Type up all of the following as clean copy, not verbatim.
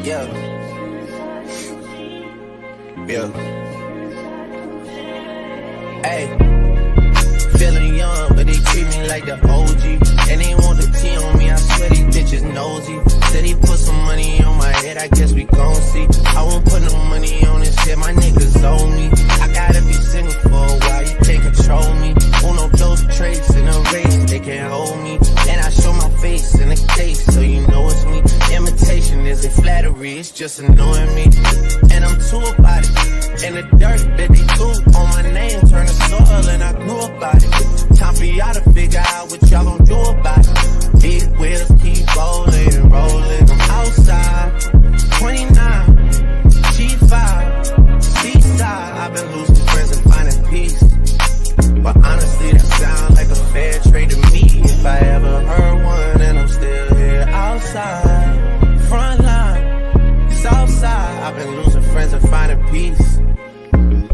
Yeah. Yeah. Hey. Feeling young, but they treat me like the OG. And they want the T on me, I swear these bitches nosy. Said he put some money on my head, I guess we gon' see. I won't put no money on this shit, my niggas owe me. I gotta be single for a while, you can't control me. Uno, those traits in a race, they can't hold me. And I show my face in the case, so you know it's me. Imitation isn't flattery, it's just annoying me. And I'm too about it. In the dirt, that they threw on my name, turn to soil, and I grew about it. Time for y'all to figure out what y'all gon' do about it. Big wheels keep rolling and rolling. I'm outside, 29, G5, seaside. I've been losing friends and finding peace. But honestly, that sound like a fair trade to me. If I ever heard one, and I'm still here outside, front line, south side. I've been losing friends and finding peace.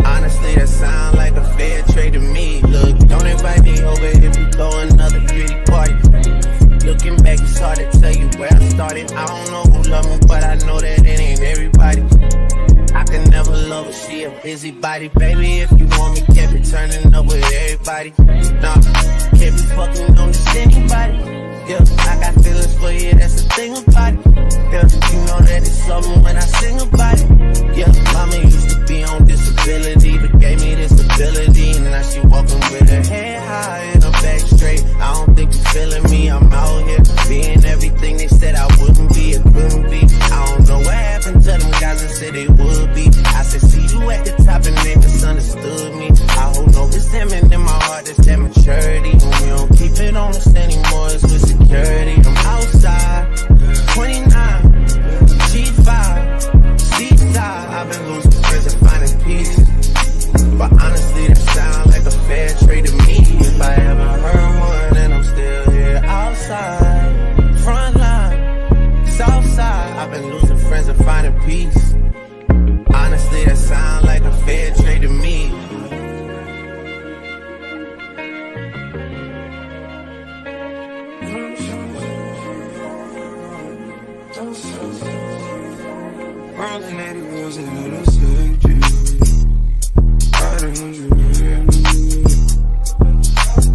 Honestly, that sound like a fair trade to me. Look, don't invite me over if you throw another pretty party. Looking back, it's hard to tell you where I started. I don't know who love me, but I know that it ain't everybody. I can never love her, she a busybody. Baby, if you want me, can't be turning up with everybody. Nah, can't be fucking on this anybody. Yeah, I got feelings for you, that's the thing about it. Yeah, you know that it's something when I sing about it. Yeah, mama used to be on disability, but gave me this ability. And now she walking with her head high and her back straight. I don't think you feeling me, I'm out here being everything they said I wouldn't be, it couldn't be. I don't know what happened to them guys that said they would be. I said, see you at the top and they misunderstood me. I hold no resentment in my heart, that's that maturity. And we don't keep it on us anymore, it's with security. I'm outside, 29, G5, seaside. I've been losing friends and finding peace. But honestly, that sound like a fair trade to me. If I ever heard one, and I'm still here outside, front line, south side. I've been losing friends and finding peace. Honestly, that sound like a fair trade to me. Rolling 80 wheels and it'll save you. Riding on you,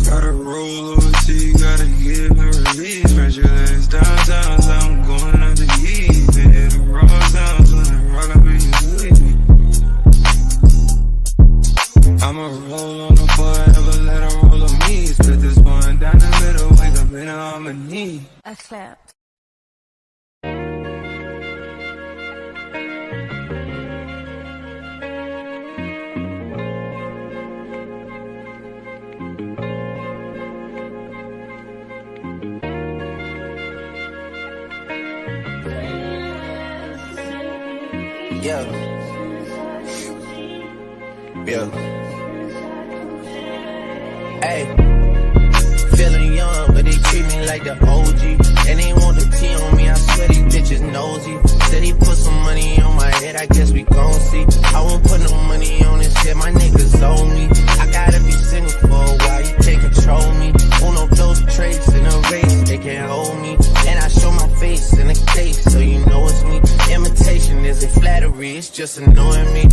gotta roll over to you, gotta give her release. Spread your legs down, down, so I'm going out the heat. Hit the raw sounds when I rock up in your sleep. I'ma roll on the forever, let her roll on me. Split this one down the middle, wake up in on my knee. A clap. Yeah. Yeah. Hey. Feeling young, but they treat me like the OG. And they want the T on me, I swear these bitches nosy. Said he put some money on my head, I guess we gon' see. I won't put no money on this shit, my niggas owe me. I gotta be single for a while, you can't control me. Uno, those traits in a race, they can't hold me. And I show my face in the case, so you know it's me. Imitation isn't flattery, it's just annoying me.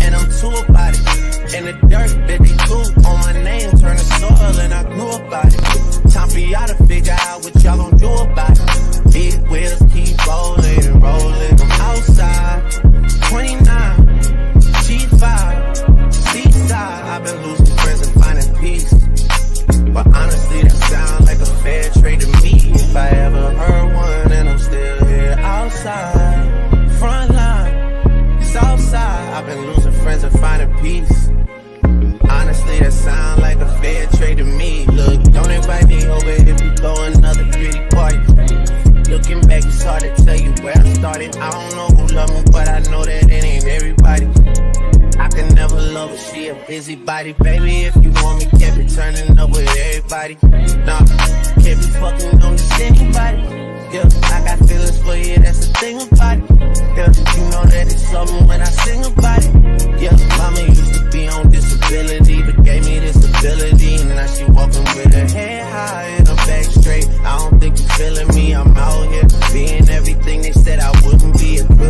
And I'm too about it. In the dirt, that they threw on my name, turn to soil, and I grew about it. Time for y'all to figure out what y'all gon' do about it. Big wheels keep rolling and rolling. I'm outside, 29, G5, seaside. I've been losing friends and finding peace. But honestly, that sound like a fair trade to me. If I ever heard one, and I'm still here outside, front line, south side. I've been losing friends and finding peace. Honestly, that sound like a fair trade to me. Look, don't invite me over if you throw another pretty party. Looking back, it's hard to tell you where I started. I don't know who love me, but I know that it ain't everybody. I can never love her, she a busybody. Baby, if you want me, can't be turning up with everybody. Nah, can't be fucking on this anybody. Yeah, I got feelings for you, that's the thing about it. Yeah, you know that it's something when I sing about it. Yeah, mama used to be on disability, but gave me this ability. And now she walking with her head high and her back straight. I don't think you feeling me, I'm out here being everything they said I wouldn't be, it could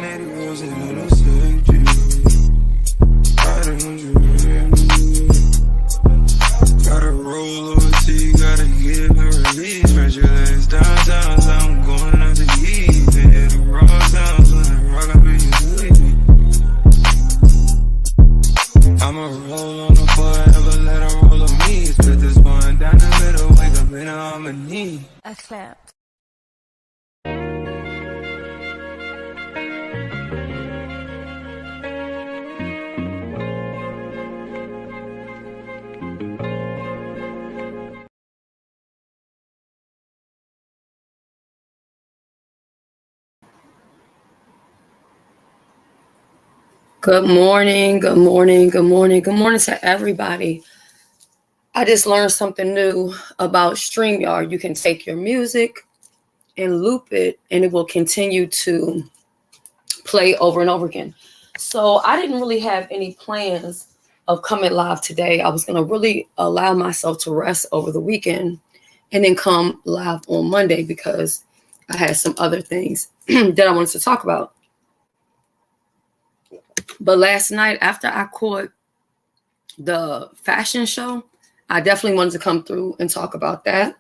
lady was in a safety. I don't know you. Gotta roll over to you, gotta give her release. Spread your legs down, I'm going out to eat. Hit the raw sounds when I rock up in your sleep. I'ma roll on the forever, let her roll on me. Split this one down the middle, wake up in on my knee. I clapped. Good morning, good morning, good morning, good morning to everybody. I just learned something new about StreamYard. You can take your music and loop it, and it will continue to play over and over again. So I didn't really have any plans of coming live today. I was going to really allow myself to rest over the weekend and then come live on Monday because I had some other things that I wanted to talk about. But last night, after I caught the fashion show, I definitely wanted to come through and talk about that.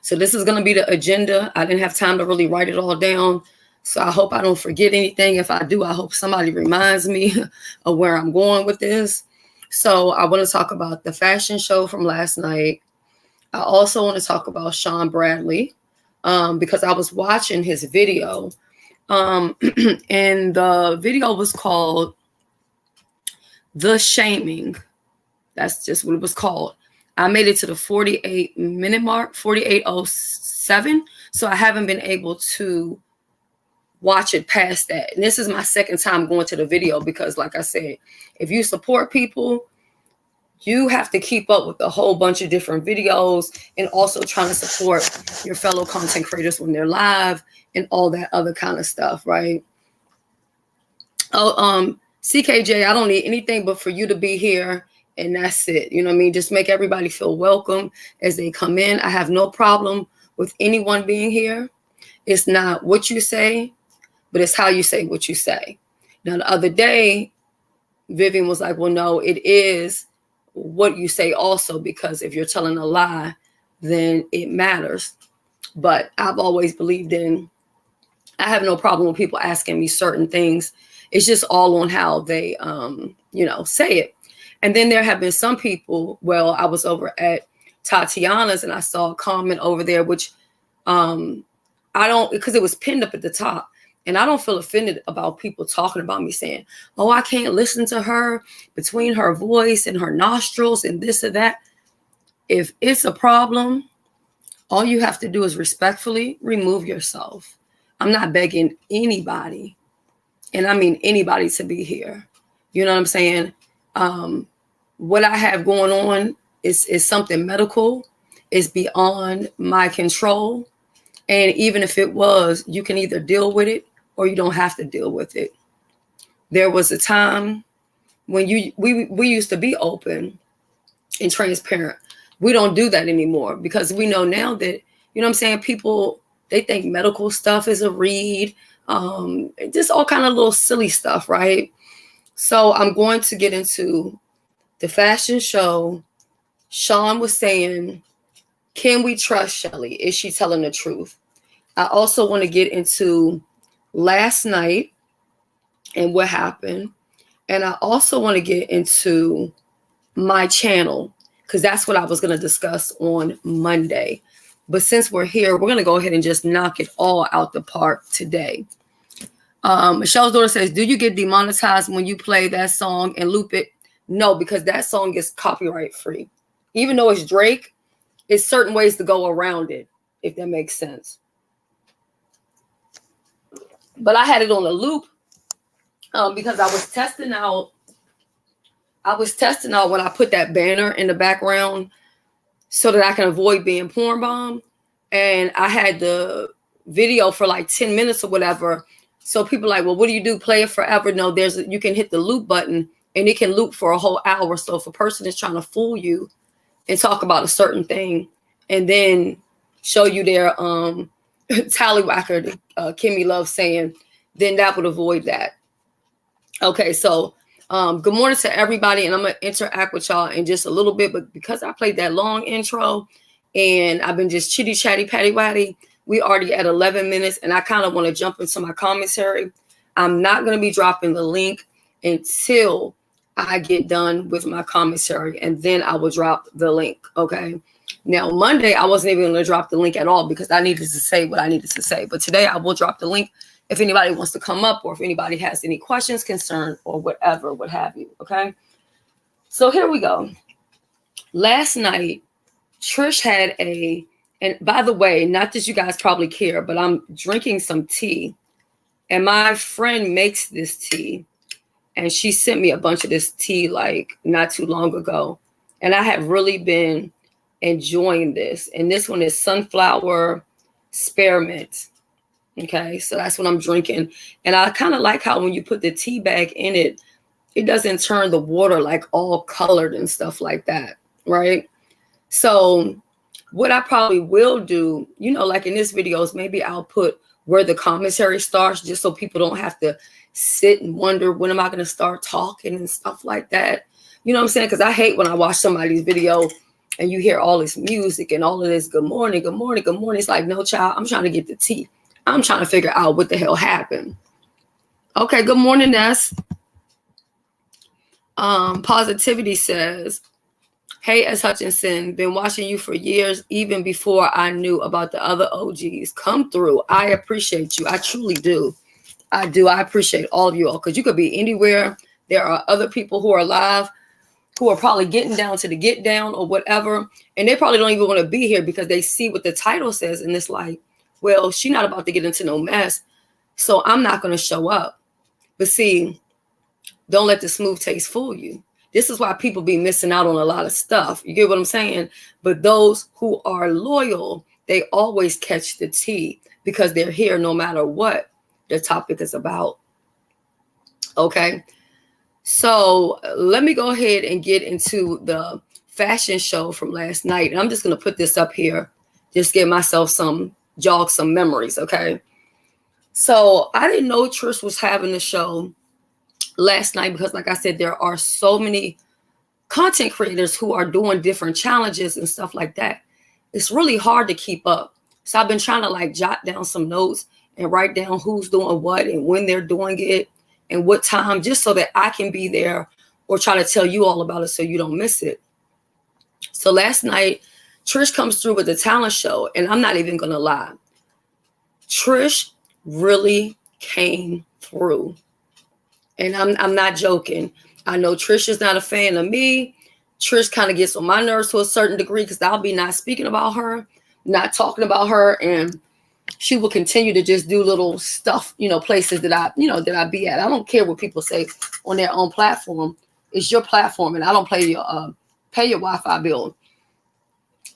So this is going to be the agenda. I didn't have time to really write it all down. So I hope I don't forget anything. If I do, I hope somebody reminds me of where I'm going with this. So I want to talk about the fashion show from last night. I also want to talk about Sean Bradley because I was watching his video. And the video was called The Shaming. That's just what it was called. I made it to the 48-minute mark, 48:07. So I haven't been able to watch it past that. And this is my second time going to the video because, like I said, if you support people, you have to keep up with a whole bunch of different videos and also trying to support your fellow content creators when they're live and all that other kind of stuff, right? Oh, CKJ, I don't need anything but for you to be here, and that's it. You know what I mean? Just make everybody feel welcome as they come in. I have no problem with anyone being here. It's not what you say, but it's how you say what you say. Now, the other day, Vivian was like, well, no, it is what you say also, because if you're telling a lie, then it matters. But I've always believed in, I have no problem with people asking me certain things. It's just all on how they, say it. And then there have been some people, well, I was over at Tatiana's and I saw a comment over there, which I don't, because it was pinned up at the top. And I don't feel offended about people talking about me saying, oh, I can't listen to her between her voice and her nostrils and this or that. If it's a problem, all you have to do is respectfully remove yourself. I'm not begging anybody, and I mean anybody, to be here. You know what I'm saying? What I have going on is something medical. It's beyond my control. And even if it was, you can either deal with it or you don't have to deal with it. There was a time when we used to be open and transparent. We don't do that anymore because we know now that, you know what I'm saying, people, they think medical stuff is a read, just all kind of little silly stuff, right? So I'm going to get into the fashion show. Sean was saying, can we trust Shelly? Is she telling the truth? I also want to get into last night and what happened. And I also want to get into my channel because that's what I was going to discuss on Monday. But since we're here, we're going to go ahead and just knock it all out the park today. Michelle's daughter says, do you get demonetized when you play that song and loop it? No, because that song is copyright free. Even though it's Drake, it's certain ways to go around it, if that makes sense. But I had it on a loop because I was testing out when I put that banner in the background so that I can avoid being porn bombed. And I had the video for like 10 minutes or whatever. So people are like, well, what do you do? Play it forever? No, you can hit the loop button and it can loop for a whole hour. So if a person is trying to fool you and talk about a certain thing and then show you their tallywhacker, Kimmy Love saying, then that would avoid that. Okay, so good morning to everybody, and I'm gonna interact with y'all in just a little bit, but because I played that long intro and I've been just chitty chatty patty watty, we already at 11 minutes, and I kind of want to jump into my commentary. I'm not going to be dropping the link until I get done with my commentary, and then I will drop the link. Okay. Now, Monday, I wasn't even going to drop the link at all because I needed to say what I needed to say. But today, I will drop the link if anybody wants to come up or if anybody has any questions, concern, or whatever, what have you. Okay. So here we go. Last night, Trish had and by the way, not that you guys probably care, but I'm drinking some tea. And my friend makes this tea. And she sent me a bunch of this tea like not too long ago. And I have really been enjoying this. And this one is sunflower spearmint. Okay, so that's what I'm drinking. And I kind of like how when you put the tea bag in it, it doesn't turn the water like all colored and stuff like that, right? So what I probably will do, like in this video, is maybe I'll put where the commentary starts just so people don't have to sit and wonder when am I going to start talking and stuff like that. You know what I'm saying? Because I hate when I watch somebody's video and you hear all this music and all of this good morning, good morning, good morning. It's like, no, child, I'm trying to get the tea. I'm trying to figure out what the hell happened. Okay, good morning, Ness. Positivity says, hey, S. Hutchinson, been watching you for years, even before I knew about the other OGs. Come through. I appreciate you. I truly do. I do. I appreciate all of you all because you could be anywhere. There are other people who are alive who are probably getting down to the get down or whatever. And they probably don't even want to be here because they see what the title says. And it's like, well, she's not about to get into no mess, so I'm not going to show up. But see, don't let the smooth taste fool you. This is why people be missing out on a lot of stuff. You get what I'm saying? But those who are loyal, they always catch the tea because they're here no matter what the topic is about. Okay. So let me go ahead and get into the fashion show from last night. And I'm just going to put this up here. Just give myself jog some memories. Okay. So I didn't know Trish was having the show last night because, like I said, there are so many content creators who are doing different challenges and stuff like that. It's really hard to keep up. So I've been trying to like jot down some notes and write down who's doing what and when they're doing it and what time, just so that I can be there or try to tell you all about it so you don't miss it. So last night, Trish comes through with the talent show, and I'm not even going to lie. Trish really came through. And I'm not joking. I know Trish is not a fan of me. Trish kind of gets on my nerves to a certain degree because I'll be not speaking about her, not talking about her, and she will continue to just do little stuff, places that I be at. I don't care what people say on their own platform. It's your platform, and I don't pay your Wi-Fi bill.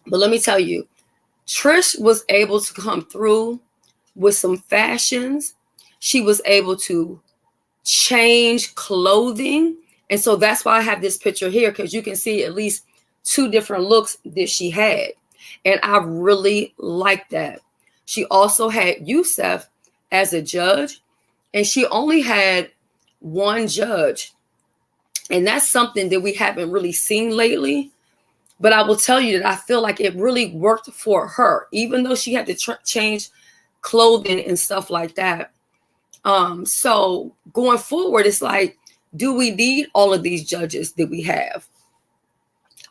But let me tell you, Trish was able to come through with some fashions. She was able to change clothing. And so that's why I have this picture here, because you can see at least 2 different looks that she had. And I really like that. She also had Youssef as a judge, and she only had 1 judge. And that's something that we haven't really seen lately. But I will tell you that I feel like it really worked for her, even though she had to change clothing and stuff like that. So going forward, it's like, do we need all of these judges that we have?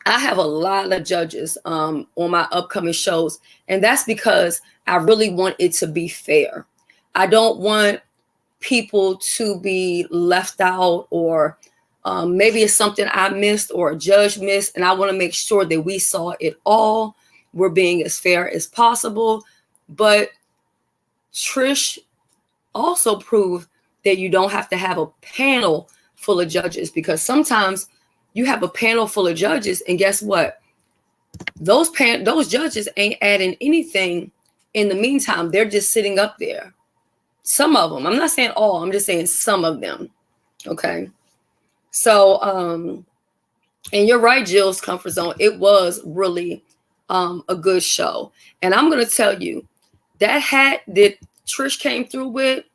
I have a lot of judges on my upcoming shows, and that's because I really want it to be fair. I don't want people to be left out, or maybe it's something I missed or a judge missed, and I want to make sure that we saw it all. We're being as fair as possible. But Trish also proved that you don't have to have a panel full of judges, because sometimes you have a panel full of judges, and guess what? Those judges ain't adding anything in the meantime. They're just sitting up there. Some of them. I'm not saying all. I'm just saying some of them. Okay. So, and you're right, Jill's Comfort Zone. It was really a good show. And I'm going to tell you, that hat that Trish came through with,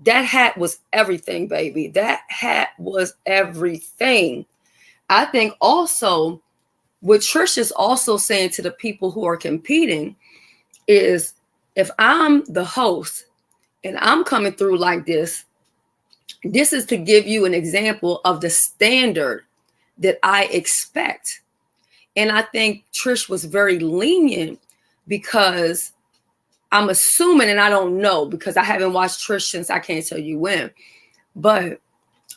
That hat was everything, baby. That hat was everything. I think also what Trish is also saying to the people who are competing is, if I'm the host and I'm coming through like this is to give you an example of the standard that I expect. And I think Trish was very lenient because I'm assuming, and I don't know because I haven't watched Trish since I can't tell you when, but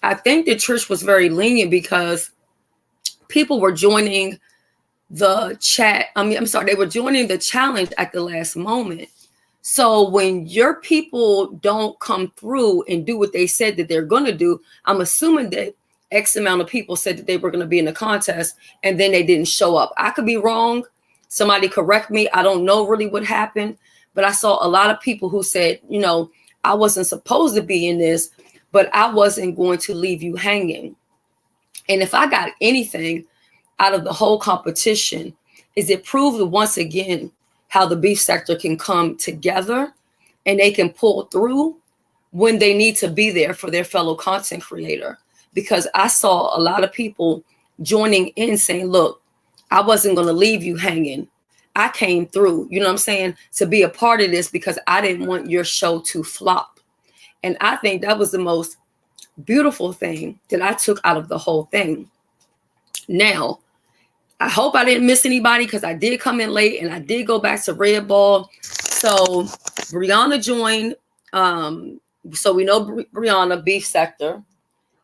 I think that Trish was very lenient because people were joining the chat. I'm sorry, they were joining the challenge at the last moment. So when your people don't come through and do what they said that they're going to do, I'm assuming that X amount of people said that they were going to be in the contest and then they didn't show up. I could be wrong. Somebody correct me. I don't know really what happened, but I saw a lot of people who said, I wasn't supposed to be in this, but I wasn't going to leave you hanging. And if I got anything out of the whole competition, is it proved once again how the beef sector can come together and they can pull through when they need to be there for their fellow content creator. Because I saw a lot of people joining in saying, look, I wasn't going to leave you hanging. I came through, you know what I'm saying, to be a part of this because I didn't want your show to flop. And I think that was the most beautiful thing that I took out of the whole thing. Now, I hope I didn't miss anybody because I did come in late and I did go back to Red Ball. So Brianna joined. So we know Brianna, beef sector.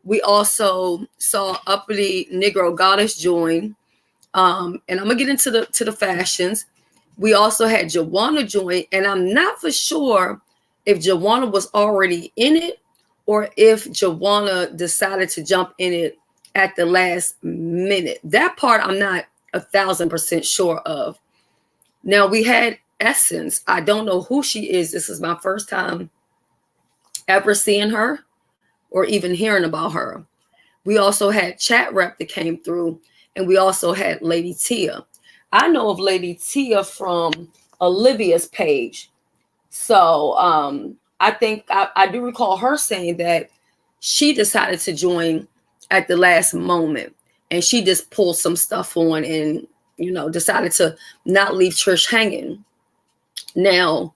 We also saw Uppity Negro Goddess join. And I'm gonna get into the fashions. We also had Joanna join, and I'm not for sure if Joanna was already in it or if Joanna decided to jump in it at the last minute. That part I'm not 1,000% sure of. Now we had Essence. I don't know who she is. This is my first time ever seeing her or even hearing about her. We also had Chat Rep that came through, and we also had Lady Tia. I know of Lady Tia from Olivia's page. So I think I do recall her saying that she decided to join at the last moment and she just pulled some stuff on and, decided to not leave Trish hanging. Now,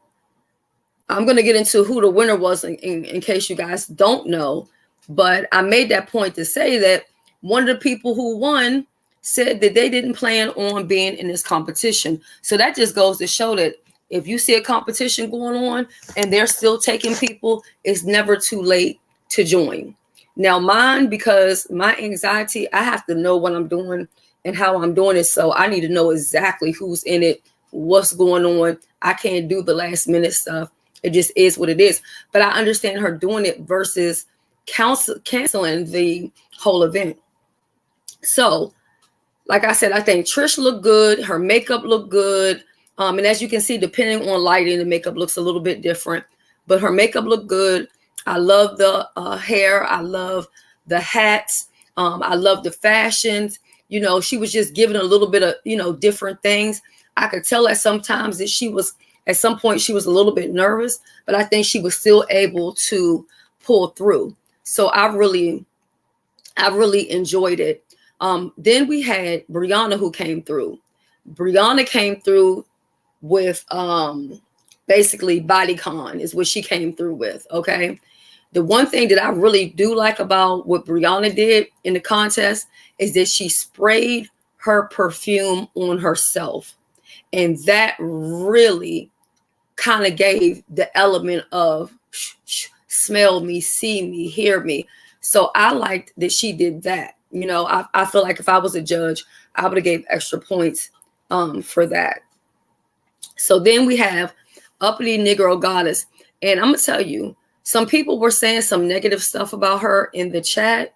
I'm going to get into who the winner was in case you guys don't know, but I made that point to say that one of the people who won said that they didn't plan on being in this competition. So that just goes to show that if you see a competition going on and they're still taking people, it's never too late to join. Now mine, because my anxiety, I have to know what I'm doing and how I'm doing it. So I need to know exactly who's in it, what's going on. I can't do the last minute stuff. It just is what it is. But I understand her doing it versus canceling the whole event. So, like I said, I think Trish looked good. Her makeup looked good. And as you can see, depending on lighting, the makeup looks a little bit different. But her makeup looked good. I love the hair. I love the hats. I love the fashions. She was just giving a little bit of, different things. I could tell at sometimes that at some point she was a little bit nervous, but I think she was still able to pull through. So I really enjoyed it. Then we had Brianna who came through. Brianna came through with basically bodycon is what she came through with. Okay. The one thing that I really do like about what Brianna did in the contest is that she sprayed her perfume on herself. And that really kind of gave the element of smell me, see me, hear me. So I liked that she did that. I feel like if I was a judge, I would have gave extra points for that. So then we have Uppity Negro Goddess. And I'm going to tell you, some people were saying some negative stuff about her in the chat.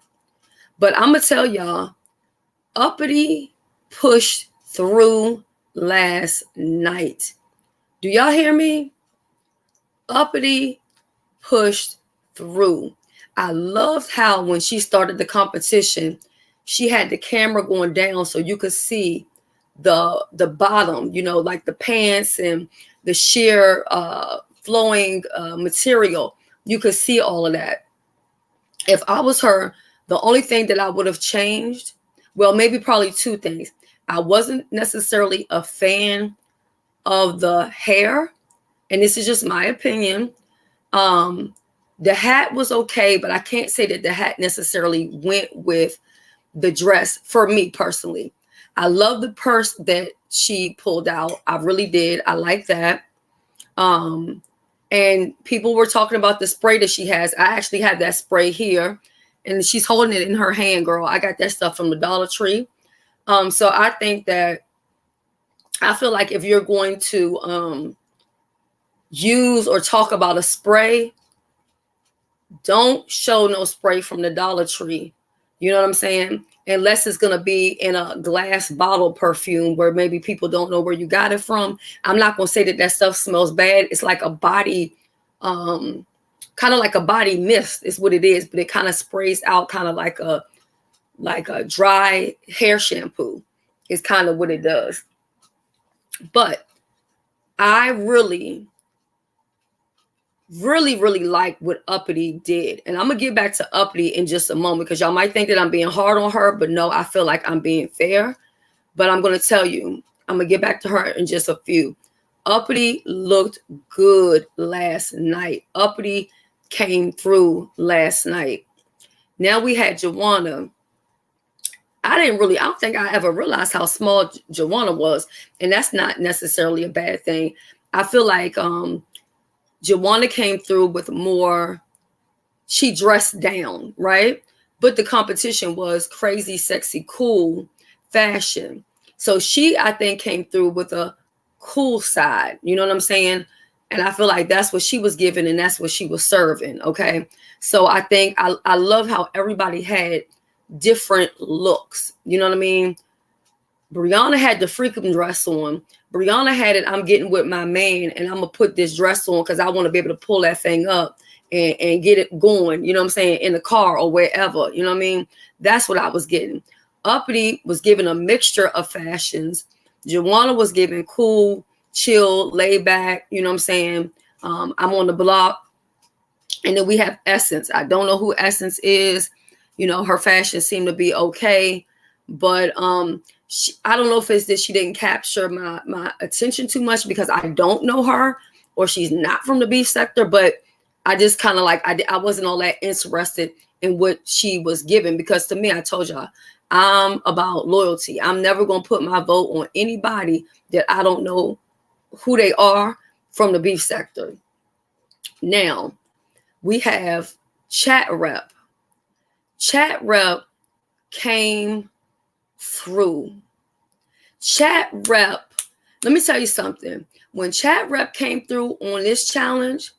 But I'm going to tell y'all, Uppity pushed through last night. Do y'all hear me? Uppity pushed through. I loved how when she started the competition, she had the camera going down so you could see the bottom, like the pants and the sheer flowing material. you could see all of that. If I was her, the only thing that I would have changed, well, maybe probably two things. I wasn't necessarily a fan of the hair, and this is just my opinion. The hat was okay, but I can't say that the hat necessarily went with the dress for me personally. I love the purse that she pulled out. I really did. I like that. And people were talking about the spray that she has. I actually have that spray here, and she's holding it in her hand, girl. I got that stuff from the Dollar Tree. So I think that I feel like if you're going to use or talk about a spray, don't show no spray from the Dollar Tree. You know what I'm saying? Unless it's going to be in a glass bottle perfume where maybe people don't know where you got it from. I'm not going to say that that stuff smells bad. It's like a body, kind of like a body mist is what it is, but it kind of sprays out kind of like a dry hair shampoo is kind of what it does. But I really like what Uppity did. And I'm going to get back to Uppity in just a moment because y'all might think that I'm being hard on her, but no, I feel like I'm being fair. But I'm going to tell you, I'm going to get back to her in just a few. Uppity looked good last night. Uppity came through last night. Now we had Joanna. I don't think I ever realized how small Joanna was. And that's not necessarily a bad thing. I feel like Joanna came through with more, she dressed down, right? But the competition was crazy, sexy, cool fashion. So she, I think, came through with a cool side. You know what I'm saying? And I feel like that's what she was giving and that's what she was serving. Okay. So I think I love how everybody had different looks. You know what I mean? Brianna had the freakum dress on. Brianna had it, I'm getting with my man and I'm going to put this dress on because I want to be able to pull that thing up and get it going, you know what I'm saying, in the car or wherever, you know what I mean? That's what I was getting. Uppity was giving a mixture of fashions. Joanna was giving cool, chill, laid back, you know what I'm saying? I'm on the block. And then we have Essence. I don't know who Essence is. You know, her fashion seemed to be okay. But I don't know if it's that she didn't capture my attention too much because I don't know her or she's not from the beef sector. But I just kind of like, I wasn't all that interested in what she was giving because to me, I told y'all, I'm about loyalty. I'm never going to put my vote on anybody that I don't know who they are from the beef sector. Now, we have Chat Rep. Chat Rep came through. Chat Rep, let me tell you something. When Chat Rep came through on this challenge,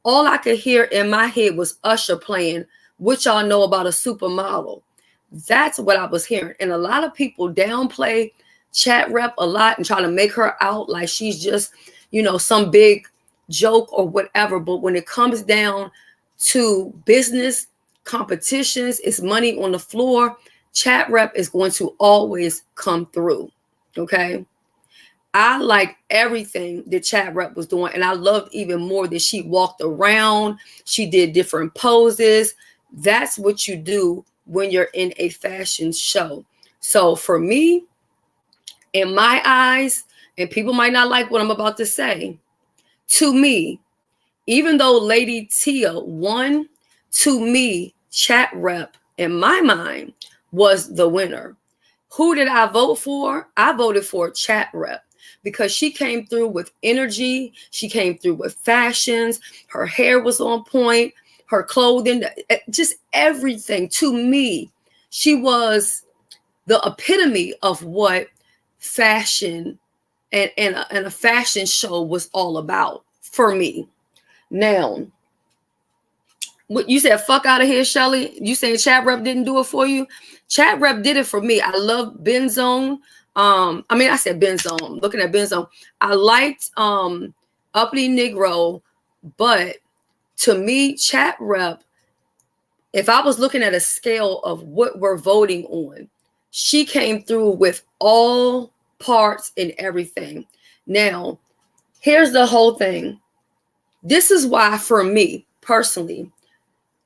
all I could hear in my head was Usher playing, which y'all know about a supermodel. That's what I was hearing. And a lot of people downplay Chat Rep a lot and try to make her out like she's just, you know, some big joke or whatever. But when it comes down to business competitions, it's money on the floor, Chat Rep is going to always come through. Okay. I like everything that Chat Rep was doing. And I loved even more that she walked around. She did different poses. That's what you do when you're in a fashion show. So for me, in my eyes, and people might not like what I'm about to say, to me, even though Lady Tia won, to me, Chat Rep, in my mind, was the winner. Who did I vote for? I voted for Chat Rep because she came through with energy. She came through with fashions. Her hair was on point. Her clothing, just everything. To me, she was the epitome of what fashion and a fashion show was all about for me. Now, what you said, fuck out of here, Shelly. You saying Chat Rep didn't do it for you? Chat Rep did it for me. I love Benzone. I said Benzone. Looking at Benzone, I liked Uppity Negro, but to me, Chat Rep, if I was looking at a scale of what we're voting on, she came through with all parts and everything. Now, here's the whole thing. This is why, for me personally,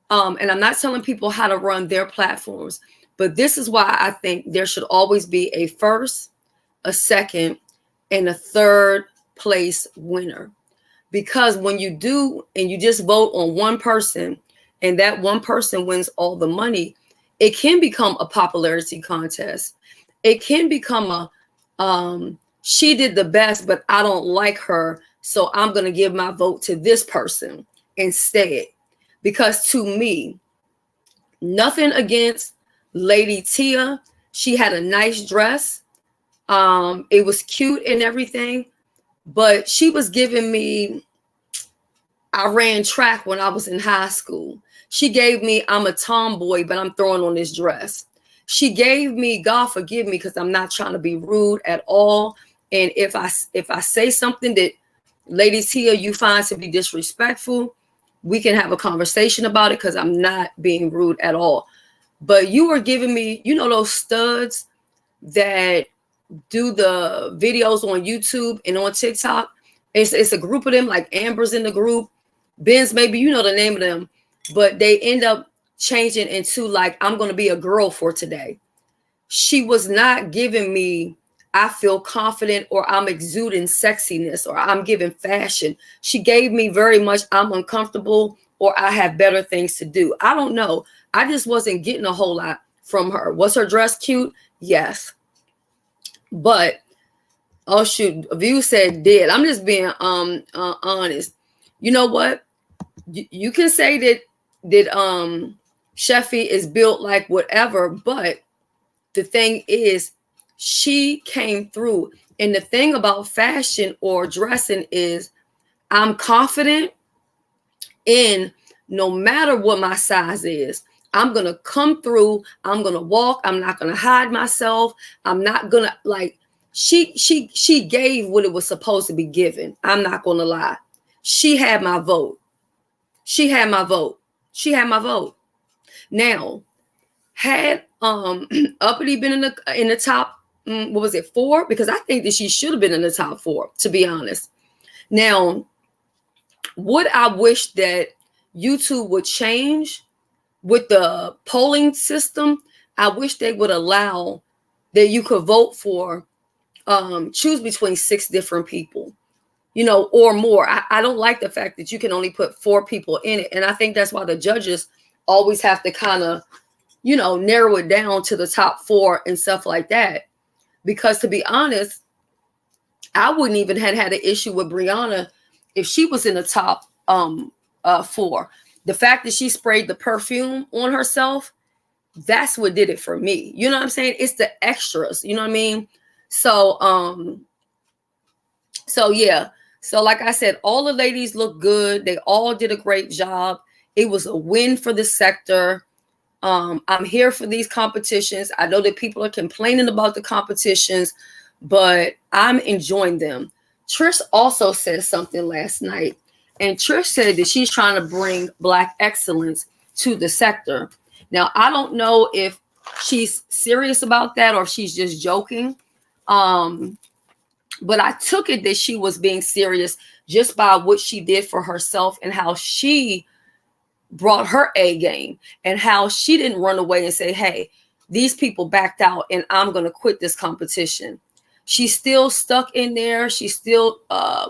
and I'm not telling people how to run their platforms, but this is why I think there should always be a first, a second, and a third place winner. Because when you do and you just vote on one person and that one person wins all the money, it can become a popularity contest. It can become a she did the best, but I don't like her, so I'm going to give my vote to this person instead. Because to me, nothing against Lady Tia. She had a nice dress. It was cute and everything, but she was giving me, I ran track when I was in high school. She gave me, I'm a tomboy, but I'm throwing on this dress. She gave me, God forgive me, because I'm not trying to be rude at all. And if I say something that Lady Tia you find to be disrespectful, we can have a conversation about it, because I'm not being rude at all. But you were giving me, you know, those studs that do the videos on YouTube and on TikTok. It's a group of them, like Amber's in the group, Ben's, maybe you know the name of them, but they end up changing into like, I'm going to be a girl for today. She was not giving me, I feel confident, or I'm exuding sexiness, or I'm giving fashion. She gave me very much, I'm uncomfortable, or I have better things to do. I don't know. I just wasn't getting a whole lot from her. Was her dress cute? Yes. But, oh shoot, a view said dead. I'm just being honest. You know what? You can say that Sheffy is built like whatever, but the thing is, she came through. And the thing about fashion or dressing is, I'm confident in, no matter what my size is, I'm going to come through. I'm going to walk. I'm not going to hide myself. I'm not going to, like, she gave what it was supposed to be given. I'm not going to lie. She had my vote. She had my vote. She had my vote. Now, had Uppity been in the top, what was it, 4? Because I think that she should have been in the top 4, to be honest. Now, what I wish that YouTube would change with the polling system, I wish they would allow that you could vote for, choose between 6 different people, you know, or more. I don't like the fact that you can only put 4 people in it. And I think that's why the judges always have to kind of, you know, narrow it down to the top 4 and stuff like that. Because to be honest, I wouldn't even have had an issue with Brianna if she was in the top 4. The fact that she sprayed the perfume on herself, that's what did it for me. You know what I'm saying? It's the extras, you know what I mean? So yeah. So like I said, all the ladies look good. They all did a great job. It was a win for the sector. I'm here for these competitions. I know that people are complaining about the competitions, but I'm enjoying them. Trish also said something last night, and Trish said that she's trying to bring Black excellence to the sector. Now, I don't know if she's serious about that or if she's just joking. But I took it that she was being serious just by what she did for herself and how she brought her A game and how she didn't run away and say, hey, these people backed out and I'm going to quit this competition. She still stuck in there. She still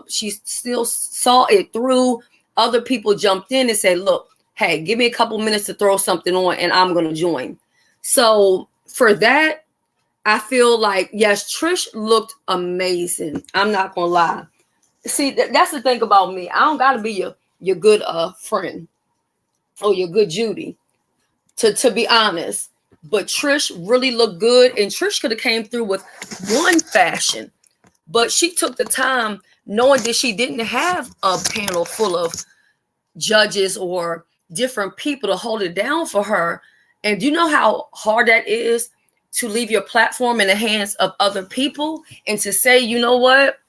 saw it through. Other people jumped in and said, look, hey, give me a couple minutes to throw something on and I'm going to join. So for that, I feel like, yes, Trish looked amazing. I'm not going to lie. See, that's the thing about me. I don't got to be your good friend or your good Judy, to be honest. But Trish really looked good, and Trish could have came through with one fashion, but she took the time knowing that she didn't have a panel full of judges or different people to hold it down for her. And do you know how hard that is to leave your platform in the hands of other people and to say, you know what,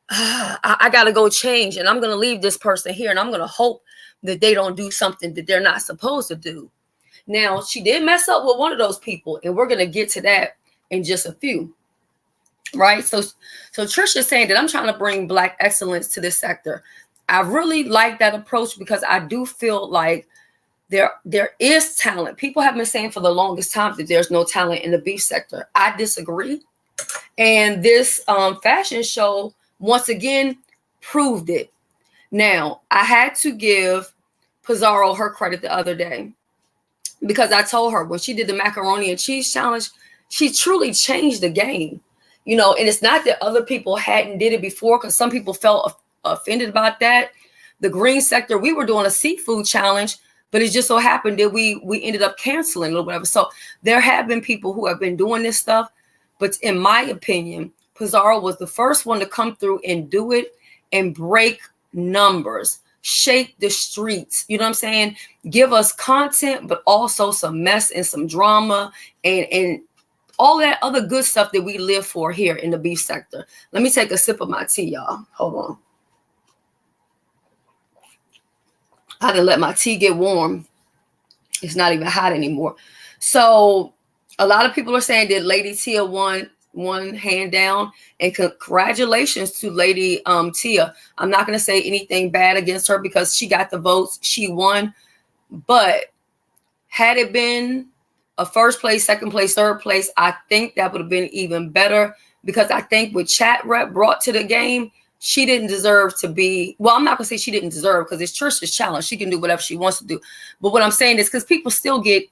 I got to go change and I'm going to leave this person here and I'm going to hope that they don't do something that they're not supposed to do. Now, she did mess up with one of those people, and we're going to get to that in just a few, right? So Trish is saying that I'm trying to bring Black excellence to this sector. I really like that approach because I do feel like there is talent. People have been saying for the longest time that there's no talent in the beef sector. I disagree. And this fashion show, once again, proved it. Now, I had to give Pizarro her credit the other day because I told her when she did the macaroni and cheese challenge, she truly changed the game. You know, and it's not that other people hadn't did it before, because some people felt offended about that. The green sector, we were doing a seafood challenge, but it just so happened that we ended up canceling or whatever. So there have been people who have been doing this stuff, but in my opinion, Pizarro was the first one to come through and do it and break numbers, shake the streets. You know what I'm saying? Give us content, but also some mess and some drama and all that other good stuff that we live for here in the beef sector. Let me take a sip of my tea, y'all. Hold on. I didn't let my tea get warm. It's not even hot anymore. So a lot of people are saying that Lady Tia won hand down, and congratulations to Lady Tia. I'm not going to say anything bad against her because she got the votes. She won. But had it been a first place, second place, third place, I think that would have been even better, because I think what Chat Rep brought to the game, she didn't deserve to be, well, I'm not going to say she didn't deserve, because it's Trisha's challenge. She can do whatever she wants to do. But what I'm saying is because people still get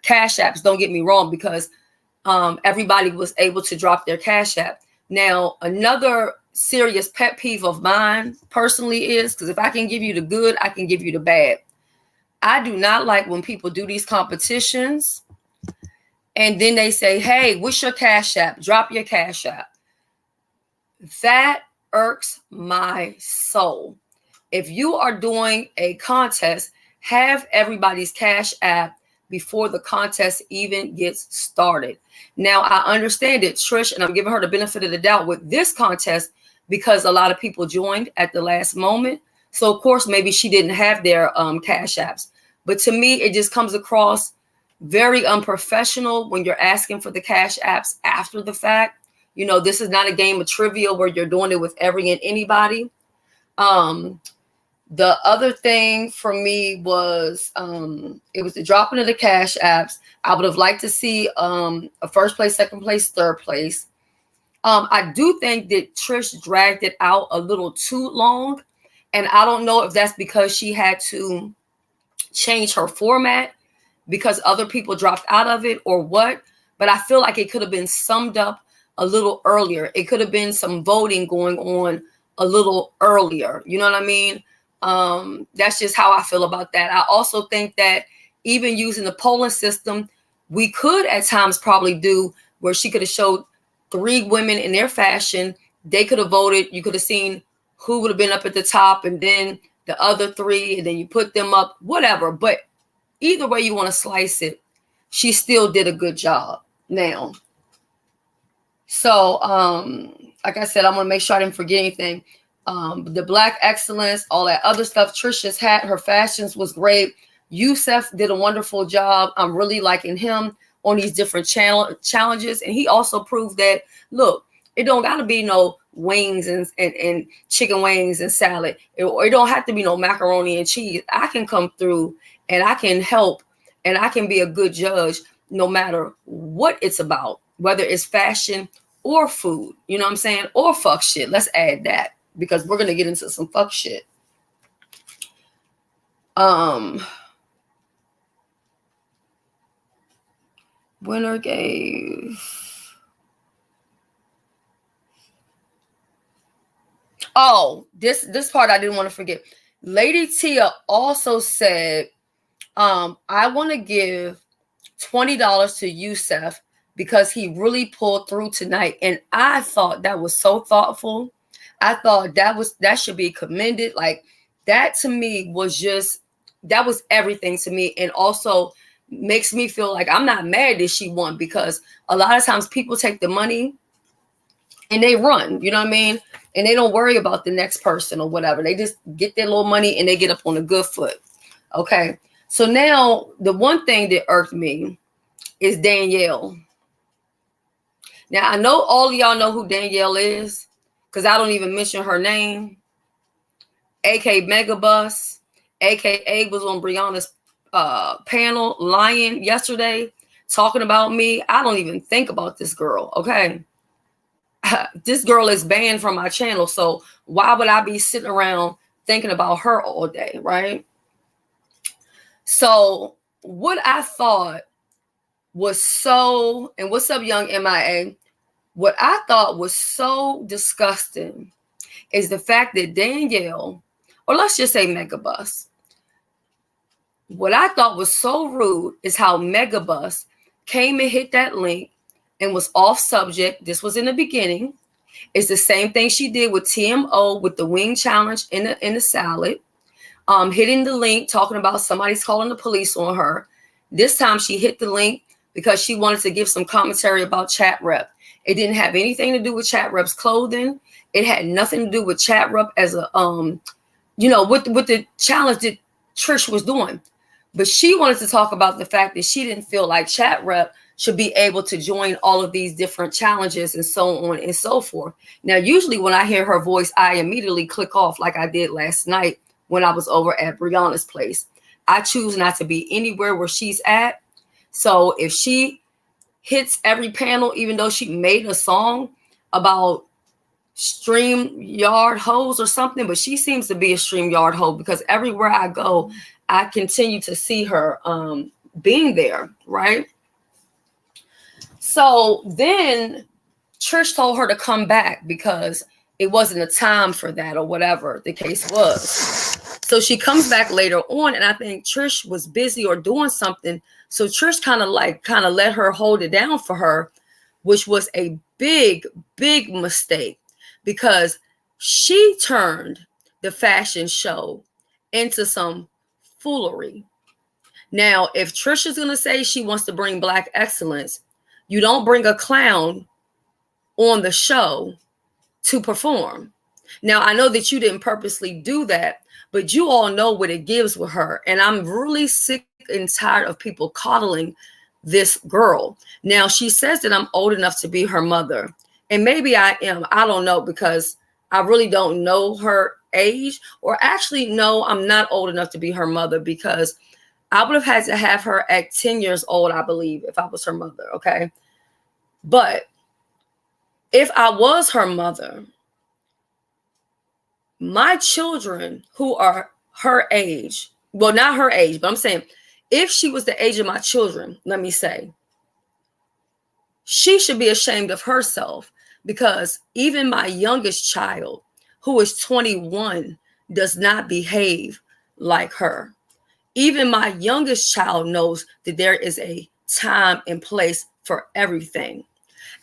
cash apps, don't get me wrong, because everybody was able to drop their cash app. Now, another serious pet peeve of mine personally is, because if I can give you the good, I can give you the bad. I do not like when people do these competitions and then they say, hey, what's your cash app? Drop your cash app. That irks my soul. If you are doing a contest, have everybody's cash app before the contest even gets started. Now, I understand it, Trish, and I'm giving her the benefit of the doubt with this contest because a lot of people joined at the last moment. So, of course, maybe she didn't have their cash apps. But to me, it just comes across very unprofessional when you're asking for the cash apps after the fact. You know, this is not a game of trivia where you're doing it with every and anybody. The other thing for me was it was the dropping of the cash apps. I would have liked to see a first place, second place, third place. I do think that Trish dragged it out a little too long. And I don't know if that's because she had to change her format because other people dropped out of it or what. But I feel like it could have been summed up a little earlier. It could have been some voting going on a little earlier. You know what I mean? That's just how I feel about that. I also think that even using the polling system, we could at times probably do where she could have showed 3 women in their fashion. They could have voted. You could have seen who would have been up at the top and then the other 3, and then you put them up, whatever. But either way you want to slice it, she still did a good job. Now, so like I said, I'm going to make sure I didn't forget anything. The Black Excellence, all that other stuff. Trisha's hat, her fashions was great. Youssef did a wonderful job. I'm really liking him on these different challenges. And he also proved that, look, it don't got to be no wings and chicken wings and salad. It don't have to be no macaroni and cheese. I can come through and I can help and I can be a good judge no matter what it's about, whether it's fashion or food. You know what I'm saying? Or fuck shit. Let's add that, because we're going to get into some fuck shit. Winner gave. Oh, this part I didn't want to forget. Lady Tia also said, I want to give $20 to Youssef because he really pulled through tonight. And I thought that was so thoughtful. I thought that should be commended. Like, that to me was that was everything to me. And also makes me feel like I'm not mad that she won, because a lot of times people take the money and they run, you know what I mean? And they don't worry about the next person or whatever. They just get their little money and they get up on a good foot. Okay. So now the one thing that irked me is Danielle. Now, I know all of y'all know who Danielle is, because I don't even mention her name. aka Megabus, aka was on Brianna's panel lying yesterday, talking about me. I don't even think about this girl, okay? This girl is banned from my channel, so why would I be sitting around thinking about her all day, right? So what I thought was so, and what's up, young MIA? What I thought was so disgusting is the fact that Danielle, or let's just say Megabus, what I thought was so rude is how Megabus came and hit that link and was off subject. This was in the beginning. It's the same thing she did with TMO with the wing challenge in the salad. Hitting the link, talking about somebody's calling the police on her. This time she hit the link because she wanted to give some commentary about Chat Rep. It didn't have anything to do with Chat Rep's clothing. It had nothing to do with Chat Rep as a, with the challenge that Trish was doing. But she wanted to talk about the fact that she didn't feel like Chat Rep should be able to join all of these different challenges and so on and so forth. Now, usually when I hear her voice, I immediately click off like I did last night when I was over at Brianna's place. I choose not to be anywhere where she's at. So if she hits every panel, even though she made a song about StreamYard hoes or something, but she seems to be a StreamYard hoe because everywhere I go, I continue to see her being there, right? So then Trish told her to come back because it wasn't a time for that or whatever the case was. So she comes back later on, and I think Trish was busy or doing something. So Trish kind of let her hold it down for her, which was a big, big mistake because she turned the fashion show into some foolery. Now, if Trish is going to say she wants to bring Black excellence, you don't bring a clown on the show to perform. Now, I know that you didn't purposely do that, but you all know what it gives with her. And I'm really sick and tired of people coddling this girl. Now, she says that I'm old enough to be her mother. And maybe I am. I don't know, because I really don't know her age. Or actually, no, I'm not old enough to be her mother, because I would have had to have her at 10 years old, I believe, if I was her mother, okay? But if I was her mother, my children who are her age, well, not her age, but I'm saying if she was the age of my children, let me say, she should be ashamed of herself, because even my youngest child, who is 21, does not behave like her. Even my youngest child knows that there is a time and place for everything.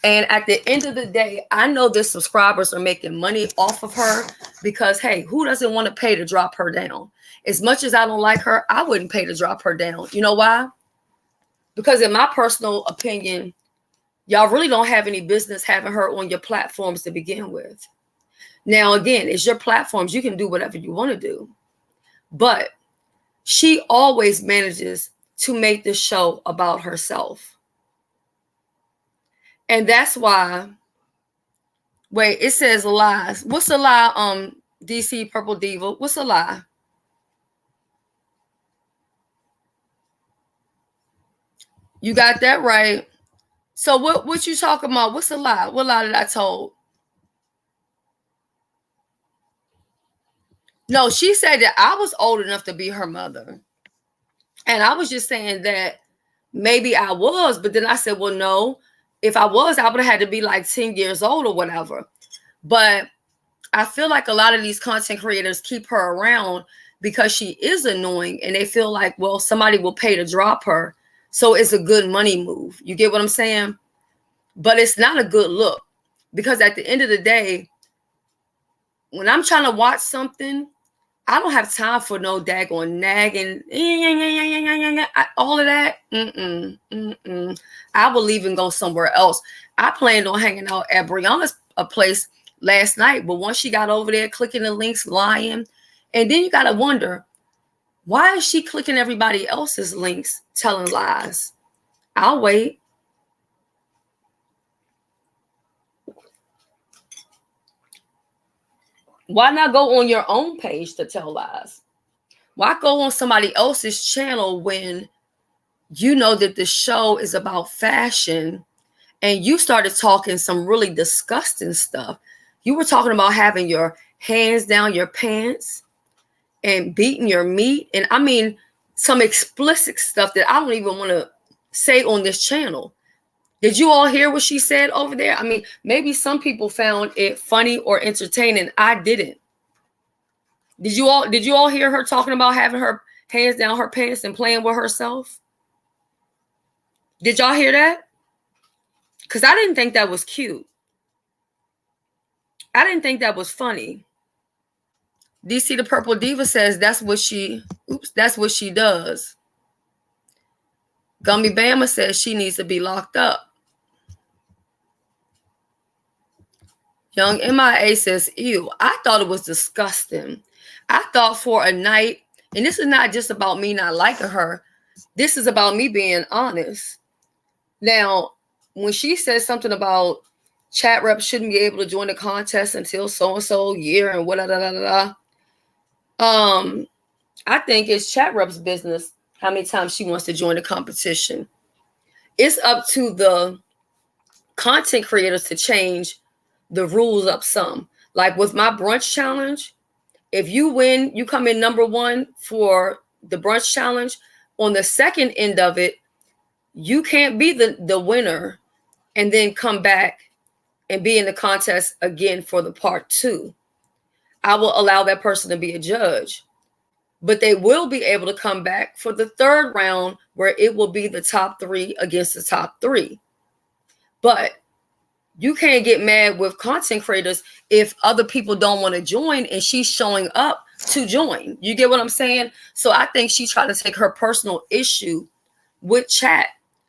And at the end of the day, I know the subscribers are making money off of her because, hey, who doesn't want to pay to drop her down? As much as I don't like her, I wouldn't pay to drop her down. You know why? Because in my personal opinion, y'all really don't have any business having her on your platforms to begin with. Now, again, it's your platforms. You can do whatever you want to do. But she always manages to make this show about herself. And that's why, wait, it says lies. What's a lie, DC Purple Diva? What's a lie? You got that right. So what you talking about? What's a lie? What lie did I told? No, she said that I was old enough to be her mother. And I was just saying that maybe I was, but then I said, well, no, if I was, I would have had to be like 10 years old or whatever. But I feel like a lot of these content creators keep her around because she is annoying, and they feel like, well, somebody will pay to drop her, so it's a good money move. You get what I'm saying? But it's not a good look, because at the end of the day, when I'm trying to watch something, I don't have time for no daggone nagging, all of that. I will leave and go somewhere else. I planned on hanging out at Brianna's place last night, but once she got over there clicking the links, lying, and then you got to wonder, why is she clicking everybody else's links, telling lies? I'll wait. Why not go on your own page to tell lies? Why go on somebody else's channel when you know that the show is about fashion and you started talking some really disgusting stuff? You were talking about having your hands down your pants and beating your meat. And I mean, some explicit stuff that I don't even want to say on this channel. Did you all hear what she said over there? I mean, maybe some people found it funny or entertaining. I didn't. Did you all hear her talking about having her hands down her pants and playing with herself? Did y'all hear that? Because I didn't think that was cute. I didn't think that was funny. DC the Purple Diva says that's what she does. Gummy Bama says she needs to be locked up. Young MIA says, ew, I thought it was disgusting. I thought for a night, and this is not just about me not liking her. This is about me being honest. Now, when she says something about chat reps shouldn't be able to join the contest until so-and-so year and what, I think it's chat reps' business how many times she wants to join the competition. It's up to the content creators to change the rules up some. Like with my brunch challenge, if you win, you come in number one for the brunch challenge. On the second end of it, you can't be the winner and then come back and be in the contest again for the part two. I will allow that person to be a judge, but they will be able to come back for the third round where it will be the top three against the top three. But you can't get mad with content creators if other people don't want to join and she's showing up to join. You get what I'm saying? So I think she tried to take her personal issue with chat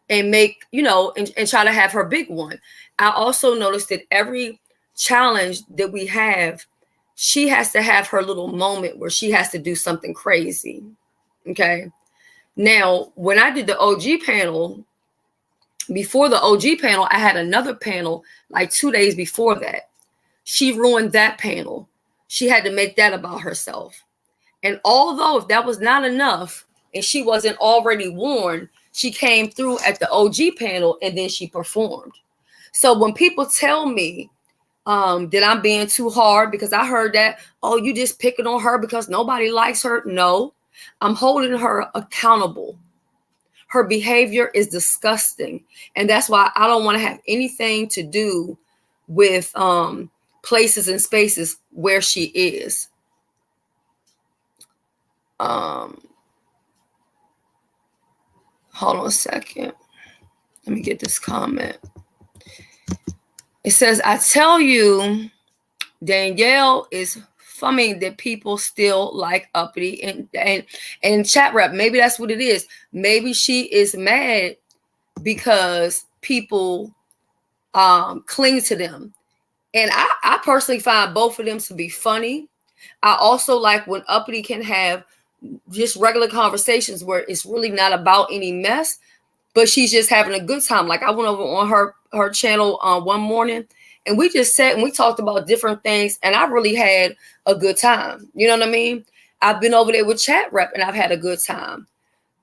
and make, and try to have her big one. I also noticed that every challenge that we have, she has to have her little moment where she has to do something crazy. Okay. Now, when I did the OG panel, before the OG panel, I had another panel like 2 days before that. She ruined that panel. She had to make that about herself. And although if that was not enough and she wasn't already warned, she came through at the OG panel and then she performed. So when people tell me that I'm being too hard because I heard that, oh, you just picking on her because nobody likes her. No, I'm holding her accountable. Her behavior is disgusting. And that's why I don't want to have anything to do with places and spaces where she is. Hold on a second. Let me get this comment. It says, I tell you, Danielle is funny that people still like uppity and chat rep. Maybe that's what it is. Maybe she is mad because people cling to them. And I personally find both of them to be funny. I also like when uppity can have just regular conversations where it's really not about any mess, but she's just having a good time. Like I went over on her channel one morning and we just sat and we talked about different things and I really had a good time. You know what I mean? I've been over there with chat rep and I've had a good time.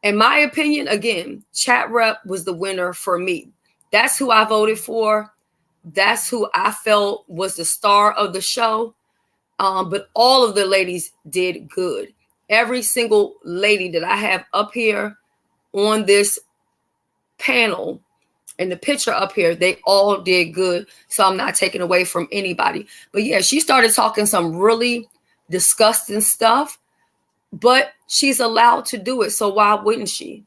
In my opinion, again, chat rep was the winner for me. That's who I voted for. That's who I felt was the star of the show. But all of the ladies did good. Every single lady that I have up here on this panel and the picture up here, they all did good. So I'm not taking away from anybody. But yeah, she started talking some really disgusting stuff, but she's allowed to do it. So why wouldn't she?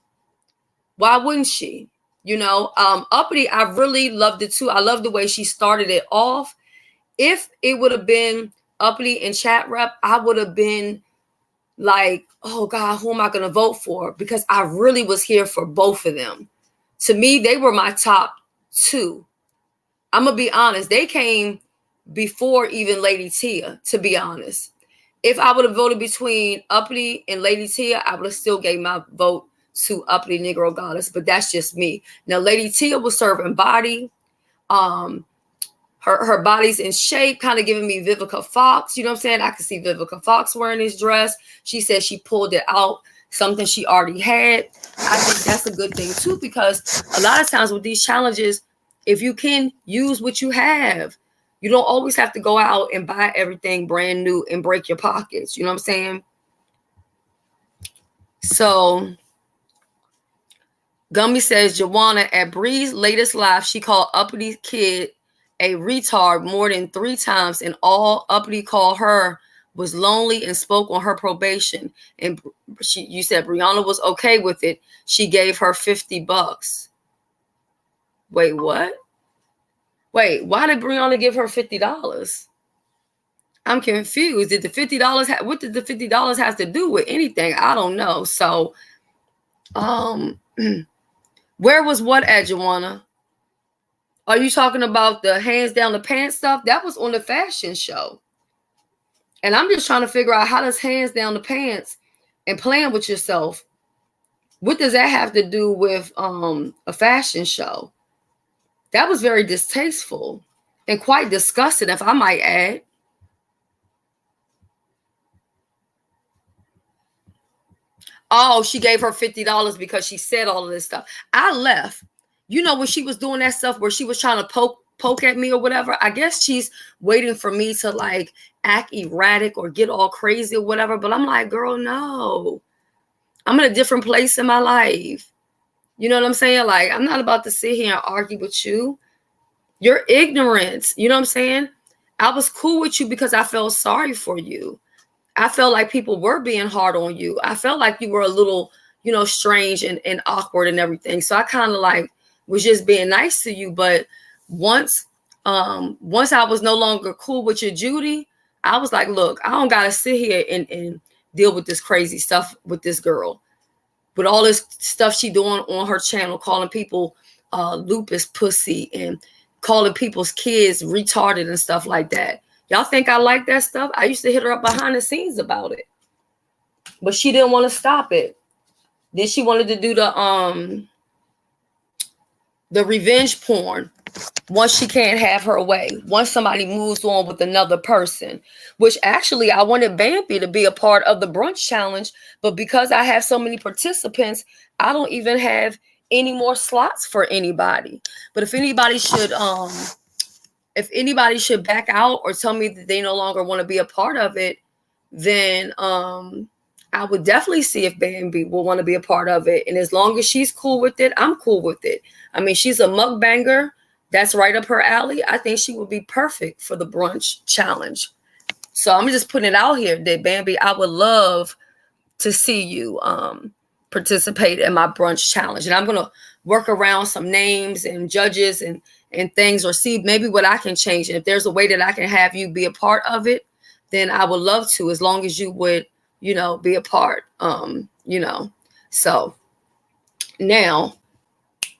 Why wouldn't she? Uppity, I really loved it too. I love the way she started it off. If it would have been Uppity and chat rep, I would have been like, oh God, who am I going to vote for? Because I really was here for both of them. To me, they were my top two. I'm going to be honest. They came before even Lady Tia, to be honest. If I would have voted between Uppity and Lady Tia, I would have still gave my vote to Uppity Negro Goddess. But that's just me. Now, Lady Tia was serving body. her body's in shape, kind of giving me Vivica Fox. You know what I'm saying? I could see Vivica Fox wearing this dress. She said she pulled it out, something she already had. I think that's a good thing too, because a lot of times with these challenges, if you can use what you have, you don't always have to go out and buy everything brand new and break your pockets. You know what I'm saying? So Gummy says, Joanna, at Bree's latest live, she called Uppity Kid a retard more than 3 times, and all Uppity called her was lonely and spoke on her probation. And you said Brianna was okay with it. She gave her $50. Wait, what? Wait, why did Brianna give her $50? I'm confused. Did the $50 what did the $50 have to do with anything? I don't know. So, where was what at, Joanna? Are you talking about the hands down the pants stuff? That was on the fashion show. And I'm just trying to figure out, how does hands down the pants and playing with yourself, what does that have to do with a fashion show? That was very distasteful and quite disgusting, if I might add. Oh, she gave her $50 because she said all of this stuff. I left. You know, when she was doing that stuff where she was trying to poke at me or whatever, I guess she's waiting for me to like act erratic or get all crazy or whatever. But I'm like, girl, no. I'm in a different place in my life. You know what I'm saying? Like, I'm not about to sit here and argue with you. You're ignorant. You know what I'm saying? I was cool with you because I felt sorry for you. I felt like people were being hard on you. I felt like you were a little, you know, strange and awkward and everything. So I kind of like was just being nice to you. But once I was no longer cool with your Judy, I was like, look, I don't got to sit here and deal with this crazy stuff with this girl. With all this stuff she doing on her channel, calling people lupus pussy and calling people's kids retarded and stuff like that. Y'all think I like that stuff? I used to hit her up behind the scenes about it. But she didn't want to stop it. Then she wanted to do the revenge porn once she can't have her way, once somebody moves on with another person, which actually I wanted Bambi to be a part of the brunch challenge, but because I have so many participants, I don't even have any more slots for anybody. But if anybody should back out or tell me that they no longer want to be a part of it, then I would definitely see if Bambi will want to be a part of it. And as long as she's cool with it, I'm cool with it. I mean, she's a mukbanger. That's right up her alley. I think she would be perfect for the brunch challenge. So I'm just putting it out here that Bambi, I would love to see you participate in my brunch challenge. And I'm going to work around some names and judges and things, or see maybe what I can change. And if there's a way that I can have you be a part of it, then I would love to, as long as you would, you know, be a part, you know. So now,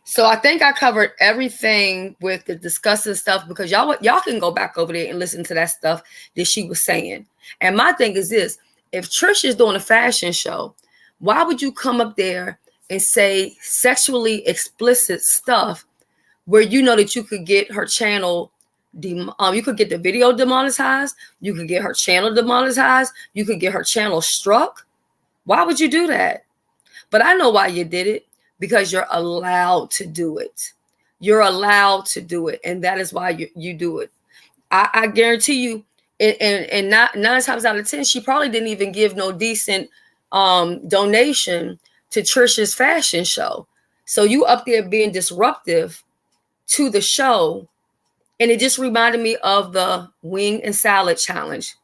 so I think I covered everything with the discussing stuff, because y'all can go back over there and listen to that stuff that she was saying. And my thing is this: if Trish is doing a fashion show, why would you come up there and say sexually explicit stuff where you know that you could get her channel, you could get the video demonetized, you could get her channel demonetized, you could get her channel struck? Why would you do that? But I know why you did it, because you're allowed to do it. You're allowed to do it, and that is why you do it. I guarantee you, and not 9 times out of 10, she probably didn't even give no decent donation to Trisha's fashion show. So you up there being disruptive to the show. And it just reminded me of the wing and salad challenge.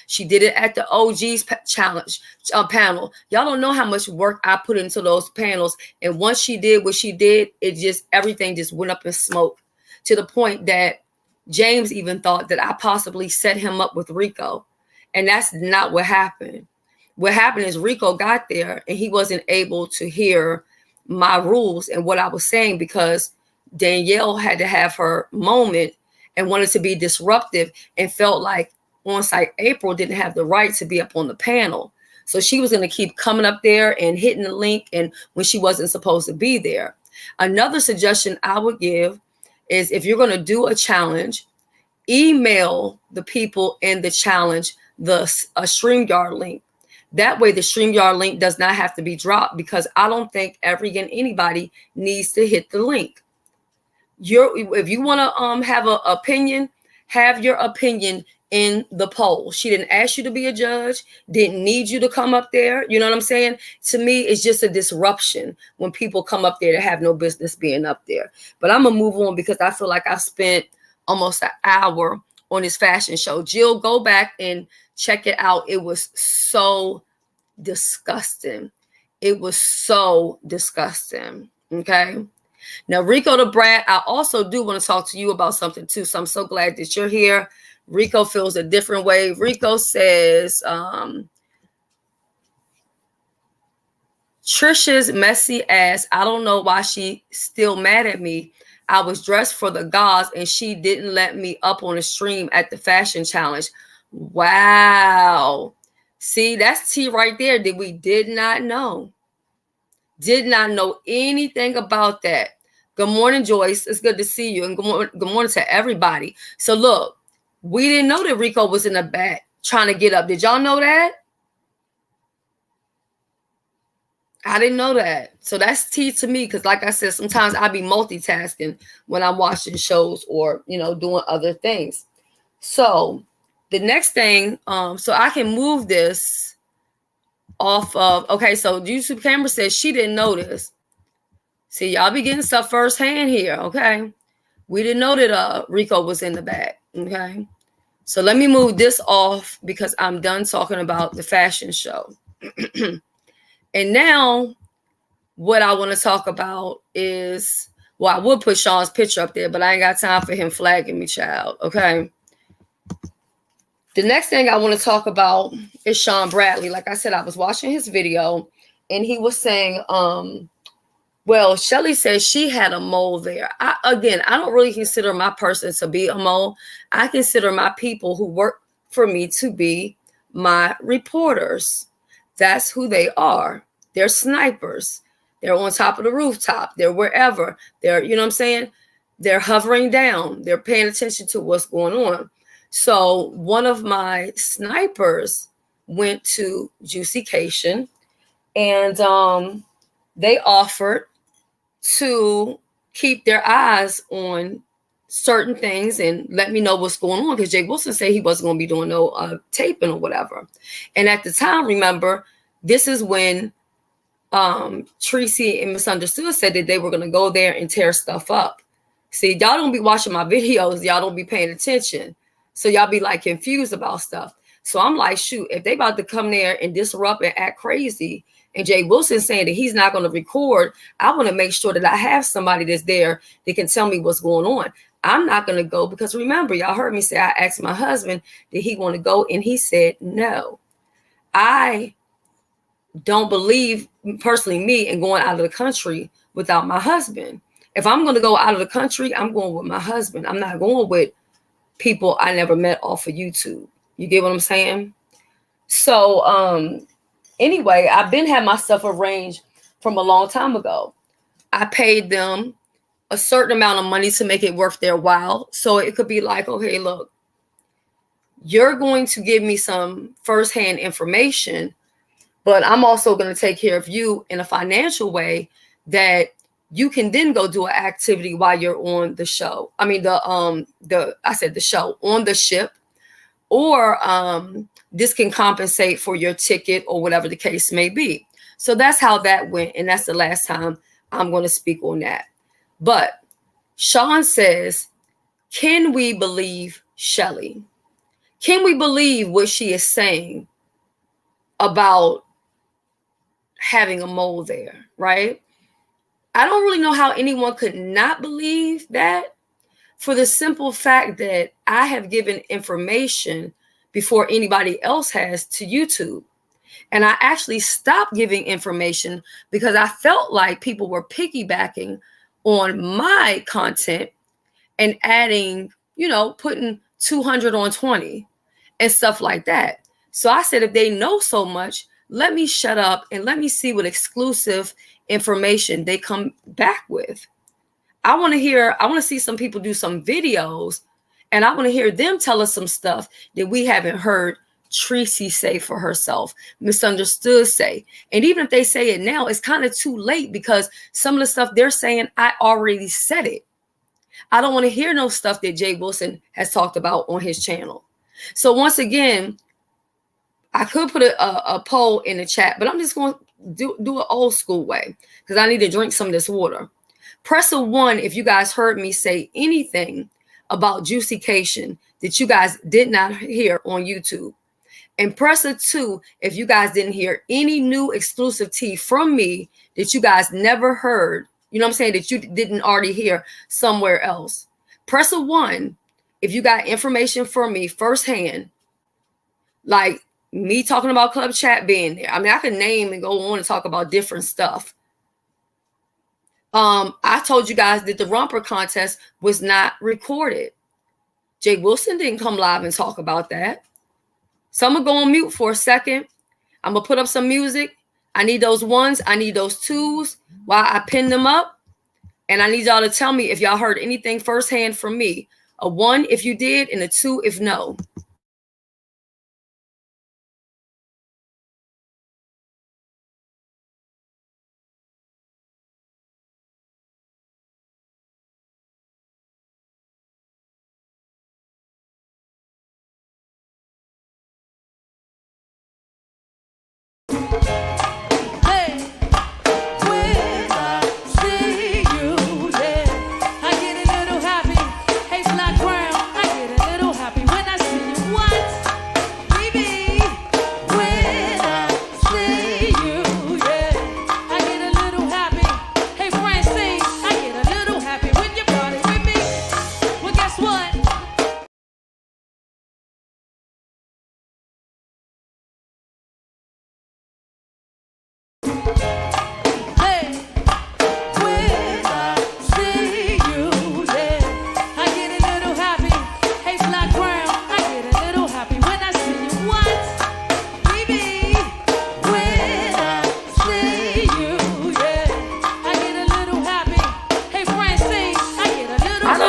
She did it at the OG's challenge panel. Y'all don't know how much work I put into those panels. And once she did what she did, everything just went up in smoke, to the point that James even thought that I possibly set him up with Rico. And that's not what happened. What happened is Rico got there and he wasn't able to hear my rules and what I was saying, because Danielle had to have her moment and wanted to be disruptive and felt like on-site April didn't have the right to be up on the panel. So she was going to keep coming up there and hitting the link, and when she wasn't supposed to be there. Another suggestion I would give is if you're going to do a challenge, email the people in the challenge a StreamYard link. That way the StreamYard link does not have to be dropped, because I don't think anybody needs to hit the link. If you want to have an opinion, have your opinion in the poll. She didn't ask you to be a judge, didn't need you to come up there. You know what I'm saying? To me, it's just a disruption when people come up there to have no business being up there. But I'm gonna move on, because I feel like I've spent almost an hour on this fashion show. Jill, go back and check it out. It was so disgusting. It was so disgusting. Okay. Now, Rico the Brat, I also do want to talk to you about something too. So I'm so glad that you're here. Rico feels a different way. Rico says, Trisha's messy ass, I don't know why she still mad at me. I was dressed for the gods and she didn't let me up on the stream at the fashion challenge. Wow. See, that's tea right there that we did not know. Did not know anything about that. Good morning, Joyce. It's good to see you. And good morning to everybody. So look, we didn't know that Rico was in the back trying to get up. Did y'all know that? I didn't know that. So that's tea to me, because like I said, sometimes I be multitasking when I'm watching shows or, doing other things. So the next thing, so I can move this off of, okay, so YouTube camera says she didn't notice. See, y'all be getting stuff firsthand here, okay? We didn't know that Rico was in the back, okay? So let me move this off, because I'm done talking about the fashion show. And now what I want to talk about is, well, I would put Sean's picture up there, but I ain't got time for him flagging me, child, okay? The next thing I want to talk about is Sean Bradley. Like I said, I was watching his video and he was saying, well, Shelly says she had a mole there. I don't really consider my person to be a mole. I consider my people who work for me to be my reporters. That's who they are. They're snipers. They're on top of the rooftop. They're wherever. They're, you know what I'm saying? They're hovering down. They're paying attention to what's going on. So one of my snipers went to Juicycation, and they offered to keep their eyes on certain things and let me know what's going on, because Jay Wilson said he wasn't going to be doing no taping or whatever. And at the time, remember, this is when Tracy and Misunderstood said that they were going to go there and tear stuff up. See, y'all don't be watching my videos. Y'all don't be paying attention. So y'all be like confused about stuff. So I'm like, shoot, if they about to come there and disrupt and act crazy, and Jay Wilson saying that he's not going to record, I want to make sure that I have somebody that's there that can tell me what's going on. I'm not going to go, because remember, y'all heard me say I asked my husband, did he want to go? And he said no. I don't believe, personally, me, in going out of the country without my husband. If I'm going to go out of the country, I'm going with my husband. I'm not going with people I never met off of YouTube. You get what I'm saying? So anyway, I've been had my stuff arranged from a long time ago. I paid them a certain amount of money to make it worth their while. So it could be like, okay, look, you're going to give me some firsthand information, but I'm also going to take care of you in a financial way that you can then go do an activity while you're on the show. I mean, the show on the ship, or this can compensate for your ticket or whatever the case may be. So that's how that went. And that's the last time I'm going to speak on that. But Sean says, can we believe Shelly? Can we believe what she is saying about having a mole there, right? I don't really know how anyone could not believe that, for the simple fact that I have given information before anybody else has to YouTube. And I actually stopped giving information because I felt like people were piggybacking on my content and adding, putting 200 on 20 and stuff like that. So I said, if they know so much, let me shut up and let me see what exclusive information they come back with. I want to see some people do some videos, and I want to hear them tell us some stuff that we haven't heard Tracy say for herself, Misunderstood say. And even if they say it now, it's kind of too late, because some of the stuff they're saying, I already said it. I don't want to hear no stuff that Jay Wilson has talked about on his channel. So once again, I could put a poll in the chat, but I'm just going to do an old school way, because I need to drink some of this water. Press a 1 if you guys heard me say anything about juicycation that you guys did not hear on YouTube. And press a 2 if you guys didn't hear any new exclusive tea from me that you guys never heard. You know what I'm saying? That you didn't already hear somewhere else. Press a 1 if you got information from me firsthand, like me talking about Club Chat being there. I mean, I can name and go on and talk about different stuff. I told you guys that the romper contest was not recorded. Jay Wilson didn't come live and talk about that. So I'm going to go on mute for a second. I'm going to put up some music. I need those 1s. I need those 2s while I pin them up. And I need y'all to tell me if y'all heard anything firsthand from me. A 1 if you did, and a 2 if no.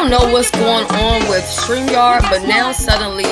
Know what's going on with StreamYard, but now suddenly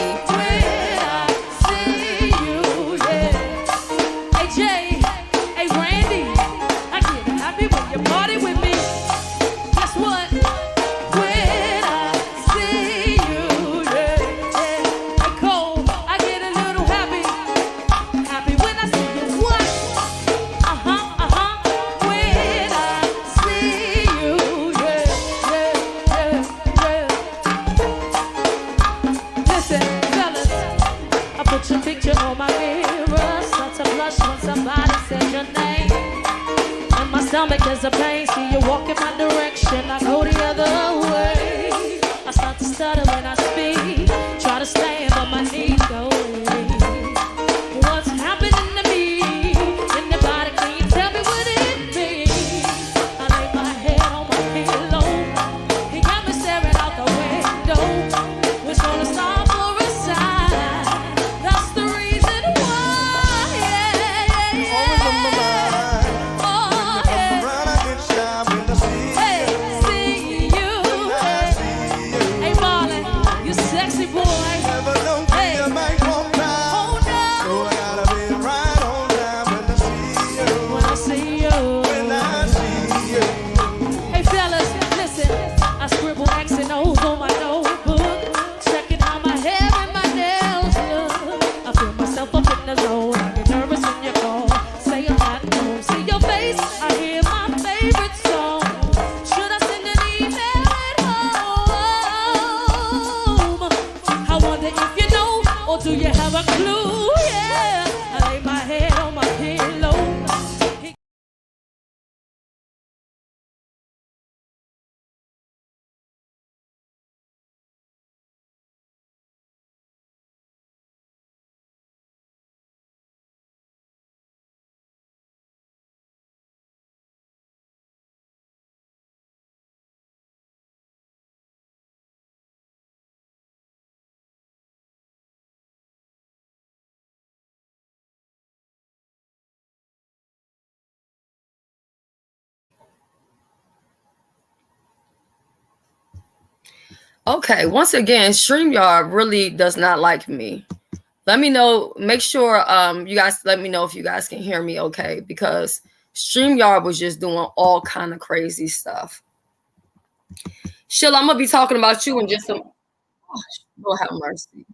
there's a pain, see you walk in my direction, I go the other way. I start to stutter when I speak, try to stand but my knees go weak. What's happening to me? Anybody can you tell me what it means? I lay my head on my pillow, he got me staring out the window. Wish on a star for a sign, that's the reason why. Do you have a clue? Yeah, I lay my head on my pillow. Okay, once again, StreamYard really does not like me. Let me know. Make sure you guys let me know if you guys can hear me okay, because StreamYard was just doing all kind of crazy stuff. Sheila, I'm gonna be talking about you in just some. Oh, Lord have mercy.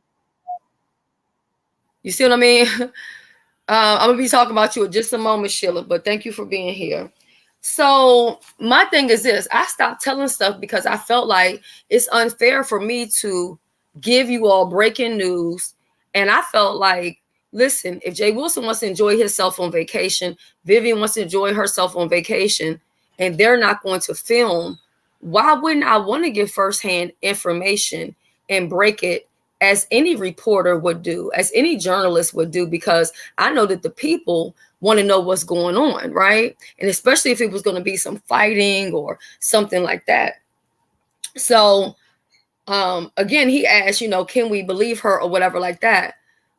You see what I mean? I'm gonna be talking about you in just a moment, Sheila. But thank you for being here. So my thing is this: I stopped telling stuff because I felt like it's unfair for me to give you all breaking news, and I felt like, listen, if Jay Wilson wants to enjoy himself on vacation, Vivian wants to enjoy herself on vacation, and they're not going to film, why wouldn't I want to give firsthand information and break it as any reporter would do, as any journalist would do? Because I know that the people want to know what's going on, right? And especially if it was going to be some fighting or something like that. So again, he asked, you know, can we believe her or whatever like that?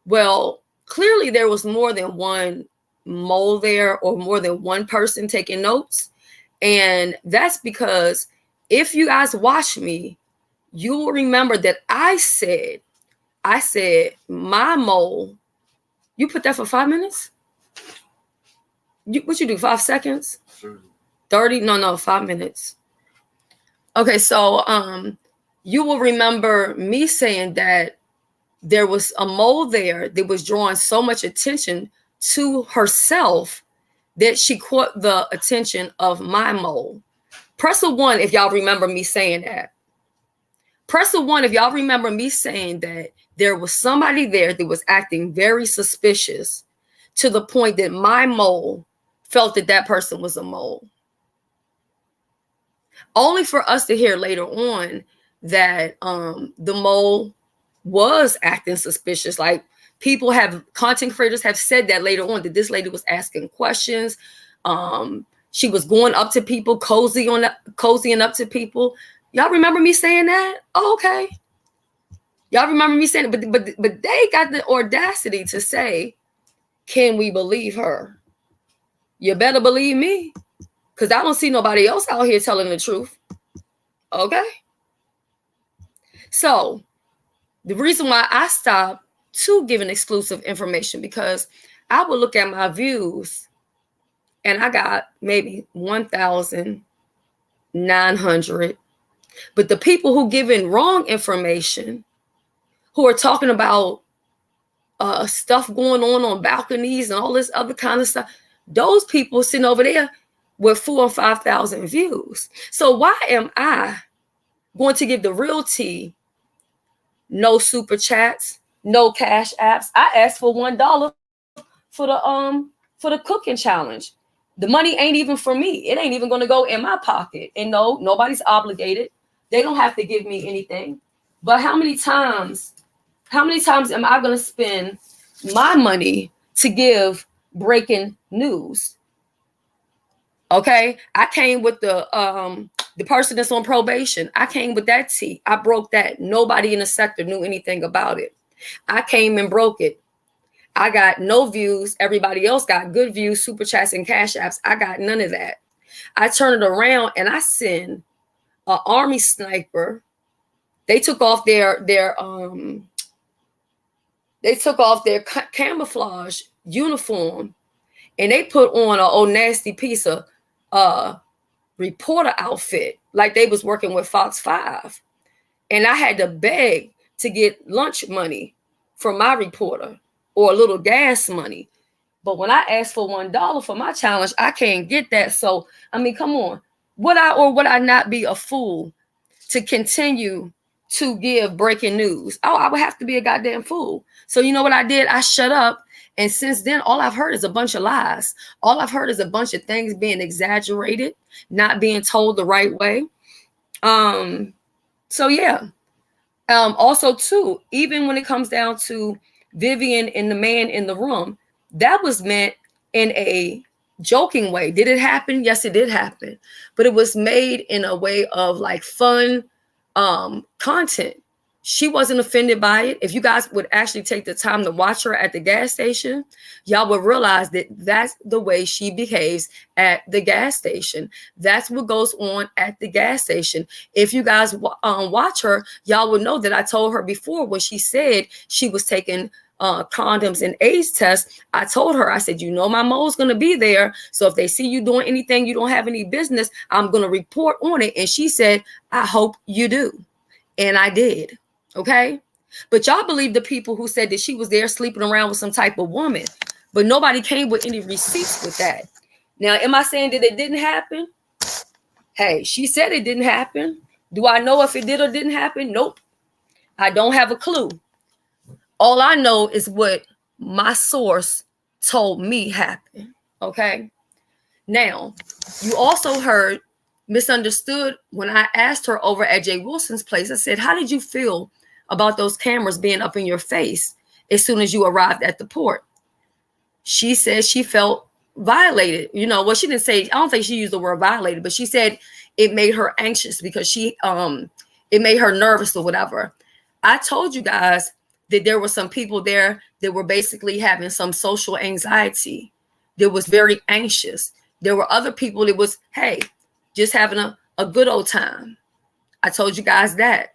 Well, clearly there was more than one mole there or more than one person taking notes. And that's because if you guys watch me, you will remember that I said, my mole, you put that for 5 minutes? What you do, 5 seconds? 30? No, 5 minutes. Okay, so you will remember me saying that there was a mole there that was drawing so much attention to herself that she caught the attention of my mole. Press a 1 if y'all remember me saying that. Press a 1 if y'all remember me saying that there was somebody there that was acting very suspicious to the point that my mole felt that that person was a mole. Only for us to hear later on that the mole was acting suspicious. Like content creators have said that later on, that this lady was asking questions. She was going up to people, cozying up to people. Y'all remember me saying that? Oh, okay. Y'all remember me saying it, but they got the audacity to say, can we believe her? You better believe me, because I don't see nobody else out here telling the truth. Okay? So the reason why I stopped to giving exclusive information, because I would look at my views and I got maybe 1,900. But the people who giving wrong information, who are talking about stuff going on balconies and all this other kind of stuff, those people sitting over there with 4,000 or 5,000 views. So why am I going to give the real tea? No super chats, no cash apps. I asked for $1 for the cooking challenge. The money ain't even for me. It ain't even going to go in my pocket. And no, nobody's obligated. They don't have to give me anything. But how many times am I going to spend my money to give breaking news? Okay, I came with the person that's on probation. I came with that tea. I broke that. Nobody in the sector knew anything about it. I came and broke it. I got no views. Everybody else got good views, super chats, and cash apps. I got none of that. I turn it around and I send an army sniper. They took off their camouflage uniform, and they put on an old nasty piece of reporter outfit, like they was working with Fox 5. And I had to beg to get lunch money from my reporter or a little gas money. But when I asked for $1 for my challenge, I can't get that. So, I mean, come on. Would I not be a fool to continue to give breaking news? Oh, I would have to be a goddamn fool. So you know what I did? I shut up. And since then, all I've heard is a bunch of lies. All I've heard is a bunch of things being exaggerated, not being told the right way. So yeah. Also too, even when it comes down to Vivian and the man in the room, that was meant in a joking way. Did it happen? Yes, it did happen. But it was made in a way of like fun content. She wasn't offended by it. If you guys would actually take the time to watch her at the gas station, y'all would realize that that's the way she behaves at the gas station. That's what goes on at the gas station. If you guys watch her, y'all would know that I told her before when she said she was taking condoms and AIDS tests. I told her, I said, you know, my mo's going to be there. So if they see you doing anything you don't have any business, I'm going to report on it. And she said, I hope you do. And I did. Okay. But y'all believe the people who said that she was there sleeping around with some type of woman, but nobody came with any receipts with that. Now, am I saying that it didn't happen? Hey, she said it didn't happen. Do I know if it did or didn't happen? Nope. I don't have a clue. All I know is what my source told me happened. Okay. Now, you also heard misunderstood when I asked her over at Jay Wilson's place. I said, how did you feel about those cameras being up in your face as soon as you arrived at the port? She said she felt violated. You know, well, she didn't say, I don't think she used the word violated, but she said it made her anxious because it made her nervous or whatever. I told you guys that there were some people there that were basically having some social anxiety. That was very anxious. There were other people that was, hey, just having a good old time. I told you guys that.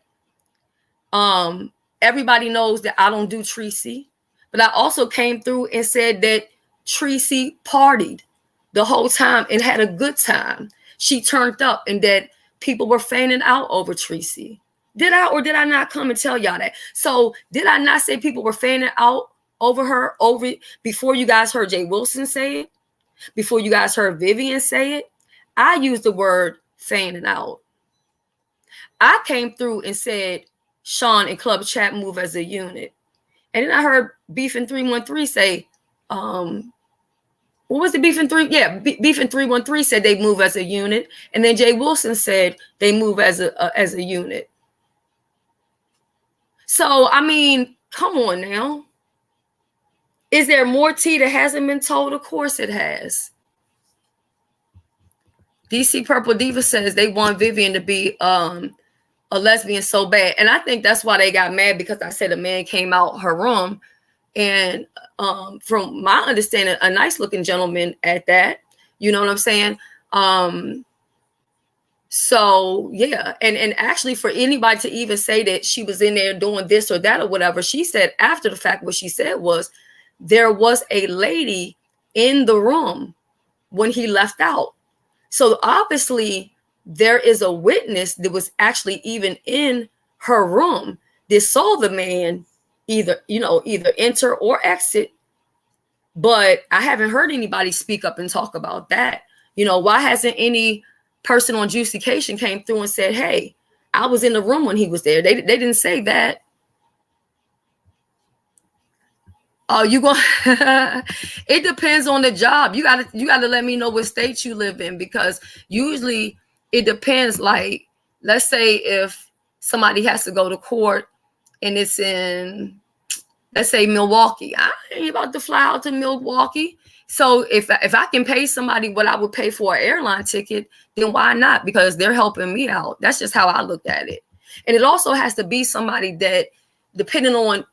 Everybody knows that I don't do Tracy, but I also came through and said that Tracy partied the whole time and had a good time. She turned up and that people were fanning out over Tracy. Did I or did I not come and tell y'all that? So did I not say people were fanning out over her before you guys heard Jay Wilson say it? Before you guys heard Vivian say it? I used the word fanning out. I came through and said Sean and Club Chat move as a unit. And then I heard Beef and 313 say, what was the Beef and 3? Yeah, Beef and 313 said they move as a unit. And then Jay Wilson said they move as a unit. So, I mean, come on now. Is there more tea that hasn't been told? Of course it has. DC Purple Diva says they want Vivian to be a lesbian so bad. And I think that's why they got mad, because I said a man came out her room. And from my understanding, a nice looking gentleman at that. You know what I'm saying? So, yeah. And actually for anybody to even say that she was in there doing this or that or whatever, she said after the fact, what she said was there was a lady in the room when he left out. So obviously there is a witness that was actually even in her room that saw the man either enter or exit. But I haven't heard anybody speak up and talk about that. You know, why hasn't any person on Juicycation came through and said, hey, I was in the room when he was there? They didn't say that. Oh, you going it depends on the job. You gotta let me know what state you live in, because usually it depends. Like, let's say if somebody has to go to court and it's in, let's say, Milwaukee. I ain't about to fly out to Milwaukee. So if I can pay somebody what I would pay for an airline ticket, then why not? Because they're helping me out. That's just how I look at it. And it also has to be somebody that, depending on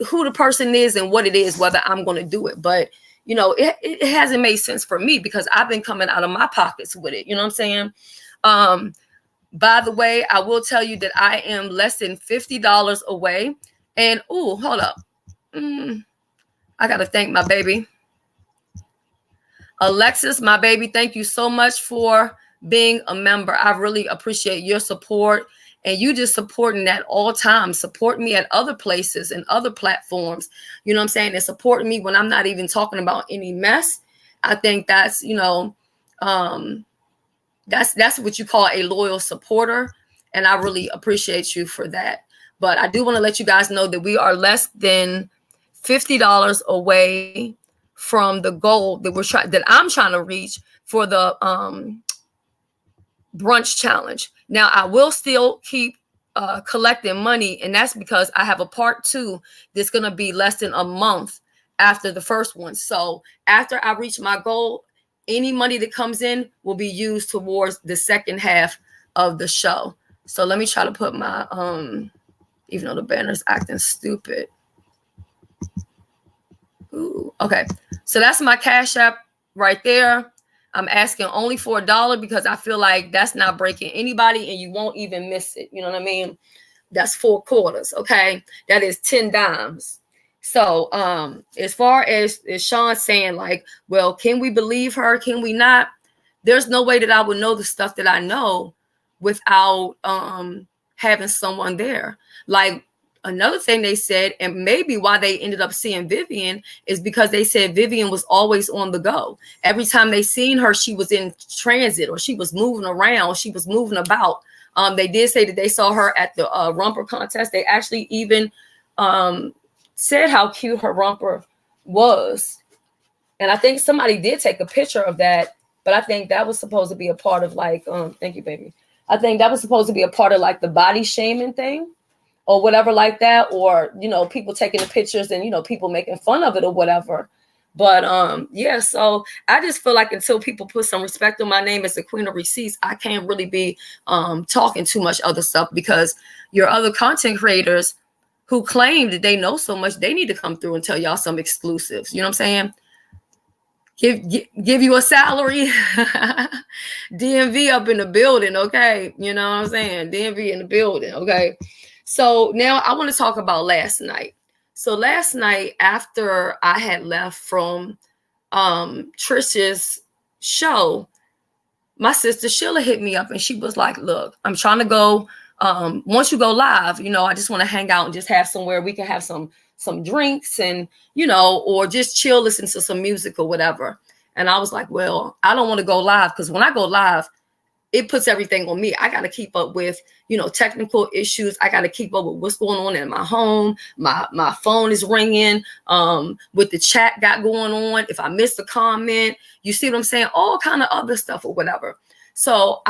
who the person is and what it is, whether I'm going to do it. But, you know, it hasn't made sense for me because I've been coming out of my pockets with it. You know what I'm saying? By the way, I will tell you that I am less than $50 away. And, oh, hold up. I got to thank my baby. Alexis, my baby, thank you so much for being a member. I really appreciate your support. And you just supporting at all times, support me at other places and other platforms. You know what I'm saying? And supporting me when I'm not even talking about any mess. I think that's, you know, that's what you call a loyal supporter. And I really appreciate you for that. But I do want to let you guys know that we are less than $50 away from the goal that I'm trying to reach for the brunch challenge. Now, I will still keep collecting money, and that's because I have a part 2 that's going to be less than a month after the first one. So after I reach my goal, any money that comes in will be used towards the second half of the show. So let me try to put my even though the banner's acting stupid. Ooh, okay. So that's my Cash App right there. I'm asking only for $1 because I feel like that's not breaking anybody and you won't even miss it. You know what I mean? That's 4 quarters. Okay. That is 10 dimes. So as far as Sean saying like, well, can we believe her? Can we not? There's no way that I would know the stuff that I know without having someone there. Like, another thing they said, and maybe why they ended up seeing Vivian, is because they said Vivian was always on the go. Every time they seen her, she was in transit or she was moving around. She was moving about. They did say that they saw her at the romper contest. They actually even said how cute her romper was. And I think somebody did take a picture of that, but I think that was supposed to be a part of like, thank you, baby. I think that was supposed to be a part of like the body shaming thing or whatever like that, or, you know, people taking the pictures and, you know, people making fun of it or whatever. But yeah, so I just feel like until people put some respect on my name as the Queen of Receipts, I can't really be talking too much other stuff, because your other content creators who claim that they know so much, they need to come through and tell y'all some exclusives. You know what I'm saying? Give you a salary. DMV up in the building, okay? You know what I'm saying? DMV in the building, okay? So now I want to talk about last night. So last night, after I had left from Trisha's show, my sister Sheila hit me up and she was like, look, I'm trying to go. Once you go live, you know, I just want to hang out and just have somewhere we can have some drinks and, you know, or just chill, listen to some music or whatever. And I was like, well, I don't want to go live, because when I go live, it puts everything on me. I got to keep up with, you know, technical issues. I got to keep up with what's going on in my home. My phone is ringing with the chat got going on. If I miss a comment, you see what I'm saying? All kind of other stuff or whatever. So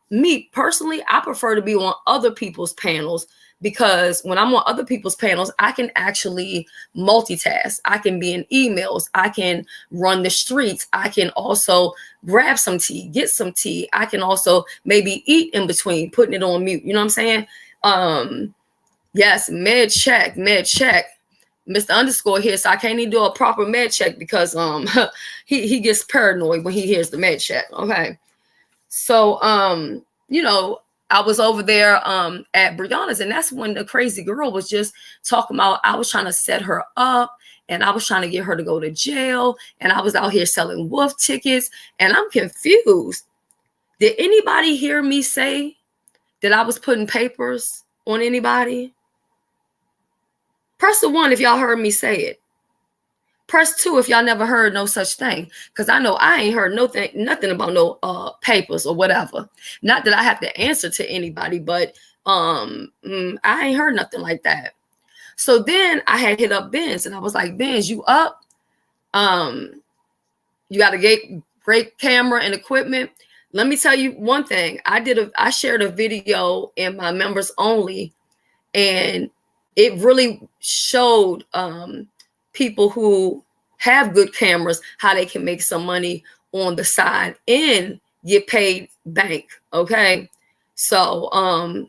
me personally, I prefer to be on other people's panels, because when I'm on other people's panels, I can actually multitask. I can be in emails. I can run the streets. I can also grab some tea, get some tea. I can also maybe eat in between, putting it on mute. You know what I'm saying? Yes, med check. Mr. Underscore here, so I can't even do a proper med check because he gets paranoid when he hears the med check. Okay. So you know, I was over there at Brianna's, and that's when the crazy girl was just talking about, I was trying to set her up and I was trying to get her to go to jail, and I was out here selling wolf tickets, and I'm confused. Did anybody hear me say that I was putting papers on anybody? Press the 1 if y'all heard me say it. Press 2 if y'all never heard no such thing, because I know I ain't heard nothing about no papers or whatever. Not that I have to answer to anybody, but I ain't heard nothing like that. So then I had hit up Benz, and I was like, Benz, you up? You got a great camera and equipment. Let me tell you one thing. I shared a video in my members only, and it really showed people who have good cameras how they can make some money on the side and get paid bank. Okay. So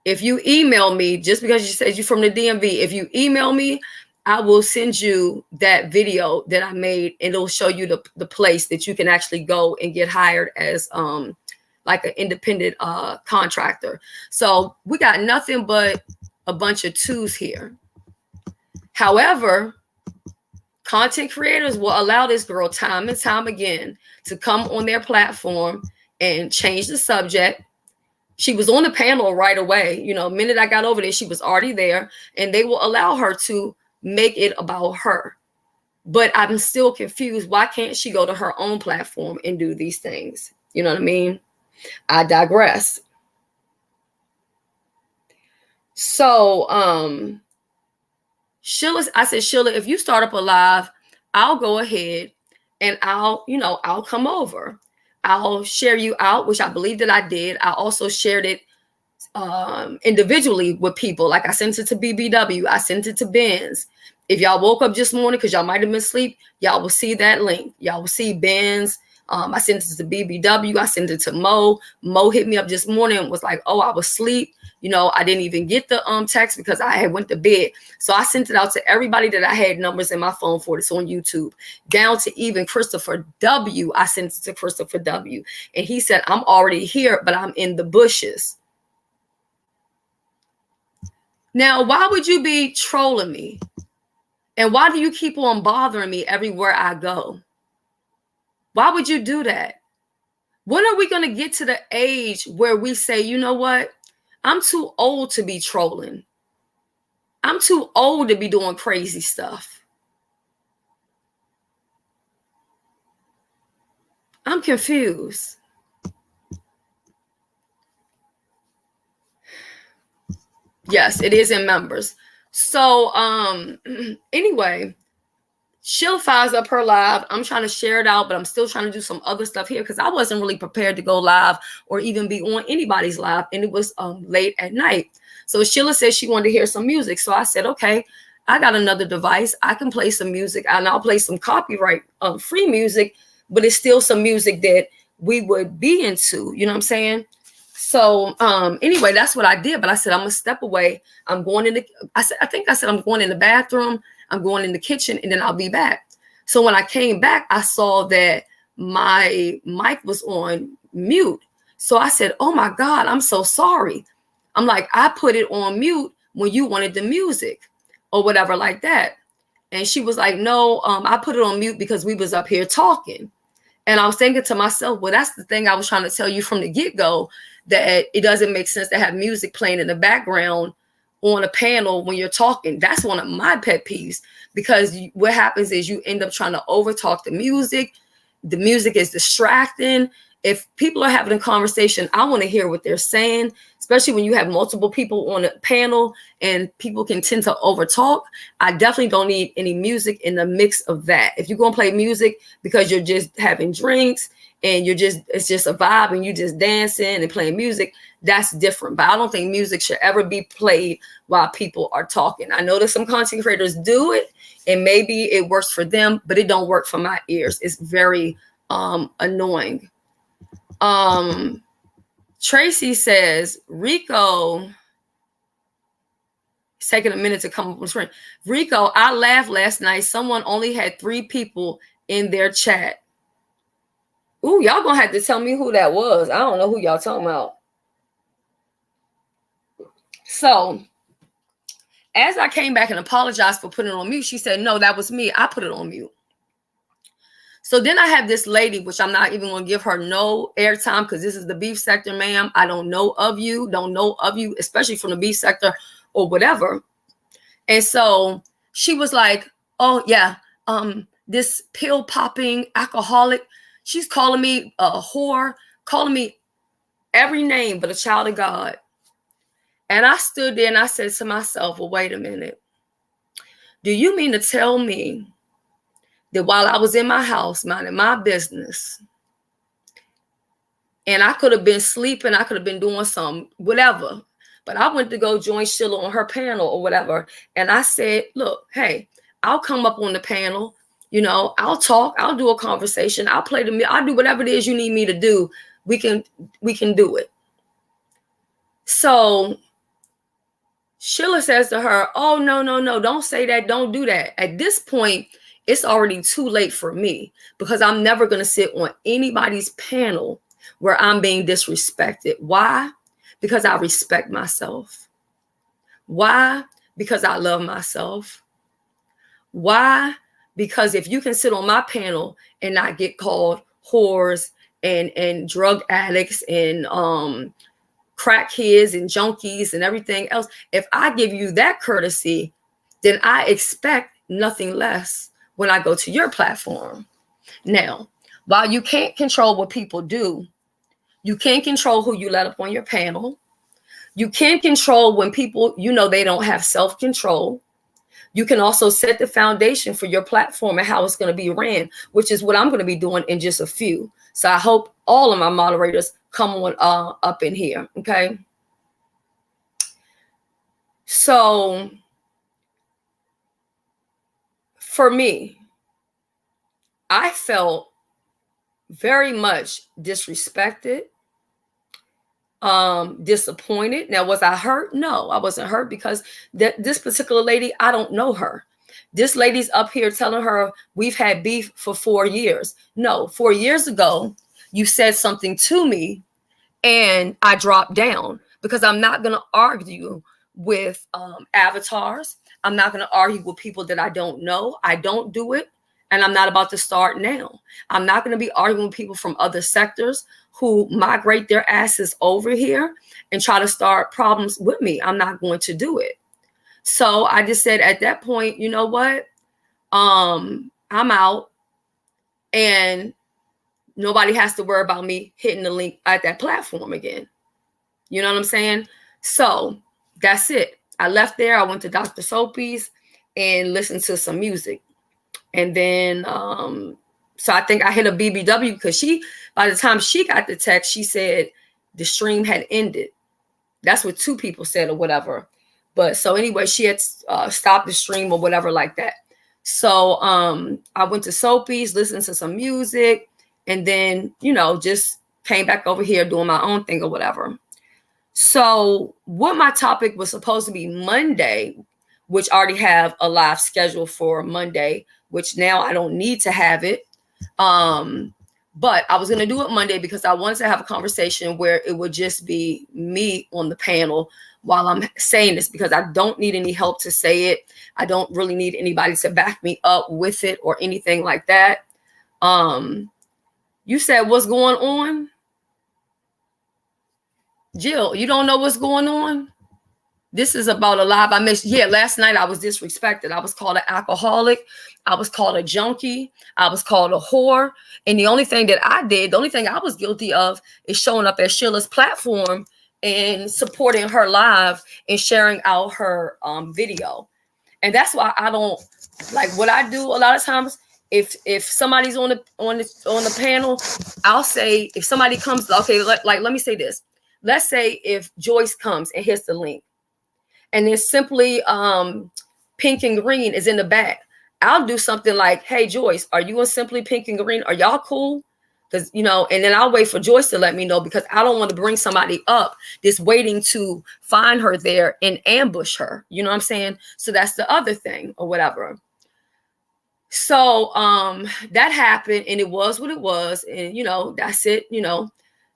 if you email me, just because you said you're from the DMV, if you email me, I will send you that video that I made, and it'll show you the place that you can actually go and get hired as like an independent contractor. So we got nothing but a bunch of 2s here. However, content creators will allow this girl time and time again to come on their platform and change the subject. She was on the panel right away. You know, the minute I got over there, she was already there, and they will allow her to make it about her. But I'm still confused. Why can't she go to her own platform and do these things? You know what I mean? I digress. So, Sheila, I said, Sheila, if you start up a live, I'll go ahead and I'll come over. I'll share you out, which I believe that I did. I also shared it individually with people. Like I sent it to BBW. I sent it to Benz. If y'all woke up this morning because y'all might have been asleep, y'all will see that link. Y'all will see Benz I sent it to BBW. I sent it to Mo. Mo hit me up this morning and was like, oh, I was asleep. You know, I didn't even get the text because I had went to bed. So I sent it out to everybody that I had numbers in my phone for. It's on YouTube. Down to even Christopher W. I sent it to Christopher W. And he said, I'm already here, but I'm in the bushes. Now, why would you be trolling me? And why do you keep on bothering me everywhere I go? Why would you do that? When are we going to get to the age where we say, you know what? I'm too old to be trolling. I'm too old to be doing crazy stuff. I'm confused. Yes, it is in members. So, anyway, she'll fires up her live. I'm trying to share it out, but I'm still trying to do some other stuff here because I wasn't really prepared to go live or even be on anybody's live. And it was late at night. So Sheila said she wanted to hear some music. So I said, okay, I got another device. I can play some music and I'll play some copyright free music, but it's still some music that we would be into. You know what I'm saying? So anyway, that's what I did. But I said, I'm gonna step away. I'm going in the, I think I said I'm going in the bathroom. I'm going in the kitchen and then I'll be back. So when I came back, I saw that my mic was on mute. So I said, oh my God, I'm so sorry. I'm like, I put it on mute when you wanted the music or whatever like that. And she was like, no, I put it on mute because we was up here talking. And I was thinking to myself, well, that's the thing I was trying to tell you from the get-go, that it doesn't make sense to have music playing in the background on a panel when you're talking. That's one of my pet peeves, because what happens is you end up trying to overtalk the music. The music is distracting. If people are having a conversation, I want to hear what they're saying, especially when you have multiple people on a panel and people can tend to overtalk. I definitely don't need any music in the mix of that. If you're going to play music because you're just having drinks and it's just a vibe and you just dancing and playing music, that's different. But I don't think music should ever be played while people are talking. I know that some content creators do it and maybe it works for them, but it don't work for my ears. It's very annoying. Tracy says, Rico, it's taking a minute to come up on the screen. Rico, I laughed last night. Someone only had 3 people in their chat. Ooh, y'all gonna have to tell me who that was. I don't know who y'all talking about. So as I came back and apologized for putting it on mute, she said, no, that was me. I put it on mute. So then I have this lady, which I'm not even going to give her no airtime because this is the beef sector, ma'am. I don't know of you, especially from the beef sector or whatever. And so she was like, oh, yeah, this pill popping alcoholic, she's calling me a whore, calling me every name but a child of God. And I stood there and I said to myself, well, wait a minute. Do you mean to tell me that while I was in my house, minding my business, and I could have been sleeping, I could have been doing some whatever, but I went to go join Sheila on her panel or whatever. And I said, look, hey, I'll come up on the panel. You know, I'll talk. I'll do a conversation. I'll play I'll do whatever it is you need me to do. We can do it. So Sheila says to her, oh, no, don't say that. Don't do that. At this point, it's already too late for me because I'm never going to sit on anybody's panel where I'm being disrespected. Why? Because I respect myself. Why? Because I love myself. Why? Because if you can sit on my panel and not get called whores and drug addicts and crackheads and junkies and everything else, if I give you that courtesy, then I expect nothing less when I go to your platform. Now, while you can't control what people do, you can't control who you let up on your panel. You can't control when people, they don't have self-control. You can also set the foundation for your platform and how it's going to be ran, which is what I'm going to be doing in just a few. So I hope all of my moderators come on up in here. Okay. So for me, I felt very much disrespected, disappointed. Now, was I hurt? No, I wasn't hurt, because this particular lady, I don't know her. This lady's up here telling her we've had beef for 4 years. No, 4 years ago, you said something to me and I dropped down, because I'm not going to argue with avatars. I'm not going to argue with people that I don't know. I don't do it. And I'm not about to start now. I'm not going to be arguing with people from other sectors who migrate their asses over here and try to start problems with me. I'm not going to do it. So I just said at that point, you know what? I'm out, and nobody has to worry about me hitting the link at that platform again. You know what I'm saying? So that's it. I left there. I went to Dr. Soapy's and listened to some music. And then, so I think I hit a BBW, because by the time she got the text, she said the stream had ended. That's what 2 people said or whatever. But so anyway, she had stopped the stream or whatever like that. So I went to Soapy's, listened to some music, and then, just came back over here doing my own thing or whatever. So what my topic was supposed to be Monday, which I already have a live schedule for Monday, which now I don't need to have it. But I was going to do it Monday because I wanted to have a conversation where it would just be me on the panel while I'm saying this, because I don't need any help to say it. I don't really need anybody to back me up with it or anything like that. You said, what's going on? Jill, you don't know what's going on? This is about a live I missed. Yeah, last night I was disrespected. I was called an alcoholic. I was called a junkie. I was called a whore. And the only thing that I did, the only thing I was guilty of is showing up at Sheila's platform and supporting her live and sharing out her video. And that's why I don't like what I do a lot of times. If somebody's on the panel, I'll say, if somebody comes, okay, let me say this. Let's say if Joyce comes and hits the link, and then simply Pink and Green is in the back, I'll do something like, hey, Joyce, are you on Simply Pink and Green? Are y'all cool? Because, and then I'll wait for Joyce to let me know, because I don't want to bring somebody up that's waiting to find her there and ambush her. You know what I'm saying? So that's the other thing or whatever. So that happened, and it was what it was. And, that's it.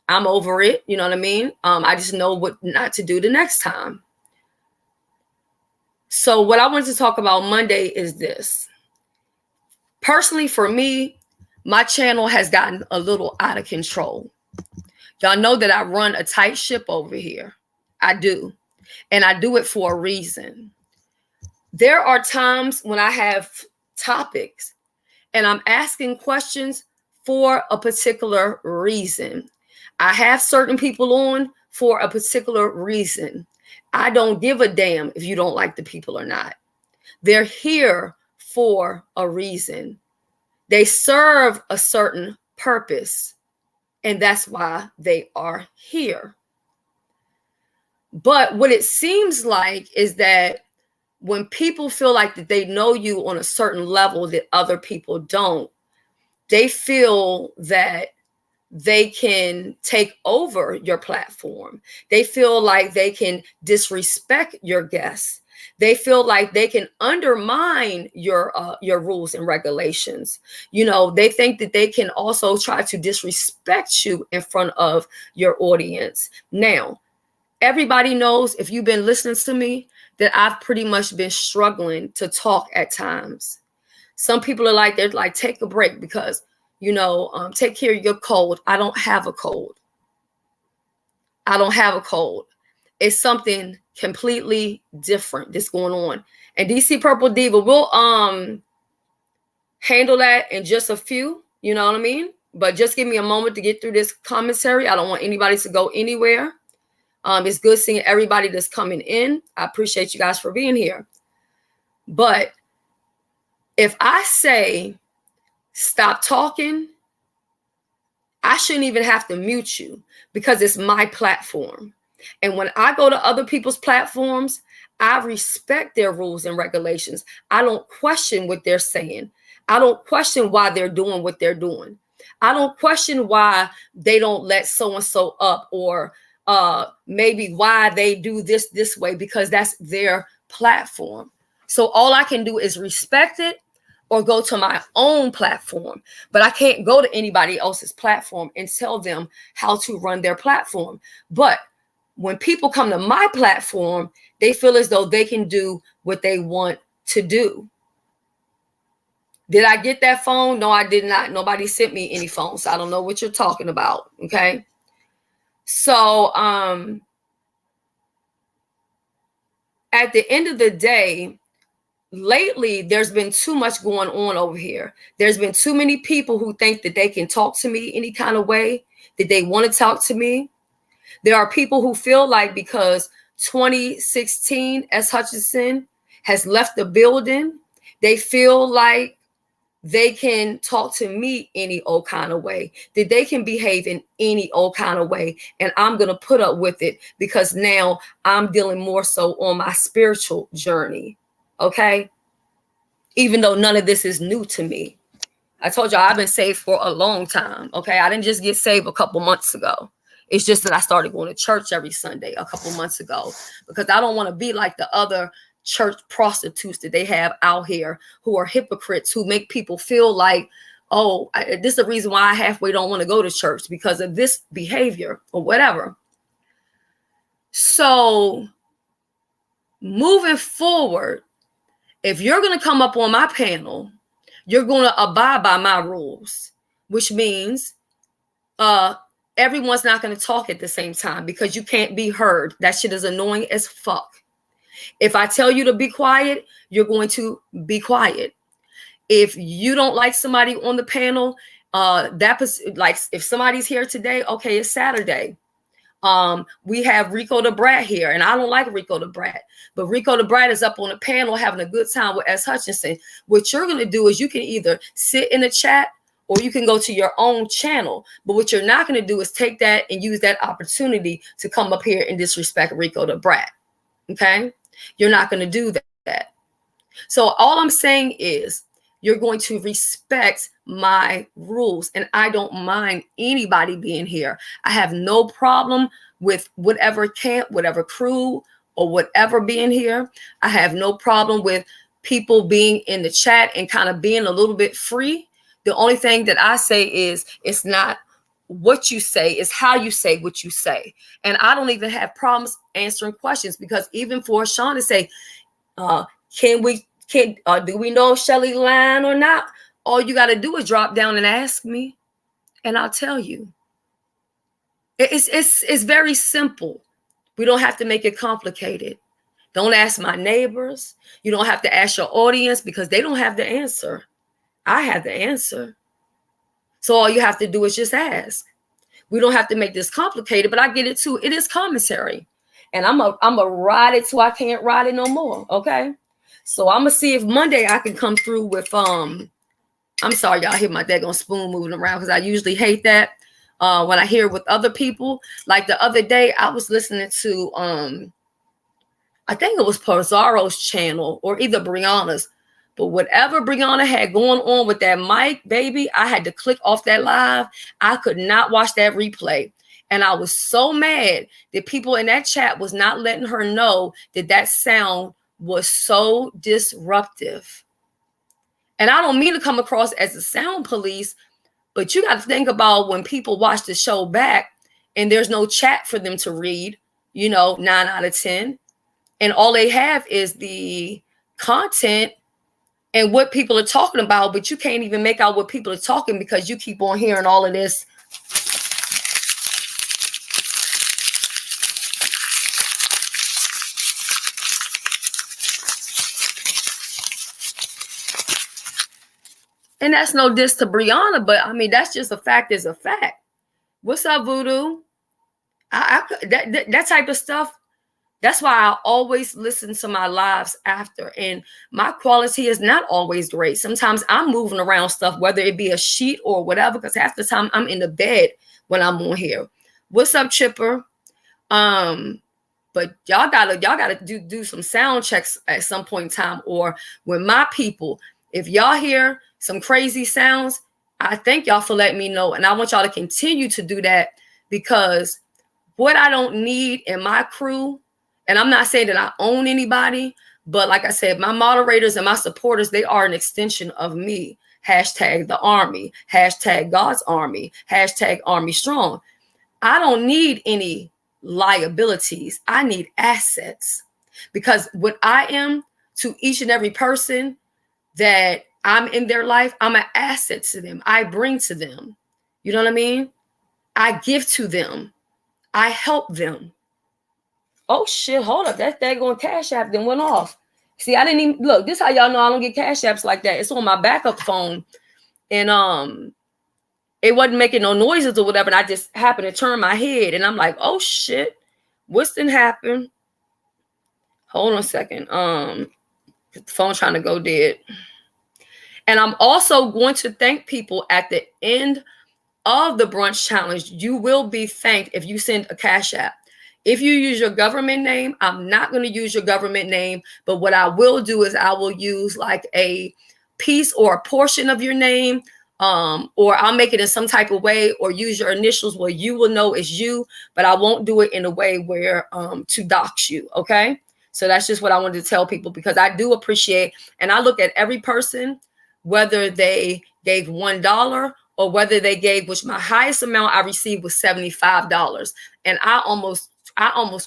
I'm over it. You know what I mean? I just know what not to do the next time. So what I wanted to talk about Monday is this. Personally, for me, my channel has gotten a little out of control. Y'all know that I run a tight ship over here. I do. And I do it for a reason. There are times when I have topics and I'm asking questions for a particular reason. I have certain people on for a particular reason. I don't give a damn if you don't like the people or not. They're here for a reason. They serve a certain purpose, and that's why they are here. But what it seems like is that when people feel like that they know you on a certain level that other people don't, they feel that they can take over your platform. They feel like they can disrespect your guests. They feel like they can undermine your rules and regulations. They think that they can also try to disrespect you in front of your audience. Now, everybody knows, if you've been listening to me, that I've pretty much been struggling to talk at times. Some people are they're like, take a break because, take care of your cold. I don't have a cold. I don't have a cold. It's something completely different that's going on. And DC Purple Diva will handle that in just a few, you know what I mean? But just give me a moment to get through this commentary. I don't want anybody to go anywhere. It's good seeing everybody that's coming in. I appreciate you guys for being here. But if I say stop talking, I shouldn't even have to mute you, because it's my platform. And when I go to other people's platforms, I respect their rules and regulations. I don't question what they're saying. I don't question why they're doing what they're doing. I don't question why they don't let so-and-so up, or maybe why they do this way, because that's their platform. So all I can do is respect it or go to my own platform. But I can't go to anybody else's platform and tell them how to run their platform. But when people come to my platform, they feel as though they can do what they want to do. Did I get that phone? No, I did not. Nobody sent me any phones. So I don't know what you're talking about. Okay. So at the end of the day, lately, there's been too much going on over here. There's been too many people who think that they can talk to me any kind of way, that they want to talk to me. There are people who feel like because 2016 S. Hutchinson has left the building, they feel like they can talk to me any old kind of way, that they can behave in any old kind of way. And I'm going to put up with it because now I'm dealing more so on my spiritual journey. Okay. Even though none of this is new to me. I told y'all I've been saved for a long time. Okay. I didn't just get saved a couple months ago. It's just that I started going to church every Sunday a couple months ago, because I don't want to be like the other church prostitutes that they have out here who are hypocrites, who make people feel like, oh, this is the reason why I halfway don't want to go to church, because of this behavior or whatever. So moving forward, if you're going to come up on my panel, you're going to abide by my rules, which means everyone's not going to talk at the same time, because you can't be heard. That shit is annoying as fuck. If I tell you to be quiet, you're going to be quiet. If you don't like somebody on the panel, like if somebody's here today, okay, it's Saturday. We have Rico the Brat here, and I don't like Rico the Brat, but Rico the Brat is up on the panel having a good time with S. Hutchinson. What you're going to do is you can either sit in the chat or you can go to your own channel. But what you're not going to do is take that and use that opportunity to come up here and disrespect Rico the Brat. Okay? You're not going to do that. So all I'm saying is you're going to respect my rules, and I don't mind anybody being here. I have no problem with whatever camp, whatever crew, or whatever being here. I have no problem with people being in the chat and kind of being a little bit free. The only thing that I say is it's not what you say, it's how you say what you say. And I don't even have problems answering questions, because even for Sean to say, do we know if Shelly lying or not? All you got to do is drop down and ask me, and I'll tell you. It's very simple. We don't have to make it complicated. Don't ask my neighbors. You don't have to ask your audience, because they don't have the answer. I have the answer. So all you have to do is just ask. We don't have to make this complicated, but I get it too. It is commentary. And I'm a ride it till I can't ride it no more. Okay. So I'm gonna see if Monday I can come through with I'm sorry, y'all hear my daggone spoon moving around, because I usually hate that when I hear it with other people. Like the other day, I was listening to I think it was Pizarro's channel or either Brianna's, but whatever Brianna had going on with that mic, baby, I had to click off that live. I could not watch that replay. And I was so mad that people in that chat was not letting her know that that sound was so disruptive. And I don't mean to come across as a sound police, but you got to think about when people watch the show back and there's no chat for them to read, 9 out of 10. And all they have is the content and what people are talking about, but you can't even make out what people are talking because you keep on hearing all of this. And that's no diss to Brianna, but I mean, that's just a fact is a fact. What's up, Voodoo? That type of stuff. That's why I always listen to my lives after. And my quality is not always great. Sometimes I'm moving around stuff, whether it be a sheet or whatever, because half the time I'm in the bed when I'm on here. What's up, Chipper? But y'all gotta do some sound checks at some point in time, or when my people, if y'all hear some crazy sounds, I thank y'all for letting me know. And I want y'all to continue to do that, because what I don't need in my crew, and I'm not saying that I own anybody, but like I said, my moderators and my supporters, they are an extension of me. Hashtag the army, hashtag God's army, hashtag army strong. I don't need any liabilities. I need assets, because what I am to each and every person that I'm in their life, I'm an asset to them. I bring to them. You know what I mean? I give to them. I help them. Oh shit, hold up. That daggone Cash App then went off. See, I didn't even look. This is how y'all know I don't get Cash Apps like that. It's on my backup phone. And it wasn't making no noises or whatever. And I just happened to turn my head and I'm like, oh shit, what's done happened? Hold on a second. The phone trying to go dead. And I'm also going to thank people at the end of the brunch challenge. You will be thanked if you send a Cash App. If you use your government name, I'm not going to use your government name, but what I will do is I will use like a piece or a portion of your name, or I'll make it in some type of way, or use your initials where you will know it's you, but I won't do it in a way where to dox you. Okay. So that's just what I wanted to tell people, because I do appreciate, and I look at every person, whether they gave $1 or whether they gave, which my highest amount I received was $75. And I almost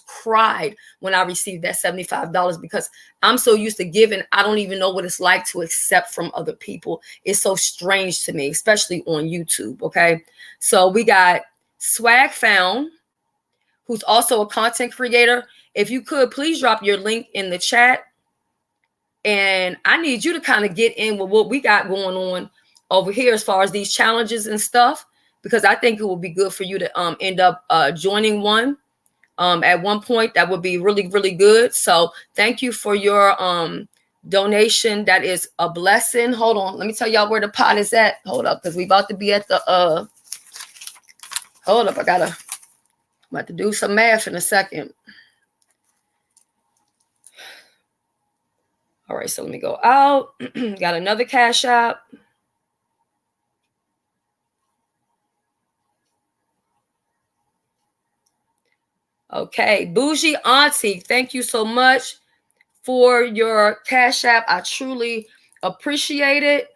cried when I received that $75, because I'm so used to giving. I don't even know what it's like to accept from other people. It's so strange to me, especially on YouTube. Okay. So we got Swag Found, who's also a content creator. If you could, please drop your link in the chat. And I need you to kind of get in with what we got going on over here as far as these challenges and stuff, because I think it will be good for you to end up joining one. At one point, that would be really, really good. So thank you for your donation. That is a blessing. Hold on. Let me tell y'all where the pot is at. Hold up, because we about to be at the hold up. I'm about to do some math in a second. All right, so let me go out. Got another Cash App. Okay, Bougie Auntie, thank you so much for your Cash App. I truly appreciate it.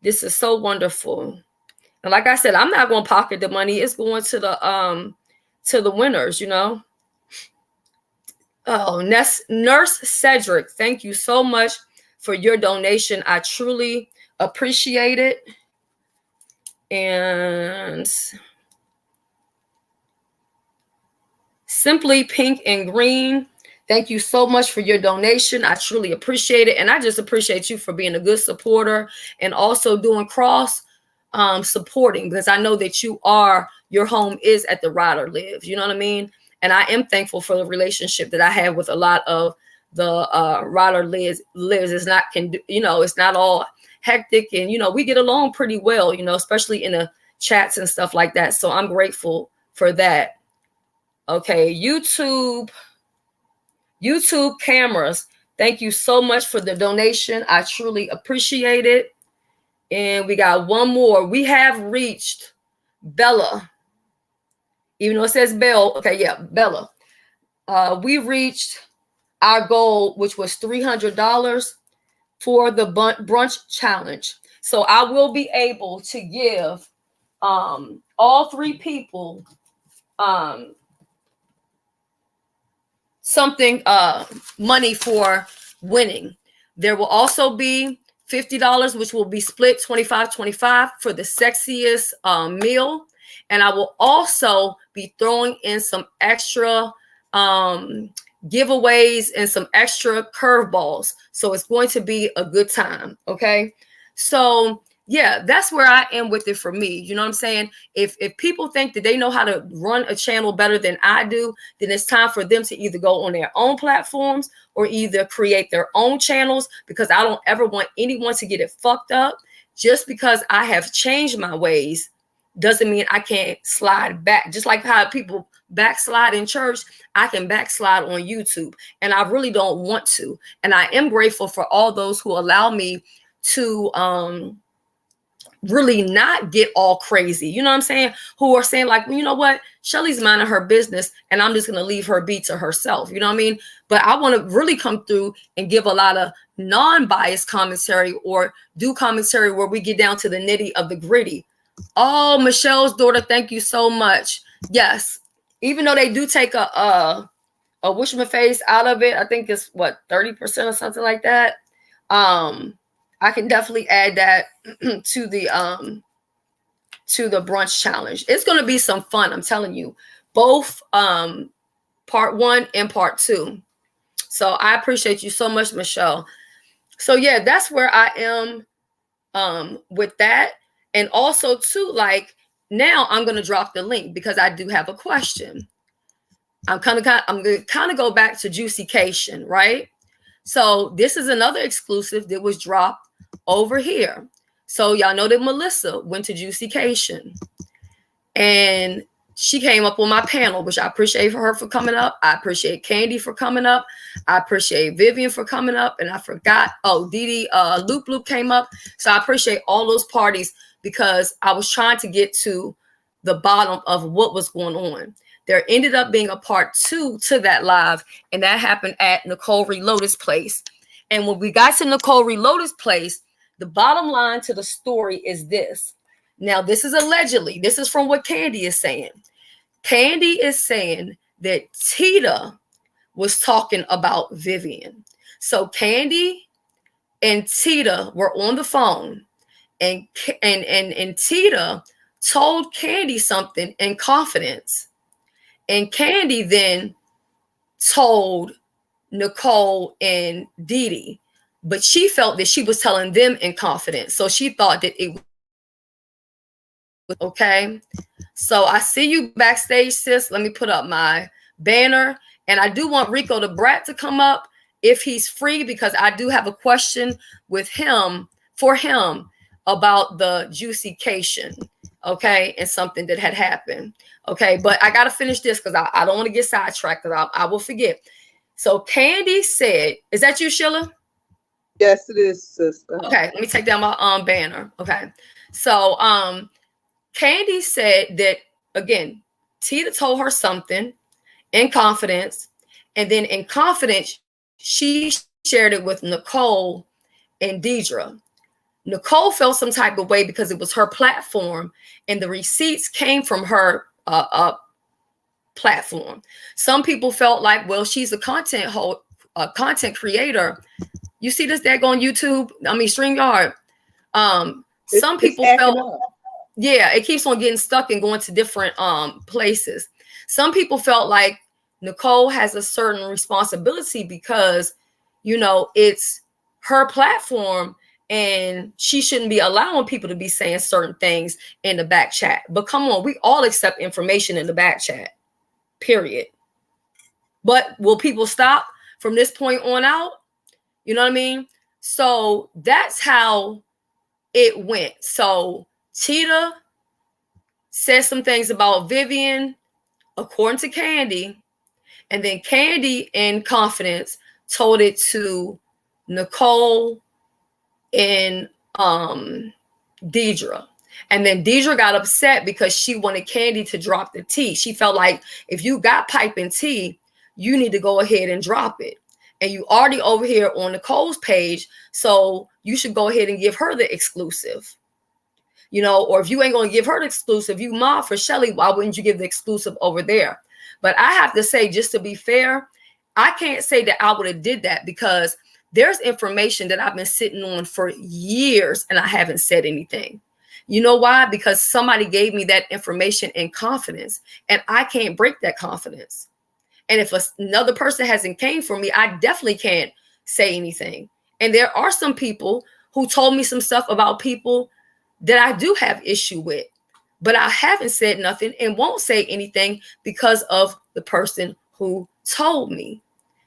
This is so wonderful. And like I said, I'm not going to pocket the money. It's going to the winners, you know. Oh, Nurse Cedric, thank you so much for your donation. I truly appreciate it. And Simply Pink and Green, thank you so much for your donation. I truly appreciate it. And I just appreciate you for being a good supporter and also doing cross supporting, because I know that your home is at the Ride or Live. You know what I mean? And I am thankful for the relationship that I have with a lot of the Ride or Lives. It's not, it's not all hectic, and, we get along pretty well, especially in the chats and stuff like that. So I'm grateful for that. Okay, YouTube cameras, thank you so much for the donation. I truly appreciate it. And we got one more. We have reached Bella. Even though it says Bell. Okay, yeah, Bella. We reached our goal, which was $300 for the brunch challenge. So I will be able to give all three people something money for winning. There will also be $50, which will be split 25-25 for the sexiest meal. And I will also be throwing in some extra giveaways and some extra curveballs. So it's going to be a good time. Okay. So yeah, that's where I am with it for me. You know what I'm saying? If people think that they know how to run a channel better than I do, then it's time for them to either go on their own platforms or either create their own channels, because I don't ever want anyone to get it fucked up. Just because I have changed my ways doesn't mean I can't slide back. Just like how people backslide in church, I can backslide on YouTube, and I really don't want to. And I am grateful for all those who allow me to really not get all crazy. You know what I'm saying? Who are saying like, well, you know what? Shelly's minding her business and I'm just going to leave her be to herself. You know what I mean? But I want to really come through and give a lot of non-biased commentary or do commentary where we get down to the nitty of the gritty. Oh, Michelle's daughter, thank you so much. Yes. Even though they do take a wishmaface out of it, I think it's what, 30% or something like that. I can definitely add that to the brunch challenge. It's going to be some fun. I'm telling you, both part 1 and part 2. So I appreciate you so much, Michelle. So yeah, that's where I am with that. And also too, like now I'm going to drop the link because I do have a question. I'm going to kind of go back to Juicycation, right? So this is another exclusive that was dropped over here. So y'all know that Melissa went to Juicycation and she came up on my panel, which I appreciate her for coming up. I appreciate Candy for coming up. I appreciate Vivian for coming up. And I forgot, Dee Loop came up. So I appreciate all those parties because I was trying to get to the bottom of what was going on. There ended up being a part 2 to that live, and that happened at Nicole Reloaded's place. And when we got to Nicole Reloaded's place, the bottom line to the story is this. Now, this is allegedly. This is from what Candy is saying. Candy is saying that Tita was talking about Vivian. So Candy and Tita were on the phone, and Tita told Candy something in confidence. And Candy then told Nicole and Dee Dee, but she felt that she was telling them in confidence. So she thought that it was okay. So I see you backstage, sis. Let me put up my banner. And I do want Rico the Brat to come up if he's free, because I do have a question with him, for him, about the Juicycation, okay, and something that had happened. Okay, but I got to finish this because I don't want to get sidetracked because I will forget. So Candy said, is that you, Sheila? Yes, it is, sister. Okay, let me take down my banner. Okay, so Candy said that, again, Tita told her something in confidence, and then in confidence, she shared it with Nicole and Deidre. Nicole felt some type of way because it was her platform, and the receipts came from her platform. Some people felt like, well, she's a content creator. You see this that go on YouTube? I mean, StreamYard. Some people felt, yeah, it keeps on getting stuck and going to different places. Some people felt like Nicole has a certain responsibility because, you know, it's her platform and she shouldn't be allowing people to be saying certain things in the back chat. But come on, we all accept information in the back chat, period. But will people stop from this point on out? You know what I mean? So that's how it went. So Tita said some things about Vivian, according to Candy, and then Candy in confidence told it to Nicole and Deidre. And then Deidre got upset because she wanted Candy to drop the tea. She felt like if you got pipe and tea, you need to go ahead and drop it. And you already over here on Nicole's page, so you should go ahead and give her the exclusive. You know, or if you ain't going to give her the exclusive, you mob for Shelly, why wouldn't you give the exclusive over there? But I have to say, just to be fair, I can't say that I would have did that because there's information that I've been sitting on for years and I haven't said anything. You know why? Because somebody gave me that information in confidence and I can't break that confidence. And if another person hasn't came for me, I definitely can't say anything. And there are some people who told me some stuff about people that I do have issue with, but I haven't said nothing and won't say anything because of the person who told me.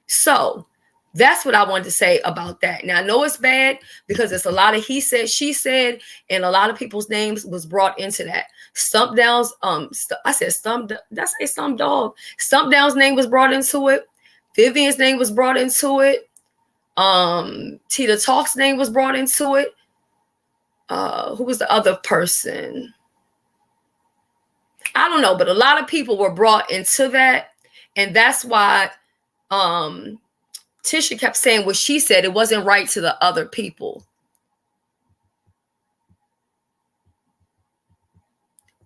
So that's what I wanted to say about that. Now, I know it's bad because it's a lot of he said, she said, and a lot of people's names was brought into that. Stump Down's, I said Stump, did I say Stump Dog? Stump Down's name was brought into it. Vivian's name was brought into it. Tita Talk's name was brought into it. who was the other person? I don't know, but a lot of people were brought into that. And that's why Tisha kept saying what she said. It wasn't right to the other people.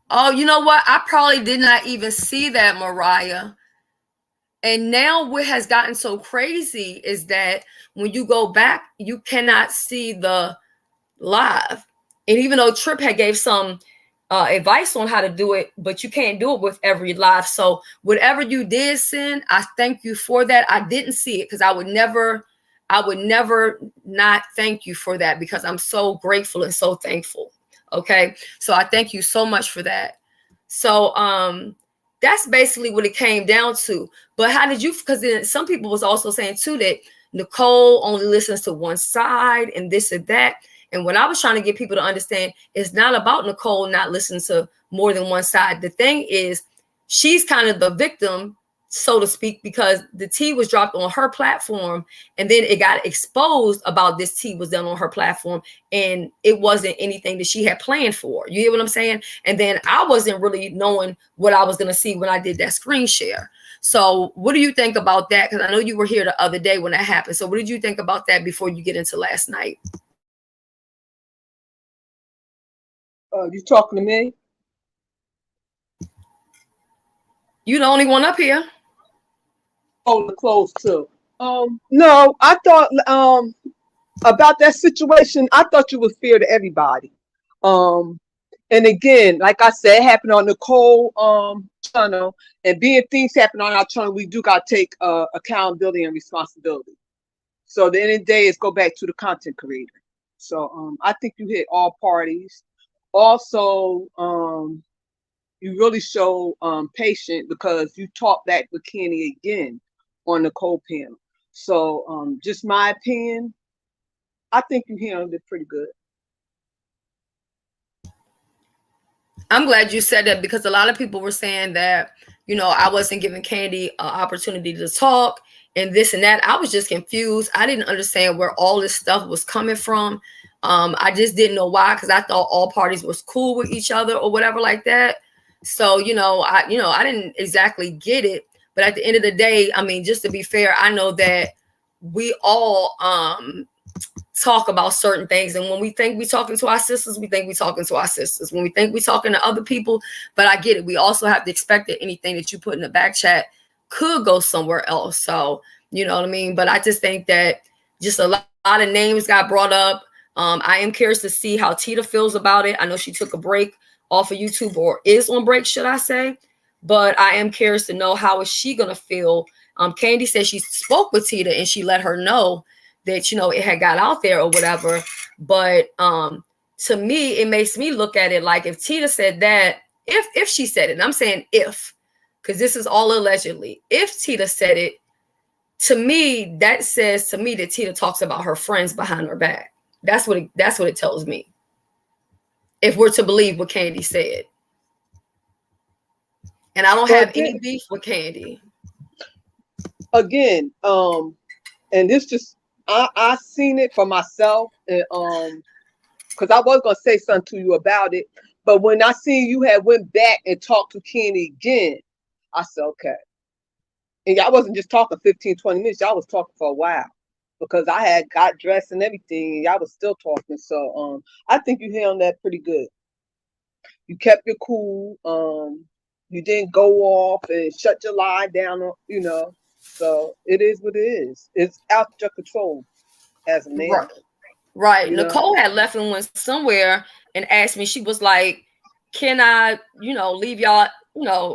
Oh, you know what? I probably did not even see that, Mariah. And now what has gotten so crazy is that when you go back, you cannot see the live. And even though Trip had gave some advice on how to do it, but you can't do it with every live. So whatever you did send, I thank you for that. I didn't see it because I would never not thank you for that, because I'm so grateful and so thankful. Okay. So I thank you so much for that. So that's basically what it came down to. But how did you, because then some people was also saying too that Nicole only listens to one side and this and that. And what I was trying to get people to understand, it's not about Nicole not listening to more than one side. The thing is, she's kind of the victim, so to speak, because the tea was dropped on her platform and then it got exposed about this tea was done on her platform and it wasn't anything that she had planned for. You hear what I'm saying? And then I wasn't really knowing what I was going to see when I did that screen share. So what do you think about that? Because I know you were here the other day when that happened. So what did you think about that before you get into last night? You talking to me? You the only one up here. Oh, the clothes too. No, I thought about that situation. I thought you was fair to everybody. And again, like I said, it happened on Nicole channel, and being things happen on our channel, we do got to take accountability and responsibility. So at the end of the day, it's go back to the content creator. So I think you hit all parties. Also, you really show patience because you talked back with Kenny again on the co-panel. So just my opinion, I think you handled it pretty good. I'm glad you said that, because a lot of people were saying that, you know, I wasn't giving Candy an opportunity to talk and this and that. I was just confused. I didn't understand where all this stuff was coming from. I just didn't know why, because I thought all parties was cool with each other or whatever like that. So, I didn't exactly get it. But at the end of the day, I mean, just to be fair, I know that we all talk about certain things. And when we think we're talking to our sisters, we think we're talking to our sisters. When we think we're talking to other people, but I get it. We also have to expect that anything that you put in the back chat could go somewhere else. So, you know what I mean? But I just think that just a lot of names got brought up. I am curious to see how Tita feels about it. I know she took a break off of YouTube, or is on break, should I say. But I am curious to know how is she going to feel. Candy said she spoke with Tita and she let her know that, it had got out there or whatever. But to me, it makes me look at it like if Tita said that, if she said it, and I'm saying if, because this is all allegedly, if Tita said it, to me, that says to me that Tita talks about her friends behind her back. That's what it tells me. If we're to believe what Candy said. And I don't have any beef with Candy. Again, and this just I seen it for myself, and because I was gonna say something to you about it, but when I seen you had went back and talked to Candy again, I said okay. And y'all wasn't just talking 15, 20 minutes, y'all was talking for a while. Because I had got dressed and everything, and y'all was still talking. So I think you handled that pretty good. You kept your cool. You didn't go off and shut your lie down, So it is what it is. It's out your control as a man. Right. Nicole had left and went somewhere and asked me, she was like, can I, leave y'all,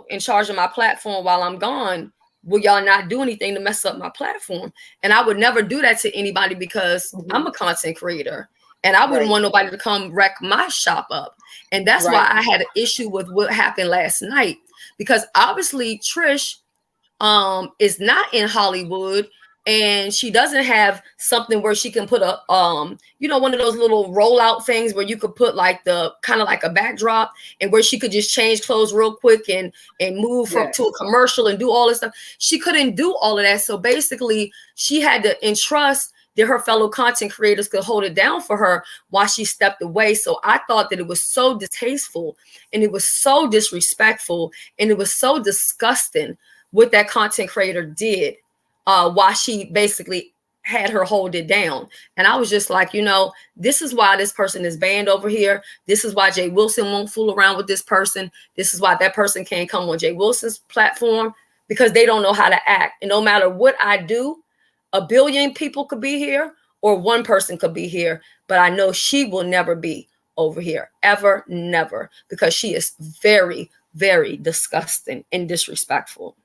in charge of my platform while I'm gone? Will y'all not do anything to mess up my platform? And I would never do that to anybody because I'm a content creator and I wouldn't want nobody to come wreck my shop up. And that's why I had an issue with what happened last night, because obviously Trish is not in Hollywood and she doesn't have something where she can put a one of those little rollout things where you could put like the kind of like a backdrop and where she could just change clothes real quick and move to a commercial and do all this stuff. She couldn't do all of that. So basically she had to entrust that her fellow content creators could hold it down for her while she stepped away. So I thought that it was so distasteful and it was so disrespectful and it was so disgusting what that content creator did while she basically had her hold it down. And I was just like, you know, this is why this person is banned over here. This is why Jay Wilson won't fool around with this person. This is why that person can't come on Jay Wilson's platform, because they don't know how to act. And no matter what I do, 1 billion people could be here or one person could be here, but I know she will never be over here, ever, never, because she is very, very disgusting and disrespectful.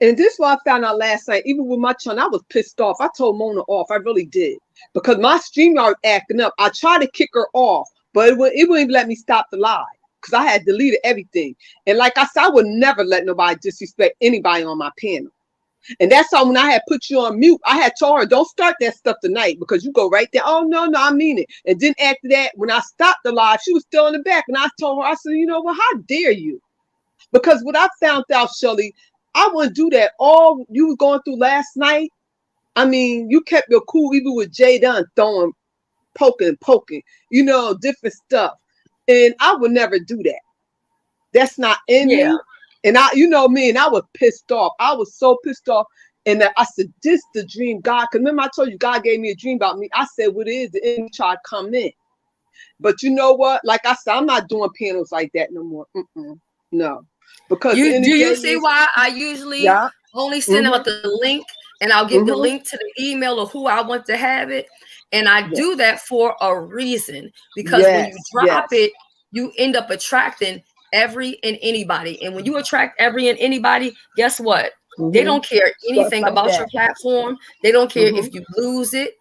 And this is what I found out last night. Even with my channel, I was pissed off. I told Mona off. I really did. Because my StreamYard acting up. I tried to kick her off, but it wouldn't even let me stop the live because I had deleted everything. And like I said, I would never let nobody disrespect anybody on my panel. And that's why when I had put you on mute, I had told her, don't start that stuff tonight because you go right there. Oh, no, I mean it. And then after that, when I stopped the live, she was still in the back. And I told her, I said, you know what? How dare you? Because what I found out, Shelly, I wouldn't do that. All you was going through last night, I mean, you kept your cool even with Jay Dunn throwing, poking, you know, different stuff. And I would never do that. That's not in me. And I, you know me, and I was pissed off. I was so pissed off. And I said, this the dream God. Because remember I told you God gave me a dream about me. I said, what it is, the enemy tried to come in. But you know what? Like I said, I'm not doing panels like that no more. No. Because do you see why I usually only send out the link, and I'll give the link to the email of who I want to have it, and I do that for a reason, because when you drop it, you end up attracting every and anybody, and when you attract every and anybody, guess what? They don't care anything like about your platform. They don't care if you lose it.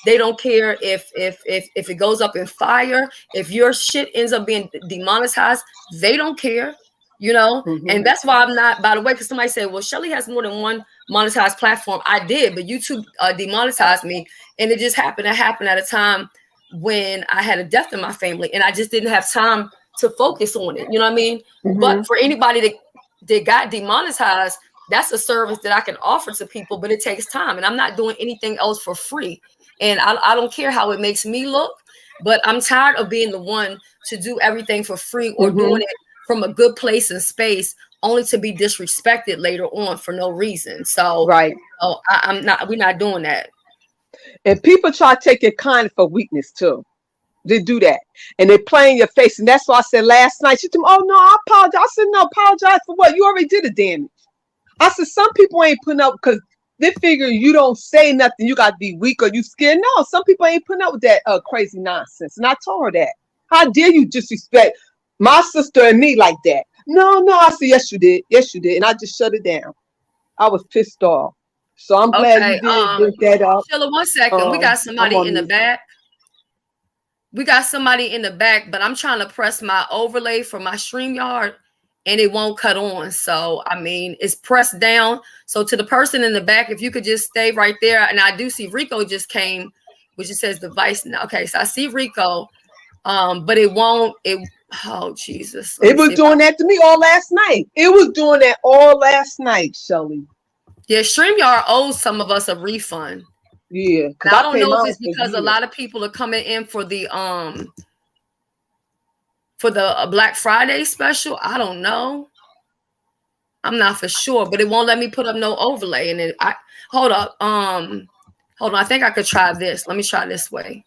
They don't care if it goes up in fire. If your shit ends up being demonetized, they don't care. You know, and that's why I'm not, by the way, because somebody said, well, Shelly has more than one monetized platform. I did, but YouTube demonetized me. And it just happened to happen at a time when I had a death in my family and I just didn't have time to focus on it. You know what I mean? But for anybody that got demonetized, that's a service that I can offer to people, but it takes time. And I'm not doing anything else for free. And I don't care how it makes me look, but I'm tired of being the one to do everything for free or doing it from a good place and space only to be disrespected later on for no reason. So we're not doing that. And people try to take your kindness for weakness too. They do that. And they play in your face. And that's why I said last night, she told me, oh no, I apologize. I said, no, apologize for what? You already did the damage. I said, some people ain't putting up because they figure you don't say nothing, you got to be weak or you scared. No, some people ain't putting up with that crazy nonsense. And I told her that. How dare you disrespect my sister and me like that? No, I said, yes, you did. Yes, you did. And I just shut it down. I was pissed off. So I'm glad you did bring that up. Sheila, 1 second. We got somebody in the back. But I'm trying to press my overlay for my StreamYard and it won't cut on. So, I mean, it's pressed down. So to the person in the back, if you could just stay right there. And I do see Rico just came, which it says device now. Okay, so I see Rico, but it won't. Oh, Jesus. It was doing that to me all last night. It was doing that all last night, Shelly. Yeah, StreamYard owes some of us a refund. Yeah. I don't know if it's because a lot of people are coming in for the Black Friday special. I don't know. I'm not for sure, but it won't let me put up no overlay. And then hold up. Hold on. I think I could try this. Let me try this way.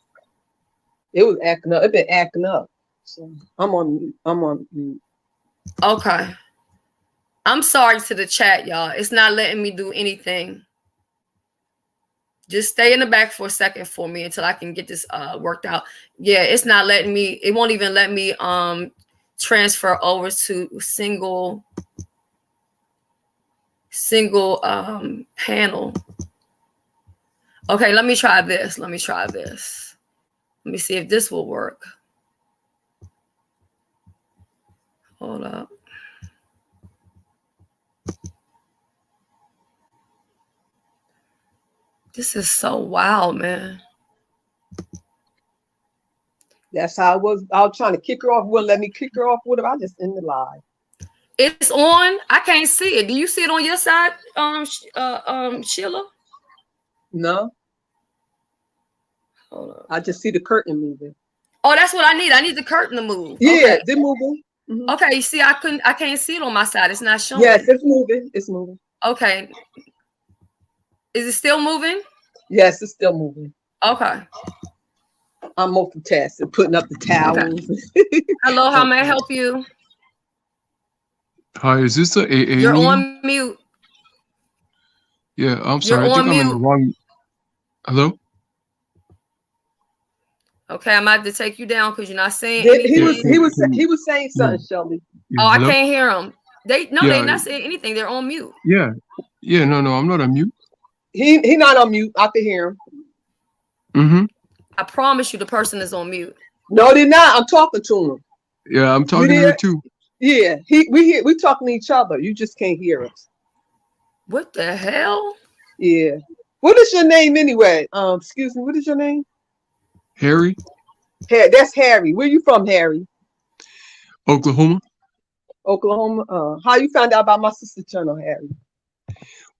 It was acting up. It been acting up. So I'm on mute. Okay. I'm sorry to the chat, y'all. It's not letting me do anything. Just stay in the back for a second for me until I can get this worked out. Yeah, it's not letting me. It won't even let me transfer over to single panel. Okay, let me try this. Let me see if this will work. Hold up. This is so wild, man. That's how it was. I was trying to kick her off. Wouldn't let me kick her off with it. I just ended the live. It's on. I can't see it. Do you see it on your side, Sheila? No, Hold on. I just see the curtain moving. Oh, that's what I need. I need the curtain to move. Yeah, Okay. they're moving. Mhm. Okay, you see, I can't see it on my side. It's not showing. Yes, it's moving. It's moving. Okay. Is it still moving? Yes, it's still moving. Okay. I'm multitasking, putting up the towels. Hello, how may I help you? Hi, is this the AA You're meeting? on mute. Yeah, I'm You're sorry. I think on I'm in the mute. wrong. Hello? Okay, I'm about to take you down because you're not saying he anything. was Yeah, he was can- he was saying yeah, something, Shelly. yeah, Oh, I hello? can't hear them. They're Yeah, not saying anything. They're on mute. yeah, yeah. No, I'm not on mute. He not on mute. I can hear him. Mm-hmm. I promise you the person is on mute. No, they're not. I'm talking to him. Yeah, I'm You talking to her there? too. Yeah. We talking to each other. You just can't hear us. What the hell? Yeah. What is your name anyway? Excuse me. What is your name? Harry, That's Harry. Where you from, Harry? Oklahoma. Oklahoma. How you found out about my sister channel, Harry?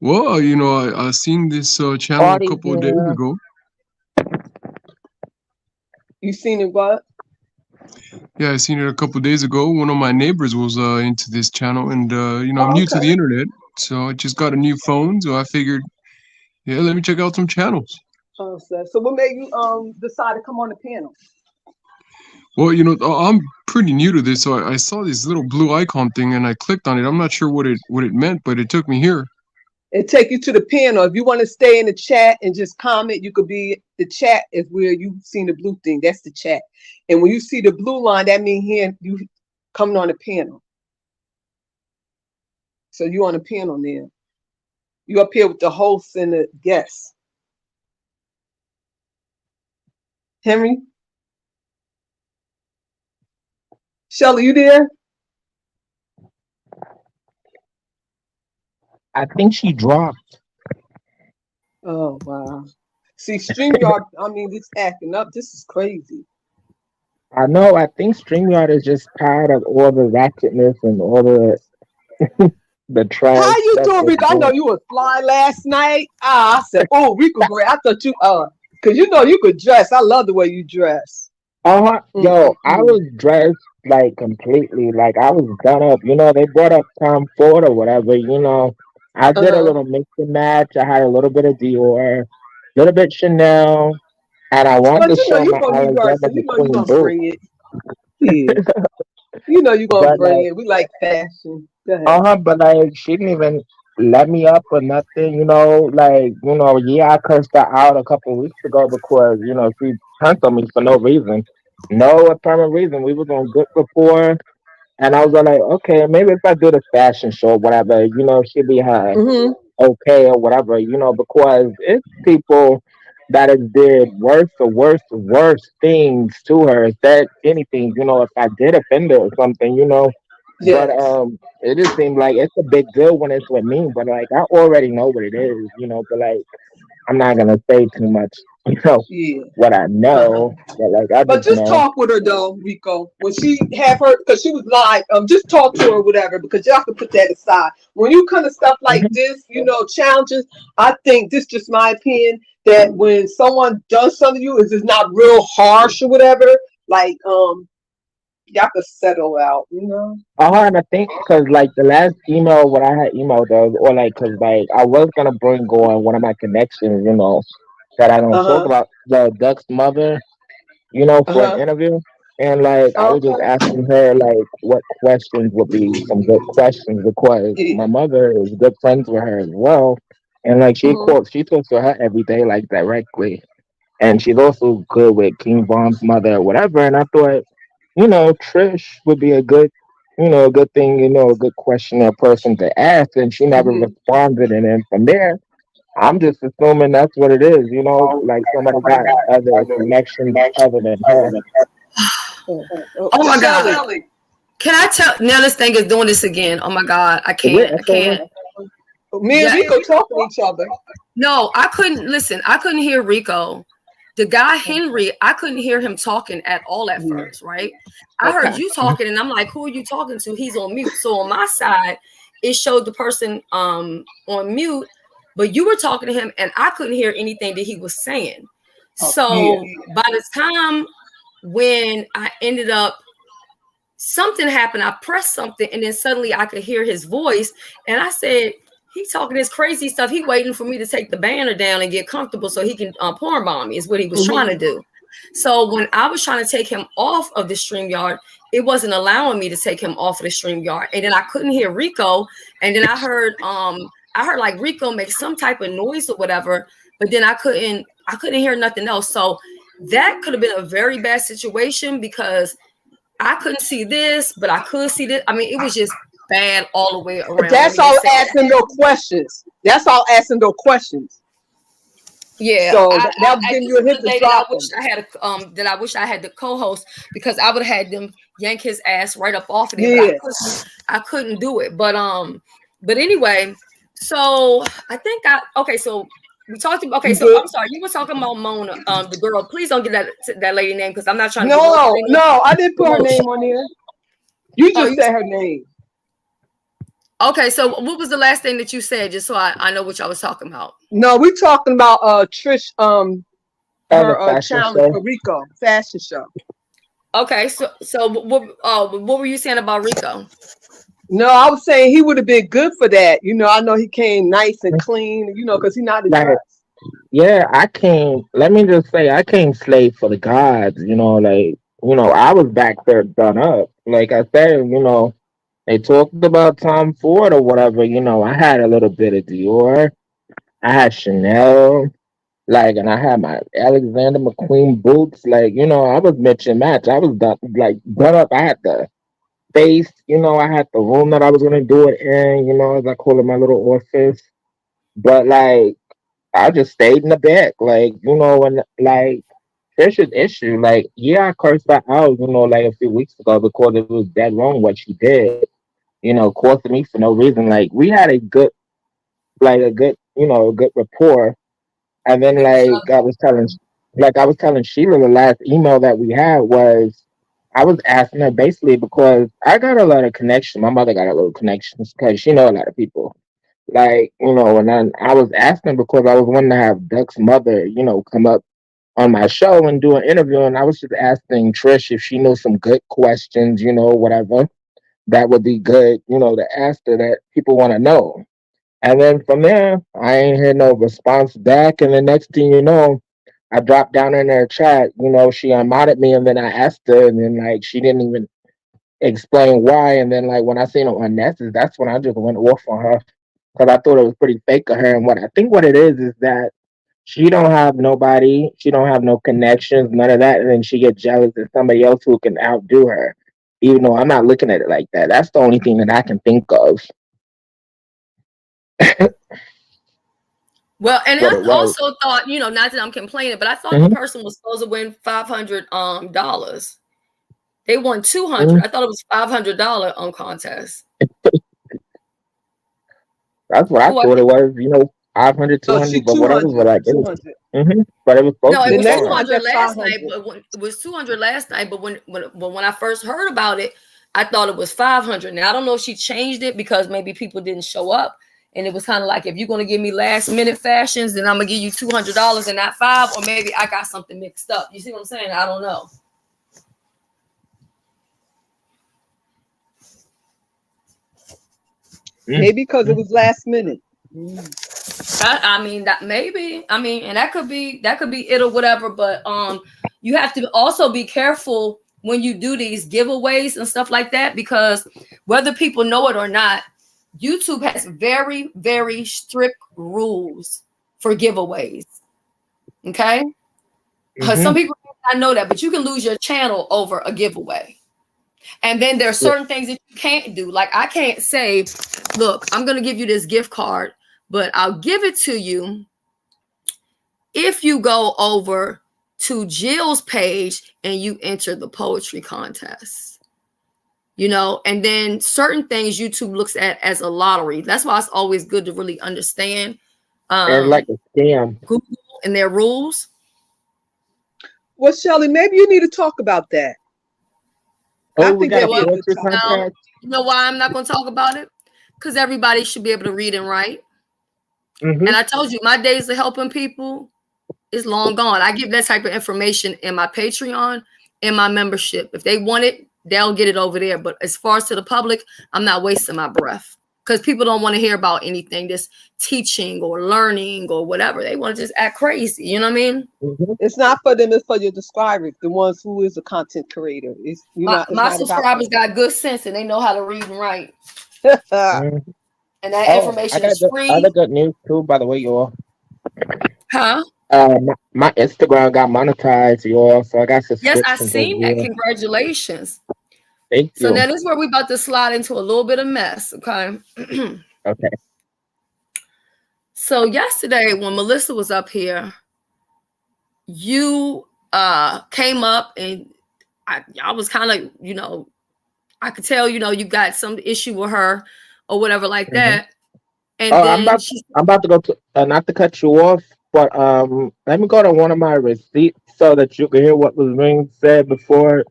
Well, I seen this channel a Party couple of days girl. ago. You seen it what? Yeah, I seen it a couple of days ago. One of my neighbors was into this channel, and I'm Oh, new to okay. the internet, so I just got a new phone, so I figured, yeah, let me check out some channels. So what made you decide to come on the panel? Well, I'm pretty new to this, so I saw this little blue icon thing, and I clicked on it. I'm not sure what it meant, but it took me here. And take you to the panel. If you want to stay in the chat and just comment, you could be the chat is where you've seen the blue thing. That's the chat. And when you see the blue line, that means here you coming on the panel. So you on the panel now. You up here with the host and the guests. Henry? Shelly, you there? I think she dropped. Oh wow. See, StreamYard, I mean, it's acting up. This is crazy. I know. I think StreamYard is just tired of all the ratchetness and all the How trash you stuff doing, that's Rico? I know going. you was fly last night. I said, oh, Rico, great. I thought you because you know you could dress. I love the way you dress. Yo, I Mm-mm-mm. was dressed like completely, like I was done up. They brought up Tom Ford or whatever. I did a Uh-huh. little mix and match. I had a little bit of Dior, a little bit Chanel, and I wanted But to you know show you're my from New York, Alexander so you know you're McQueen gonna boots. bring it. Yeah. You know you're gonna But bring like, it. We like fashion. Go ahead. but like she didn't even let me up or nothing, yeah, I cursed her out a couple of weeks ago because, she turned on me for no reason. No apparent reason. We was on good rapport, and I was like, okay, maybe if I do the fashion show or whatever, she'll be her Mm-hmm. okay or whatever, because it's people that has did worse things to her, said anything, if I did offend her or something, but Yes. it just seemed like it's a big deal when it's with me, but like I already know what it is, but like I'm not gonna say too much, Yeah. what I Uh-huh. know, but like I But just just know. talk with her though, Rico. When she have her, because she was live. Just talk to her, or whatever. Because y'all can put that aside. When you kind of stuff like Mhm. this, challenges. I think this just my opinion that when someone does something to you, is just not real harsh or whatever. Like y'all could settle out. And I think because like the last email, what I had emailed her, or like, because like I was gonna bring on one of my connections, that I don't Uh talk huh. about, the Duck's mother, Uh for an huh. interview. And like I was just Okay. asking her like what questions would be some good questions because Yeah. my mother is good friends with her as well. And like Mm-hmm. she talks to her every day, like directly. And she's also good with King Von's mother or whatever. And I thought, Trish would be a good, a good thing, a good question or person to ask. And she never Mm-hmm. responded. And then from there, I'm just assuming that's what it is, like somebody got other connections other than her. Oh my God. Shelly. Can I tell now this thing is doing this again? Oh my God. I Is it can't. I SOS? can't. Me and Yeah. Rico talking to each other. No, I couldn't listen. I couldn't hear Rico. The guy Henry, I couldn't hear him talking at all at Yeah. first, right? I heard Okay. you talking and I'm like, who are you talking to? He's on mute. So on my side, it showed the person on mute, but you were talking to him and I couldn't hear anything that he was saying. So by the time when I ended up, something happened, I pressed something and then suddenly I could hear his voice and I said, he's talking this crazy stuff. He waiting for me to take the banner down and get comfortable so he can porn bomb me is what he was trying to do. So when I was trying to take him off of the StreamYard, it wasn't allowing me to take him off of the StreamYard. And then I couldn't hear Rico. And then I heard like Rico make some type of noise or whatever, but then I couldn't hear nothing else. So that could have been a very bad situation because I couldn't see this, but I could see this. I mean, it was just bad all the way around. That's all asking no questions. That's all asking no questions. Yeah, so that was giving you a hit to drop. I wish I had the co-host because I would have had them yank his ass right up off of it. Yeah. I couldn't do it. But anyway, so I think so we talked about so I'm sorry, you were talking about Mona, the girl. Please don't get that lady name because I'm not trying to No, I didn't put her name on there. You just said her name. Okay, so what was the last thing that you said, just so I know what y'all was talking about? No, we're talking about Trish, her challenge for Rico fashion show. Okay, so what were you saying about Rico? No, I was saying he would have been good for that. You know, I know he came nice and clean. You know, because he's not a dress. Yeah, let me just say, I came slave for the gods. You know, like I was back there done up. Like I said, they talked about Tom Ford or whatever. I had a little bit of Dior. I had Chanel, and I had my Alexander McQueen boots. I was mix and match. I was done up. I had the face. I had the room that I was gonna do it in. As I call it, my little office. But I just stayed in the back. And Trisha's issue. I cursed her out. A few weeks ago because it was dead wrong what she did. Costing me for no reason. We had a good rapport. And then I was telling Sheila, the last email that we had was I was asking her basically because I got a lot of connections. My mother got a little connections because she know a lot of people. And then I was asking because I was wanting to have Duck's mother, come up on my show and do an interview. And I was just asking Trish if she knew some good questions, whatever. That would be good, to ask her that people want to know. And then from there, I ain't hear no response back. And the next thing you know, I dropped down in her chat, she unmodded me and then I asked her and then she didn't even explain why. And then when I seen it on Ness's, that's when I just went off on her because I thought it was pretty fake of her. And what it is that she don't have nobody, she don't have no connections, none of that. And then she gets jealous of somebody else who can outdo her. Even though I'm not looking at it like that. That's the only thing that I can think of. Well, and I also thought, not that I'm complaining, but I thought the person was supposed to win $500 They won $200. I thought it was $500 on contest. That's what I thought it was. 500, 200, but whatever. But it was supposed to be 200 last night. But it was 200 last night. But when I first heard about it, I thought it was 500. Now I don't know if she changed it because maybe people didn't show up, and it was kind of like if you're gonna give me last minute fashions, then I'm gonna give you $200 and not $5, or maybe I got something mixed up. You see what I'm saying? I don't know. Maybe because it was last minute. I mean that maybe. I mean, and that could be it or whatever. But you have to also be careful when you do these giveaways and stuff like that, because whether people know it or not, YouTube has very, very strict rules for giveaways. Okay, some people may not know that, but you can lose your channel over a giveaway. And then there are certain things that you can't do. Like I can't say, look, I'm going to give you this gift card, but I'll give it to you if you go over to Jill's page and you enter the poetry contest. And then certain things YouTube looks at as a lottery. That's why it's always good to really understand like a scam. Google and their rules. Well, Shelly, maybe you need to talk about that. I think that you know why I'm not going to talk about it? Because everybody should be able to read and write. Mm-hmm. And I told you, my days of helping people is long gone. I give that type of information in my Patreon and my membership. If they want it, they'll get it over there. But as far as to the public, I'm not wasting my breath because people don't want to hear about anything, just teaching or learning or whatever. They want to just act crazy. You know what I mean? Mm-hmm. It's not for them, it's for your subscribers, the ones who is a content creator. It's it's My not about subscribers got good sense and they know how to read and write. them. Mm-hmm. And that Oh, I information got is the other free. good news too, by the way, y'all. Huh? My Instagram got monetized, y'all, so I got Yes, I subscriptions over seen that. there. Congratulations. Thank So you. now this is where we about to slide into a little bit of mess. Okay. Okay. So yesterday when Melissa was up here, you came up and I was kind of, I could tell, you got some issue with her or whatever like Mm-hmm. that. And Oh, then she I'm about to go to not to cut you off, but let me go to one of my receipts so that you can hear what was being said before,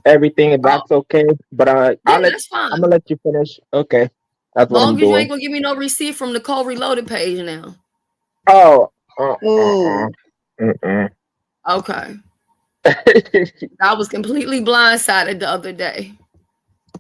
everything, if oh that's okay. But yeah, that's I'm gonna fine. let you finish. Okay, that's what I'm Long as you doing. ain't gonna give me no receipt from the Nicole Reloaded page now. Oh, Mm. mm-mm. Okay. I was completely blindsided the other day.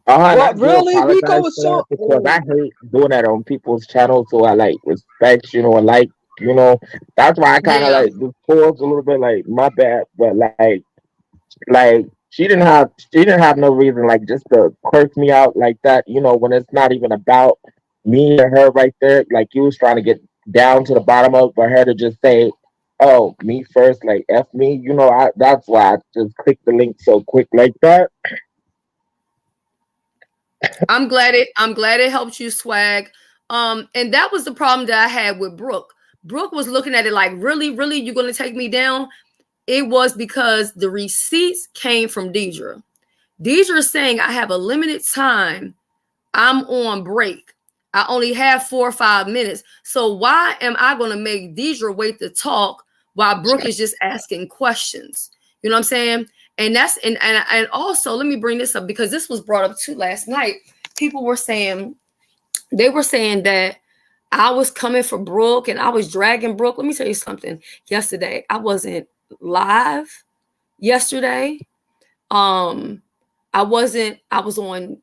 And I What do really? Rico apologize was for that so because I hate doing that on people's channels. So I like respect, you know. That's why I kind of Yeah. like just pause a little bit, like my bad, but like she didn't have no reason like just to curse me out like that. When it's not even about me or her right there. Like you was trying to get down to the bottom of for her to just say, "Oh, me first, like f me." That's why I just clicked the link so quick like that. I'm glad it helped you, swag. And that was the problem that I had with Brooke. Brooke was looking at it like, really, really, you're gonna take me down? It was because the receipts came from Deidre. Deidre is saying I have a limited time. I'm on break. I only have 4 or 5 minutes. So why am I going to make Deidre wait to talk while Brooke is just asking questions? You know what I'm saying? And that's and also let me bring this up because this was brought up too last night. People were saying that I was coming for Brooke and I was dragging Brooke. Let me tell you something. Yesterday, I wasn't live yesterday. Um, I was on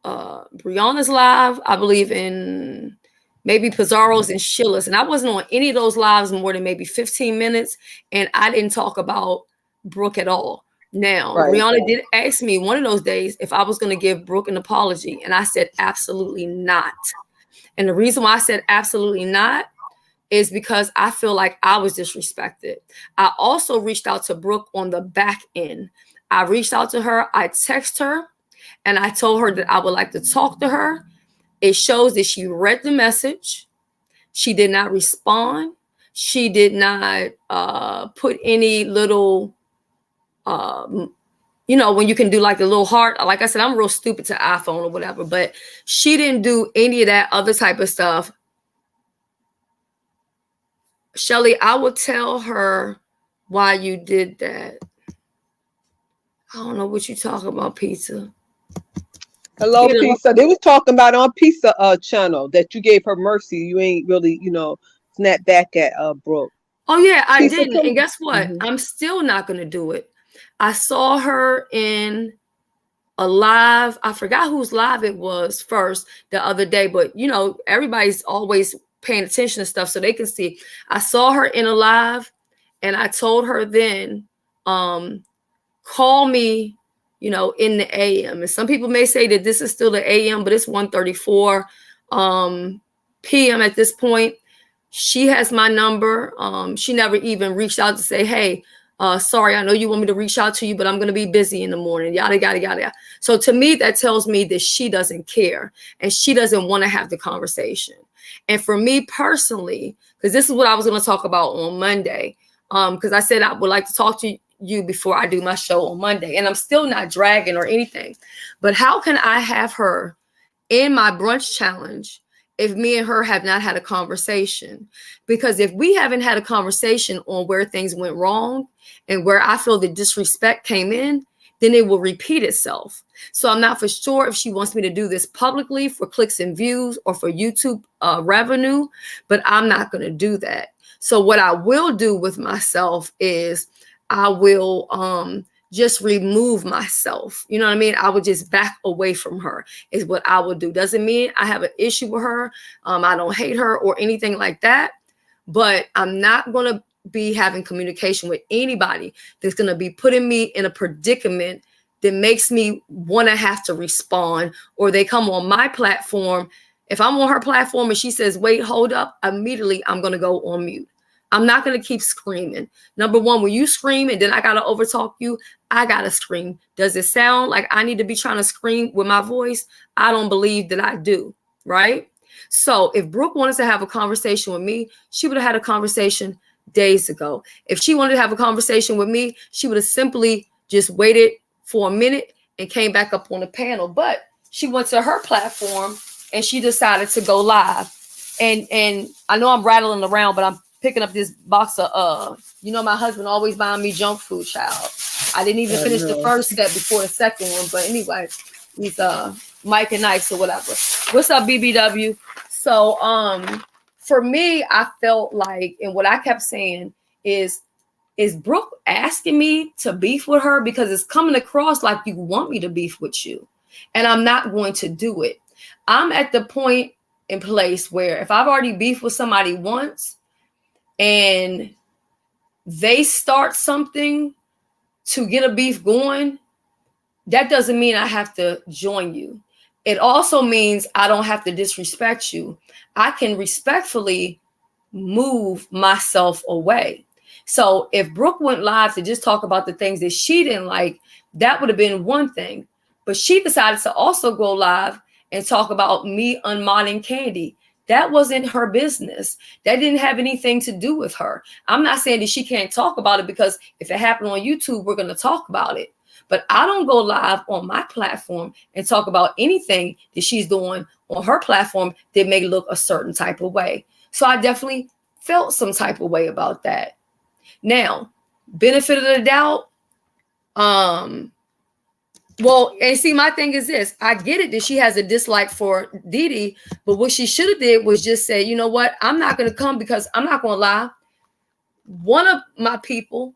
Brianna's live, I believe in maybe Pizarro's and Sheila's, and I wasn't on any of those lives more than maybe 15 minutes, and I didn't talk about Brooke at all. Now, right. Brianna did ask me one of those days if I was going to give Brooke an apology, and I said absolutely not. And the reason why I said absolutely not is because I feel like I was disrespected. I also reached out to Brooke on the back end. I reached out to her, I texted her, and I told her that I would like to talk to her. It shows that she read the message. She did not respond. She did not put any little, when you can do like a little heart. Like I said, I'm real stupid to iPhone or whatever, but she didn't do any of that other type of stuff. Shelly, I will tell her why you did that. I don't know what you talking about, pizza. Hello, Pizza. They was talking about on Pizza channel that you gave her mercy. You ain't really, snap back at Brooke. Oh yeah, I Pizza didn't. too. And guess what? Mm-hmm. I'm still not gonna do it. I saw her in a live. I forgot whose live it was first the other day, but everybody's always paying attention to stuff so they can see. I saw her in a live, and I told her then, call me, in the AM. And some people may say that this is still the AM, but it's 1:34 PM at this point. She has my number. She never even reached out to say, hey, sorry, I know you want me to reach out to you, but I'm going to be busy in the morning. Yada, yada, yada. So to me, that tells me that she doesn't care and she doesn't want to have the conversation. And for me personally, because this is what I was going to talk about on Monday, because I said I would like to talk to you before I do my show on Monday. And I'm still not dragging or anything. But how can I have her in my brunch challenge if me and her have not had a conversation? Because if we haven't had a conversation on where things went wrong and where I feel the disrespect came in, then it will repeat itself. So I'm not for sure if she wants me to do this publicly for clicks and views or for YouTube revenue, but I'm not going to do that. So what I will do with myself is I will just remove myself. You know what I mean? I would just back away from her is what I would do. Doesn't mean I have an issue with her. I don't hate her or anything like that, but I'm not going to be having communication with anybody that's going to be putting me in a predicament that makes me want to have to respond, or they come on my platform. If I'm on her platform and she says, wait, hold up, immediately I'm going to go on mute. I'm not going to keep screaming. Number one, when you scream and then I got to overtalk you, I got to scream. Does it sound like I need to be trying to scream with my voice? I don't believe that I do, right? So if Brooke wanted to have a conversation with me, she would have had a conversation days ago. If she wanted to have a conversation with me, she would have simply just waited for a minute and came back up on the panel. But she went to her platform and she decided to go live. And I know I'm rattling around, but I'm picking up this box of my husband always buying me junk food, child. I didn't even finish the first step before the second one. But anyway, he's Mike and Ike's or whatever. What's up, BBW? So for me, I felt like, and what I kept saying is Brooke asking me to beef with her because it's coming across like you want me to beef with you. And I'm not going to do it. I'm at the point in place where if I've already beefed with somebody once and they start something to get a beef going, that doesn't mean I have to join you. It also means I don't have to disrespect you. I can respectfully move myself away. So if Brooke went live to just talk about the things that she didn't like, that would have been one thing. But she decided to also go live and talk about me unmodding Candy. That wasn't her business. That didn't have anything to do with her. I'm not saying that she can't talk about it, because if it happened on YouTube, we're going to talk about it. But I don't go live on my platform and talk about anything that she's doing on her platform that may look a certain type of way. So I definitely felt some type of way about that. Now, benefit of the doubt. Well, and see, my thing is this. I get it that she has a dislike for Didi, but what she should have did was just say, you know what? I'm not going to come, because I'm not going to lie. One of my people,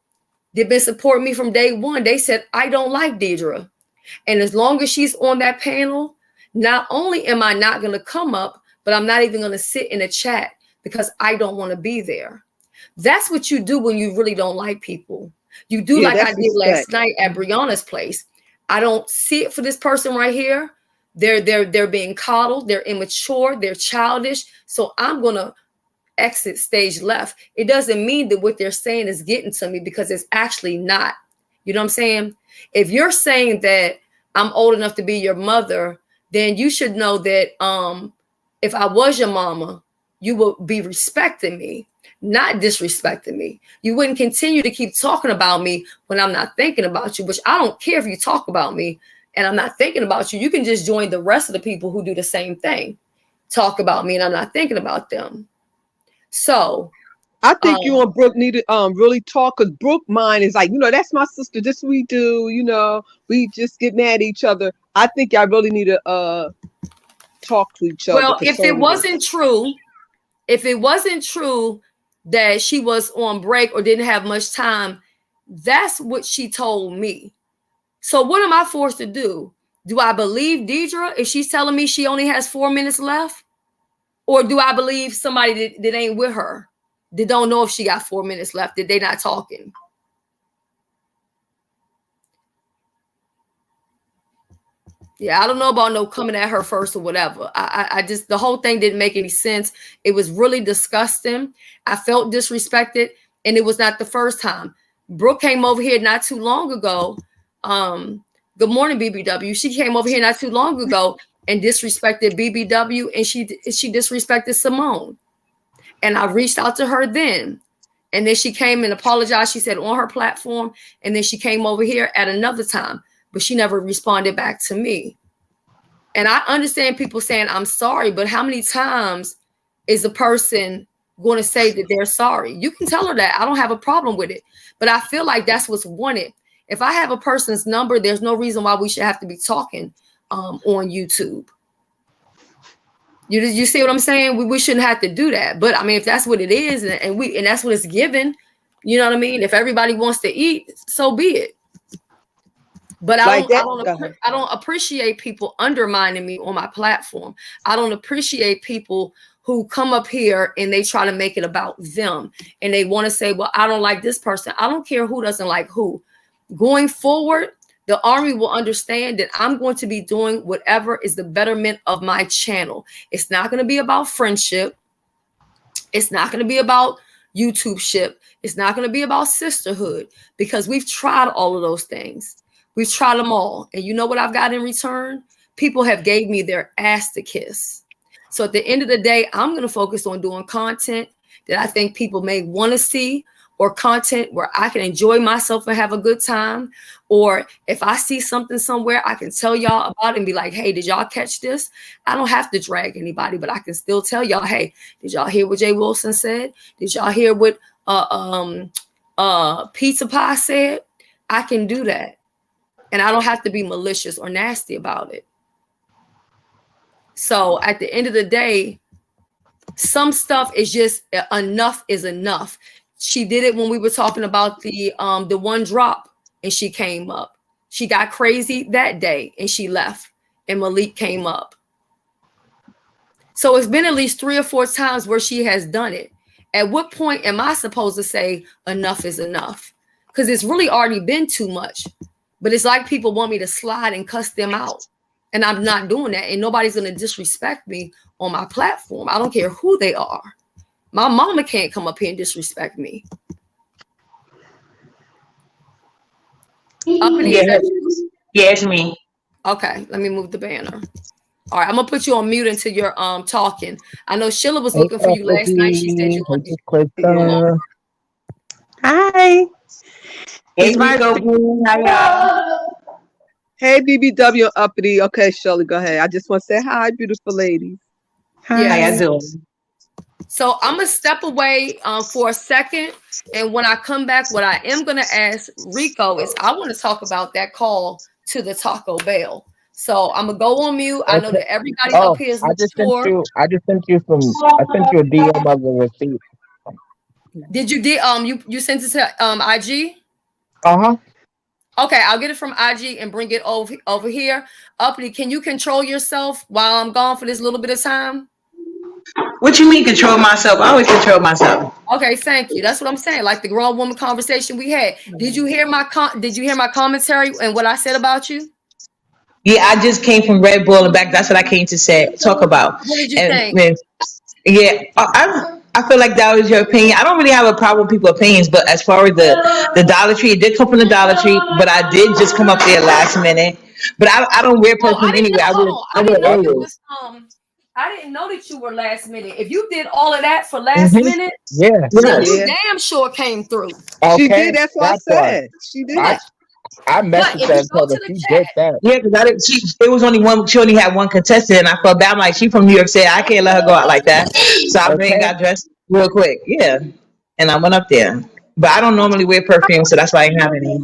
they've been supporting me from day one. They said, I don't like Deidre. And as long as she's on that panel, not only am I not going to come up, but I'm not even going to sit in a chat because I don't want to be there. That's what you do when you really don't like people. You do like I did last night at Brianna's place. I don't see it for this person right here. They're being coddled. They're immature. They're childish. So I'm going to exit stage left. It doesn't mean that what they're saying is getting to me, because it's actually not. You know what I'm saying? If you're saying that I'm old enough to be your mother, then you should know that if I was your mama, you would be respecting me, not disrespecting me. You wouldn't continue to keep talking about me when I'm not thinking about you, which I don't care if you talk about me and I'm not thinking about you. You can just join the rest of the people who do the same thing. Talk about me and I'm not thinking about them. So I think you and Brooke need to really talk, because Brooke mind is like, that's my sister. This we do, we just get mad at each other. I think y'all really need to talk to each other. Well, if it wasn't true that she was on break or didn't have much time, that's what she told me. So what am I forced to do? Do I believe Deidre if she's telling me she only has 4 minutes left? Or do I believe somebody that ain't with her, that don't know if she got 4 minutes left, that they not talking? Yeah, I don't know about no coming at her first or whatever. I just, the whole thing didn't make any sense. It was really disgusting. I felt disrespected, and it was not the first time. Brooke came over here not too long ago. Good morning, BBW. She came over here not too long ago and disrespected BBW, and she disrespected Simone. And I reached out to her then. And then she came and apologized, she said, on her platform. And then she came over here at another time, but she never responded back to me. And I understand people saying, I'm sorry, but how many times is a person going to say that they're sorry? You can tell her that. I don't have a problem with it. But I feel like that's what's wanted. If I have a person's number, there's no reason why we should have to be talking on YouTube. You see what I'm saying? We shouldn't have to do that. But I mean, if that's what it is, and that's what it's given, you know what I mean? If everybody wants to eat, so be it. But I don't appreciate people undermining me on my platform. I don't appreciate people who come up here and they try to make it about them. And they want to say, well, I don't like this person. I don't care who doesn't like who. Going forward, the Army will understand that I'm going to be doing whatever is the betterment of my channel. It's not going to be about friendship. It's not going to be about YouTube ship. It's not going to be about sisterhood, because we've tried all of those things. We've tried them all. And you know what I've got in return? People have gave me their ass to kiss. So at the end of the day, I'm going to focus on doing content that I think people may want to see, or content where I can enjoy myself and have a good time. Or if I see something somewhere, I can tell y'all about it and be like, hey, did y'all catch this? I don't have to drag anybody, but I can still tell y'all, hey, did y'all hear what Jay Wilson said? Did y'all hear what Pizza Pie said? I can do that. And I don't have to be malicious or nasty about it. So at the end of the day, some stuff is just enough is enough. She did it when we were talking about the one drop, and she came up. She got crazy that day and she left, and Malik came up. So it's been at least 3 or 4 times where she has done it. At what point am I supposed to say enough is enough? Because it's really already been too much. But it's like people want me to slide and cuss them out. And I'm not doing that. And nobody's going to disrespect me on my platform. I don't care who they are. My mama can't come up here and disrespect me. Yeah, it's me. Okay, let me move the banner. All right, I'm gonna put you on mute until you're talking. I know Sheila was looking for you last night. She said you wanted to. Hi. It's my go. How y'all? Hey, BBW Uppity. Okay, Shelly, go ahead. I just want to say hi, beautiful ladies. Hi, Yes. how y'all doing? So I'm gonna step away for a second, and when I come back, what I am gonna ask Rico is I want to talk about that call to the Taco Bell. So I'm gonna go on mute. I know that everybody up here is I just sent mature. you a DM of the receipt. Did you you sent it to IG? Uh-huh. Okay, I'll get it from IG and bring it over here. Uppity, can you control yourself while I'm gone for this little bit of time? What you mean control myself? I always control myself. Okay, thank you. That's what I'm saying. Like the grown woman conversation we had. Did you hear my commentary and what I said about you? Yeah, I just came from Red Bull and back. That's what I came to talk about. What did you think? Yeah, I feel like that was your opinion. I don't really have a problem with people's opinions, but as far as the Dollar Tree, it did come from the Dollar Tree, but I did just come up there last minute. But I don't wear perfume anyway. I didn't know that you were last minute. If you did all of that for last minute, you damn sure came through. Okay, she did. That's what I said. She did. I messaged her and told her she did that. Yeah, because it was only one. She only had one contestant, and I felt bad. I'm like, she from New York City. I can't let her go out like that. So I went and got dressed real quick. Yeah, and I went up there. But I don't normally wear perfume, so that's why I didn't have any.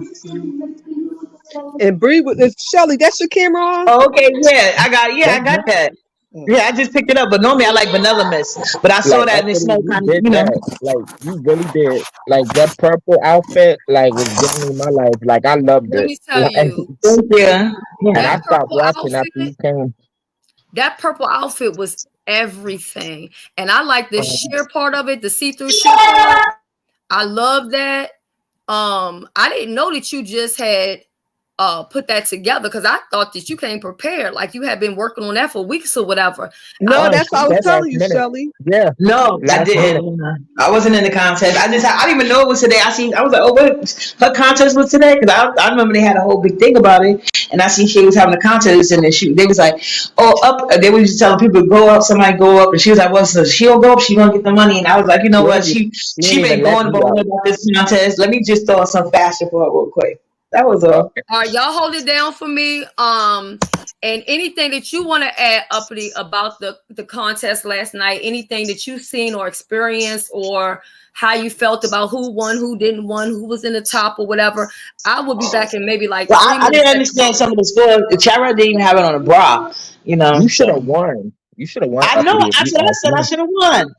And Bree with Shelly. That's your camera on? Oh, okay, yeah, I got that. Yeah, I just picked it up, but normally I like vanilla mist. But I saw that and it smelled kind of, Like you really did. Like that purple outfit, like was giving me my life. Like I loved it. Let me tell you. Yeah. And I stopped watching after you came. That purple outfit was everything. And I like the sheer part of it, the see-through sheer part. I love that. I didn't know that you just had put that together, because I thought that you came prepared, like you had been working on that for weeks or whatever. No, that's what I was telling you, Shelly. Yeah. No, I didn't. I wasn't in the contest. I didn't even know it was today. I was like, oh, what? Her contest was today? Because I remember they had a whole big thing about it, and I seen she was having a contest, and then they was like, they were just telling people to go up, somebody go up, and she was like, well, so she'll go up, she gonna get the money, and I was like, you know what? She been going about this contest. Let me just throw some fashion for her real quick. That was all. All right, y'all hold it down for me. And anything that you want to add, Uppity, about the contest last night, anything that you've seen or experienced, or how you felt about who won, who didn't won, who was in the top or whatever. I will be back in maybe like Well, 3 minutes. I didn't understand some of the scores. The Chara didn't even have it on a bra, you know. You should have won. You should have won. I know. Uppity, if I you said asked I me. should have won.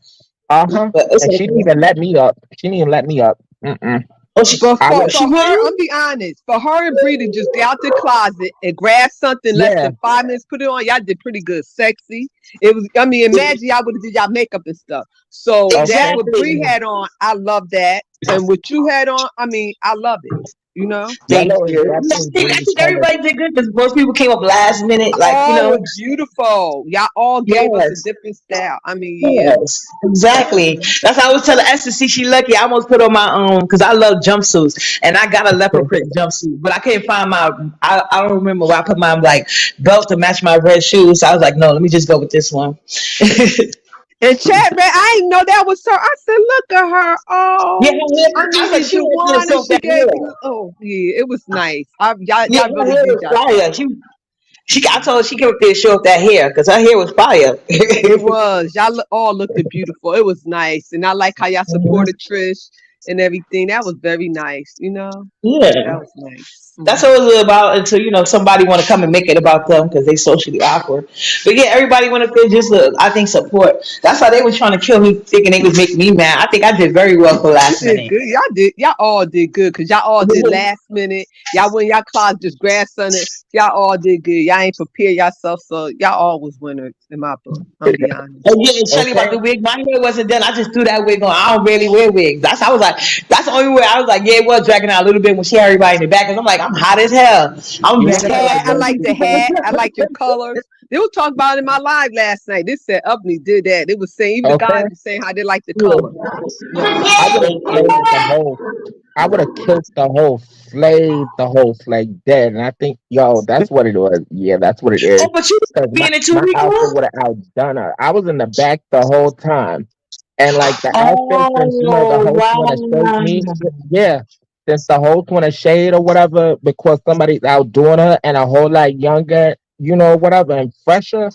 But it's And she didn't okay. even let me up. She didn't even let me up. Mm-mm. Oh, she But I for, would. for she her, won. I'll be honest. For her and Bree to just get out the closet and grab something less Yeah. than 5 minutes, put it on, y'all did pretty good. Sexy. It was. I mean, imagine y'all would have did y'all makeup and stuff. So that's Okay. what Bree Exactly. had on. I love that. And what you had on, I mean, I love it. You know. Thank Yellow is you. definitely I Bree's think color. everybody did good because most people came up last minute, like you Oh, know. it was beautiful. Y'all all gave us a Yes. different style. I mean, yeah. Yes, exactly. That's how I was telling Esther. See, she lucky. I almost put on my own because I love jumpsuits, and I got a leopard print jumpsuit, but I couldn't find my. I don't remember where I put my like belt to match my red shoes. So I was like, no, let me just go with this one. And chat, man, I didn't know that was her. I said, look at her. Yeah, Oh, I I mean, was like, she you was gonna won and soak she that gave hair. you. Oh, yeah, it was nice. Yeah, Y'all her really hair did was yourself. fire. I told her she came up there to show off that hair because her hair was fire. It was. Y'all all looked beautiful. It was nice. And I like how y'all Mhm. supported Trish and everything. That was very nice, you know? That Yeah. was nice. That's what it was about until somebody want to come and make it about them because they socially awkward. But yeah, everybody went up there just I think support. That's why they was trying to kill me, thinking they could make me mad. I think I did very well for You last did minute. good. Y'all all did good because y'all all did last minute. Y'all went in y'all closet, just grabbed something. Y'all all did good. Y'all ain't prepared yourself, so y'all all was winners in my book. I'm be honest. And yeah, and Shelly about Okay. the wig. My hair wasn't done. I just threw that wig on. I don't really wear wigs. I was like, that's the only way. I was like, yeah, it was dragging out a little bit when she had everybody in the back. Cause I'm like, I'm hot as hell. I'm gonna You be The ain't gotta hat, I sweating. like the wait. hat. I like your colors. They were talking about it in my live last night. They said Upney did that. They was saying even the Okay. guys were saying how they like the Yeah. color. You know. I would have slayed the whole. I would have killed the whole, slayed the whole flag dead. And I think, yo, that's what it was. Yeah, that's what it is. Oh, but you Because being in two my weeks. outfit would have outdone her. I was in the back the whole time. And like the outfit, since the Oh host want to shade wow. me, yeah, since the host want to shade or whatever, because somebody's outdoing her and a whole lot younger, whatever, and fresher,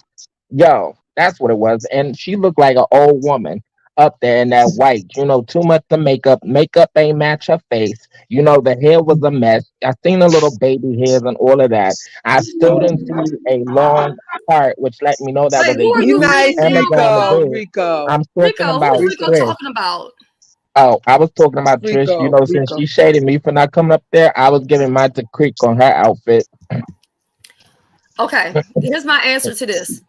yo, that's what it was. And she looked like an old woman up there in that white, too much to makeup. Makeup ain't match her face. The hair was a mess. I seen the little baby hairs and all of that. I still didn't see a long part, which let me know that Wait, was who a are You you huge nice, reading down, Amazon Rico? Rico. wig. Rico. I'm talking Rico, who's about Rico Rico. Trish. talking about? Oh, I was talking about Trish. Rico. Since Rico. she shaded me for not coming up there, I was giving my to Creek on her outfit. Okay, here's my answer to this.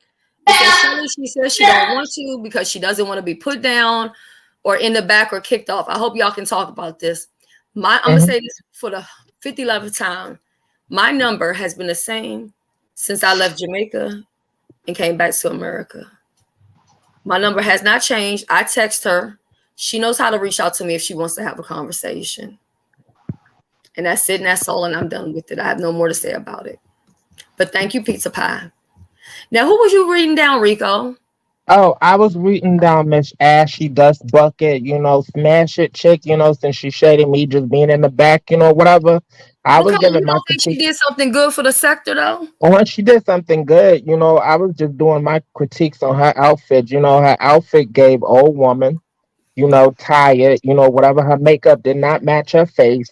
It says Shelly, she says she don't want to because she doesn't want to be put down or in the back or kicked off. I hope y'all can talk about this. I'm gonna Mhm. say this for the 50th time. My number has been the same since I left Jamaica and came back to America. My number has not changed. I text her. She knows how to reach out to me if she wants to have a conversation. And that's it, and that's all, and I'm done with it. I have no more to say about it. But thank you, Pizza Pie. Now, who was you reading down, Rico? Oh, I was reading down Miss Ashy Dust Bucket, smash it chick, since she shaded me just being in the back, whatever. I was Rico, you giving my don't think she critique. did something good for the sector, though? When she did something good, I was just doing my critiques on her outfit. Her outfit gave old woman, tired, whatever. Her makeup did not match her face.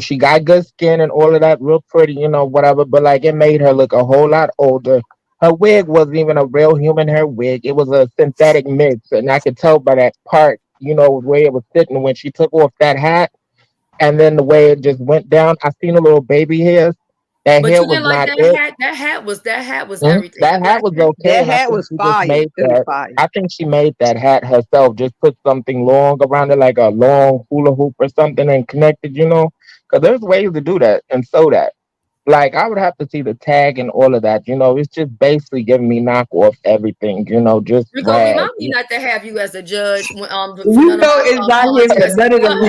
She got good skin and all of that, real pretty, whatever. But like it made her look a whole lot older. Her wig wasn't even a real human hair wig. It was a synthetic mix. And I could tell by that part, where it was sitting when she took off that hat and then the way it just went down. I seen a little baby hairs. That But hair you was didn't like not that it. hat. That hat was Mhm. everything. That That hat black was hat. okay, That and I hat think was she just fire. made It was that. fire. I think she made that hat herself. Just put something long around it, like a long hula hoop or something, and connected. Because there's ways to do that and sew that. Like I would have to see the tag and all of that. It's just basically giving me knockoff everything. Just Rico, rag. remind me not to have you as a judge for You none of know my it's not here for contests. none of them.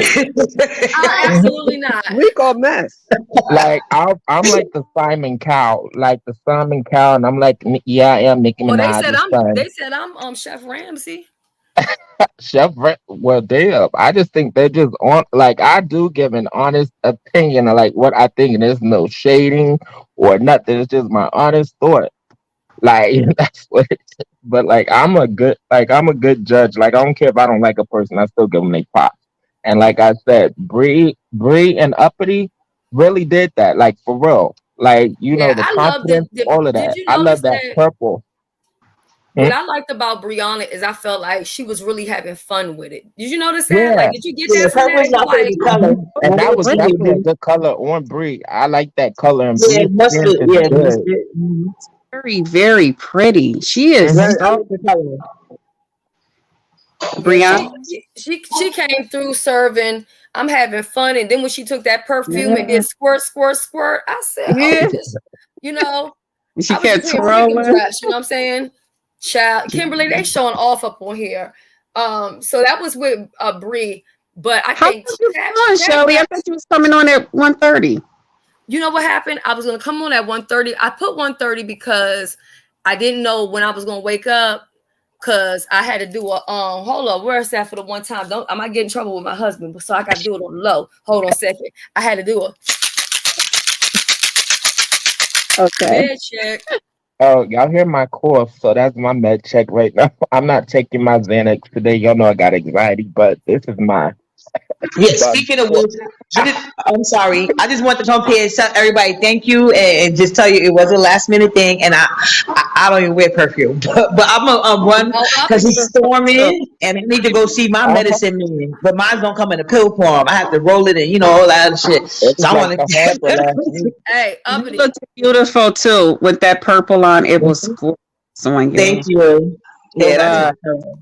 Absolutely not. Rico mess. Like I'm like the Simon Cowell, like the Simon Cowell, and I'm like, yeah, I am Nicki Well, they Minaj's said I'm. son. They said I'm Chef Ramsay. Chef, well, damn. I just think they're just on. Like, I do give an honest opinion of like what I think, and there's no shading or nothing. It's just my honest thought. Like that's what. But like, I'm a good judge. Like, I don't care if I don't like a person. I still give them a pop. And like I said, Bree, and Uppity really did that. Like for real. Like Yeah, the I loved it. confidence, all of Did that. you I love notice that that? purple. Hmm? What I liked about Brianna is I felt like she was really having fun with it. Did you notice that? Yeah. Like, did you get Yeah, that from purple that? is You my like, favorite color. And that was Really, definitely a really. good color on Brie. I like that color, and Yeah, Brie's skin mustard. is Yeah, good. mustard. Mhm. Very, very pretty. She is Hmm. Very, I so like the color. yeah, Brianna. she came through serving. I'm having fun, and then when she took that perfume and Yeah. did squirt, squirt, squirt, I said, "Oh, Yeah. you know, She I was kept just hearing chicken twirling. scratch." You know what I'm saying? Child, Kimberly, they showing off up on here. So that was with Bree, but I How think was you Cat, feeling, Cat Shelly? I thought you was coming on at 1:30. you know what happened? I was gonna come on at 1:30. I put 1:30 because I didn't know when I was gonna wake up because I had to do a hold on, where's that for the one time? Don't I might get in trouble with my husband, but so I gotta do it on the low. Hold on a second. I had to do a Okay. med check. Oh, y'all hear my cough? So that's my med check right now. I'm not taking my Xanax today. Y'all know I got anxiety, but this is my Yeah, bug. speaking of which, I'm sorry. I just want to come here and tell everybody thank you and just tell you it was a last minute thing. And I don't even wear perfume, but I'm a run No, because it's storming and I need to go see my Uh-huh. medicine man. But mine's gonna come in a pill form. I have to roll it and all that other shit. It So was I like want the harbor to. last week. hey, You uppity. looked beautiful too with that purple on. It was Mhm. gorgeous on Thank you. you. It Yeah, that's was. my color.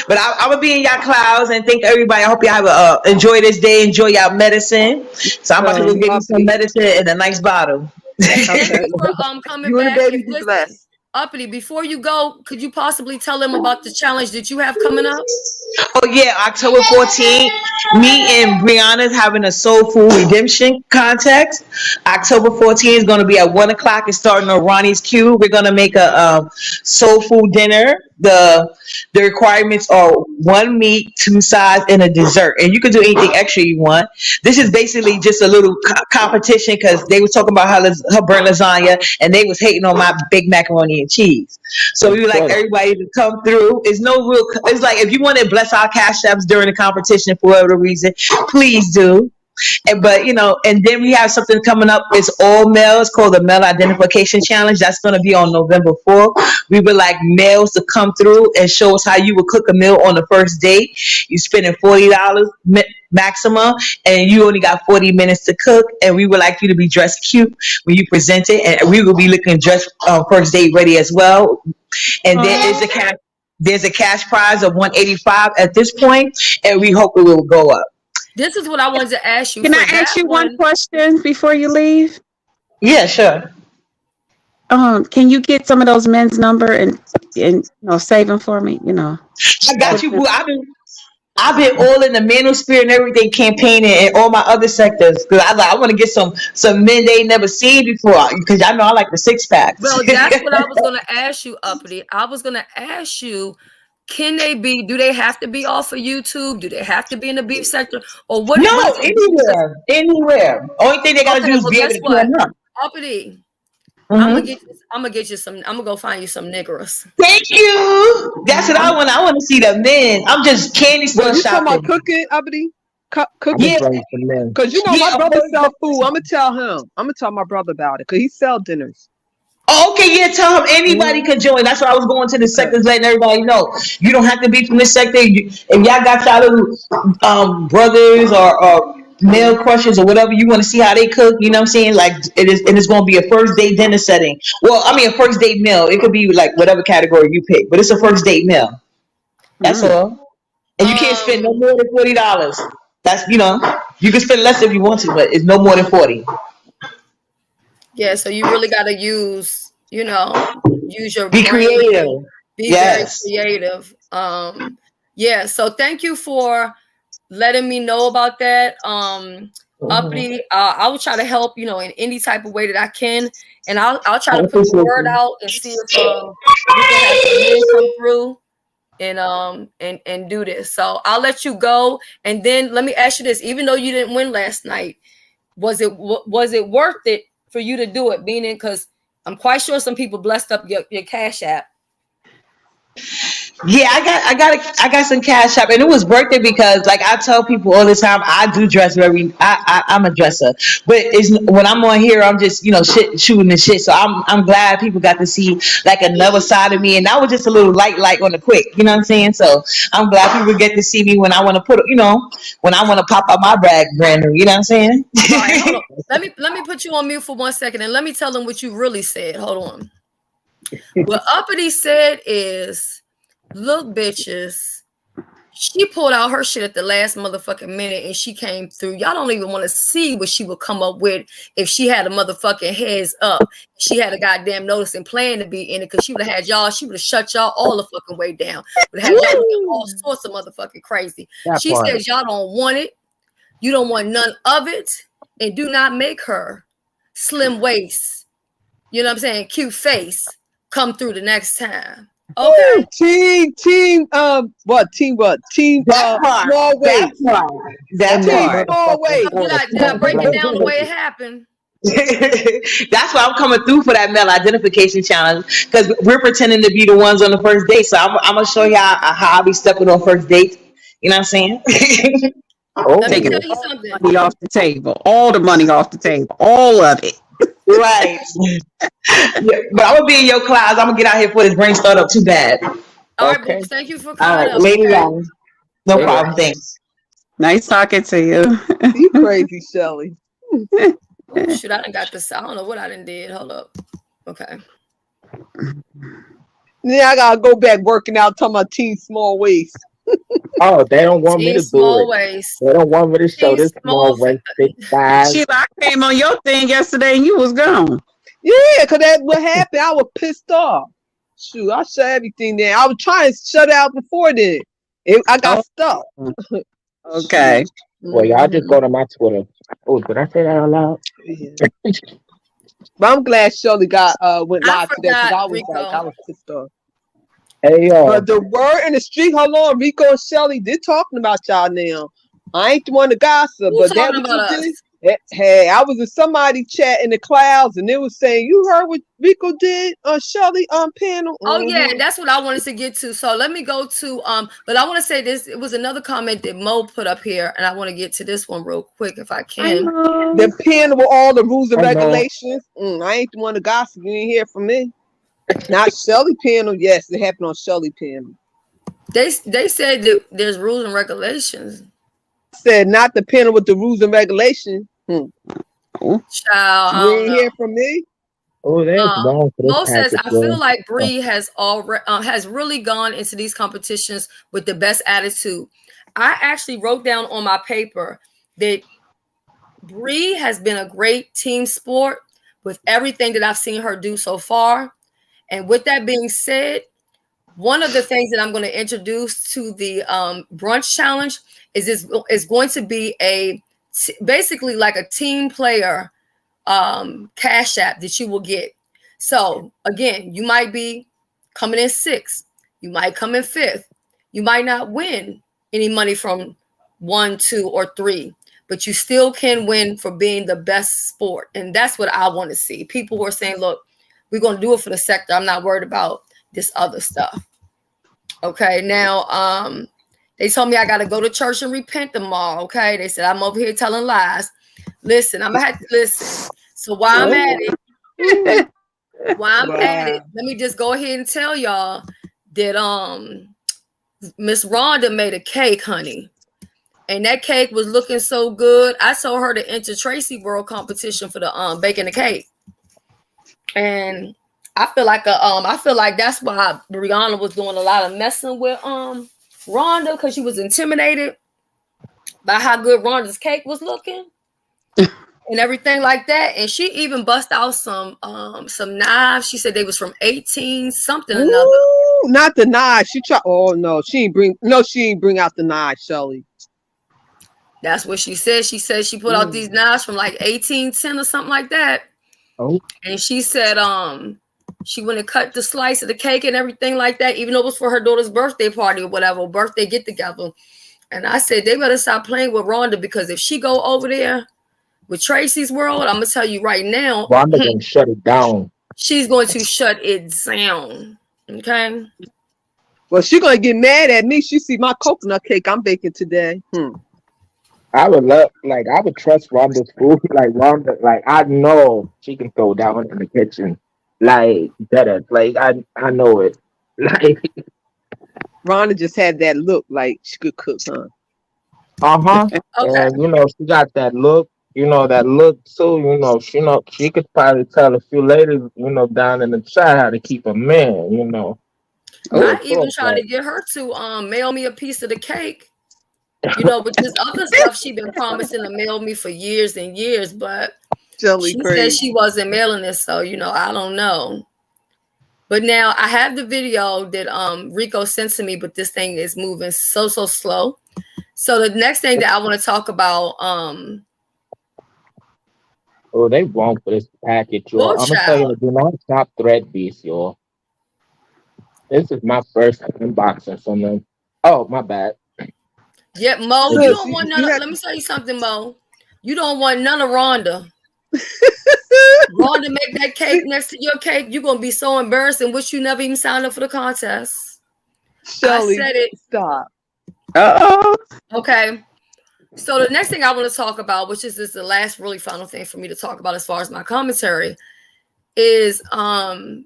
But I'm gonna be in y'all clouds and thank everybody. I hope y'all have enjoy this day, enjoy y'all medicine. So I'm about to go So, You get me some uppity. medicine in a nice bottle. Hey, thank okay. you for coming You and the back. baby And be listen, blessed. uppity, before you go, could you possibly tell them about the challenge that you have coming up? Oh yeah, October 14th, me and Brianna's having a soul food redemption contest. October 14th is going to be at 1 o'clock. It's starting on Ronnie's Cube. We're going to make a soul food dinner. The requirements are one meat, two sides, and a dessert. And you can do anything extra you want. This is basically just a little competition because they were talking about her burnt lasagna and they was hating on my big macaroni and cheese. So They we would like should. everybody to come through. It's no real. It's like if you want to bless our cash apps during the competition for whatever reason, please do. But and then we have something coming up. It's all males called the Male Identification Challenge. That's going to be on November 4th. We would like males to come through and show us how you would cook a meal on the first date. You spending $40 maximum, and you only got 40 minutes to cook. And we would like you to be dressed cute when you present it, and we will be looking dressed first date ready as well. And there's a cash prize of 185 at this point, and we hope it will go up. This is what I wanted to ask you Can for I that ask you one one. question before you leave? Yeah, sure. Can you get some of those men's number and save them for me? I got Put you, them. boo. I've been all in the manosphere and everything campaigning and all my other sectors because I want to get some men they ain't never seen before because I know I like the six packs. Well, that's what I was going to ask you, uppity. I was going to ask you, do they have to be off of YouTube? Do they have to be in the beef sector? Or what No, is it? anywhere. Only thing they gotta Okay, do is well, be able guess to what? come up. Uppity, Hmm. I'm gonna get you some. I'm gonna go find you some niggers. Thank you. That's what I want. I want to see the men. I'm just candy Well, store you talking about shopping. cooking, uppity? I'm gonna Cooking? Yeah, bring some in. Cause my yeah. brother sell food. I'm gonna tell him. I'm gonna tell my brother about it. Cause he sell dinners. Oh, okay, yeah, tell him anybody Mm-hmm. can join. That's what I was going to the Okay. sectors, letting everybody know. You don't have to be from this sector. If y'all got y'all little brothers or male crushes or whatever, you want to see how they cook, you know what I'm saying? Like it's going to be a first date dinner setting. Well, I mean, a first date meal. It could be like whatever category you pick, but it's a first date meal. That's Mm. all. And you can't spend no Um, more than $40. That's you can spend less if you want to, but it's no more than 40. yeah. So you really got to use your Be brain creative. and be very Yes. creative. Yeah. So thank you for letting me know about that. Mhm. Uppity, I will try to help, in any type of way that I can, and I'll try I to put the appreciate word you. out and see if we can have some men come through and do this. So I'll let you go, and then let me ask you this: even though you didn't win last night, was it worth it for you to do it? Meaning, because I'm quite sure some people blessed up your Cash App. Yeah, I got some cash up, and it was worth it because, like I tell people all the time, I do dress I'm a dresser, but it's when I'm on here, I'm just shooting the shit. So I'm glad people got to see like another side of me, and that was just a little light on the quick, you know what I'm saying? So I'm glad people get to see me when I want to when I want to pop out my bag brand new, you know what I'm saying? Right, hold on. Let me put you on mute for 1 second, and let me tell them what you really said. Hold on. What Uppity said is, look, bitches, she pulled out her shit at the last motherfucking minute and she came through. Y'all don't even want to see what she would come up with if she had a motherfucking heads up. She had a goddamn notice and plan to be in it, because she would have had y'all, she would have shut y'all all the fucking way down. Would have had y'all doing all sorts of motherfucking crazy. She says y'all don't want it. You don't want none of it. And do not make her slim waist, you know what I'm saying, cute face, come through the next time. Okay. Team, small waist. That part. Small waist. Did I break it down the way it happened? That's why I'm coming through for that male identification challenge, because we're pretending to be the ones on the first date. So I'm gonna show y'all how I be stepping on first dates. You know what I'm saying? Let me tell you something. Money off the table. All the money off the table. All of it. Right. Yeah, but I'm gonna be in your class. I'm gonna get out here before this brain start up too bad. All right, books. Thank you for coming up. Lady okay. No problem. Thanks. Nice talking to you. You crazy, Shelly. Oh, shoot, I done got this. I don't know what I done did. Hold up. Okay. Yeah, I gotta go back working out, talking about team small waist. Oh, they don't want me to do it. Waist. They don't want me to show this small waist, big thighs. Shit, I came on your thing yesterday and you was gone. Yeah, because that's what happened. I was pissed off. Shoot, I shut everything down. I was trying to shut it out before then. I got stuck. Okay. Well, y'all just go to my Twitter. Oh, did I say that out loud? Yeah. But I'm glad Shelly went live today, because I was pissed off. Hey, but the word in the street, hold on, Rico and Shelly, they're talking about y'all now. I ain't the one to gossip, but that what you did. Hey, I was in somebody chat in the clouds, and they was saying, you heard what Rico did on Shelly on panel. Oh yeah, that's what I wanted to get to. So let me go to but I want to say this. It was another comment that Mo put up here, and I want to get to this one real quick if I can. The panel with all the rules and regulations. I ain't the one to gossip. You ain't hear from me. Not Shelly panel. Yes, it happened on Shelly panel. They said that there's rules and regulations. Said not the panel with the rules and regulations. Child, you ain't hear from me. Oh, there's long for this. Mo says, I feel like Bree has really gone into these competitions with the best attitude. I actually wrote down on my paper that Bree has been a great team sport with everything that I've seen her do so far. And with that being said, one of the things that I'm going to introduce to the brunch challenge is going to be basically like a team player Cash App that you will get. So again, you might be coming in 6th, you might come in 5th, you might not win any money from 1, 2, or 3, but you still can win for being the best sport. And that's what I want to see. People who are saying, look, we're going to do it for the sector. I'm not worried about this other stuff. Okay, now they told me I got to go to church and repent tomorrow. Okay, they said I'm over here telling lies. Listen, I'm gonna have to listen. So while I'm at it, let me just go ahead and tell y'all that Miss Rhonda made a cake, honey, and that cake was looking so good. I told her to enter Tracy World competition for the baking the cake, and I feel like that's why Brianna was doing a lot of messing with Rhonda, because she was intimidated by how good Rhonda's cake was looking and everything like that. And she even bust out some knives. She said they was from 18 something or another. Not the knives. She tried. Oh no, she ain't bring out the knives, Shelly. That's what she said. She said she put out these knives from like 1810 or something like that. Oh. And she said She went and cut the slice of the cake and everything like that, even though it was for her daughter's birthday party or whatever, birthday get together. And I said, they better stop playing with Rhonda, because if she go over there with Tracy's World, I'm going to tell you right now, Rhonda gonna shut it down. she's going to shut it down. Okay? Well, she gonna get mad at me. She see my coconut cake I'm baking today. I would love, like, I would trust Rhonda's food. Like, Rhonda, like, I know she can throw down in the kitchen. Like, better. Like, I know it. Like, Rhonda just had that look like she could cook, huh? uh-huh. Okay. And, she got that look, that look too. She could probably tell a few ladies, down in the chat how to keep a man. I even tried to get her to mail me a piece of the cake. But this other stuff she been promising to mail me for years and years, but Shelly she crazy. said she wasn't mailing it, so I don't know. But now I have the video that Rico sent to me, but this thing is moving so slow. So the next thing that I want to talk about, oh, they wrong for this package, y'all. I'm gonna tell you, do not stop thread beast, y'all. This is my first unboxing from them. Oh, my bad. Yeah, Mo, you don't want none. Let me tell you something, Mo. You don't want none of Rhonda. Rhonda make that cake next to your cake. You're gonna be so embarrassed and wish you never even signed up for the contest. Shelly, I said it. Stop. Okay. So the next thing I want to talk about, which is the last really final thing for me to talk about as far as my commentary, is the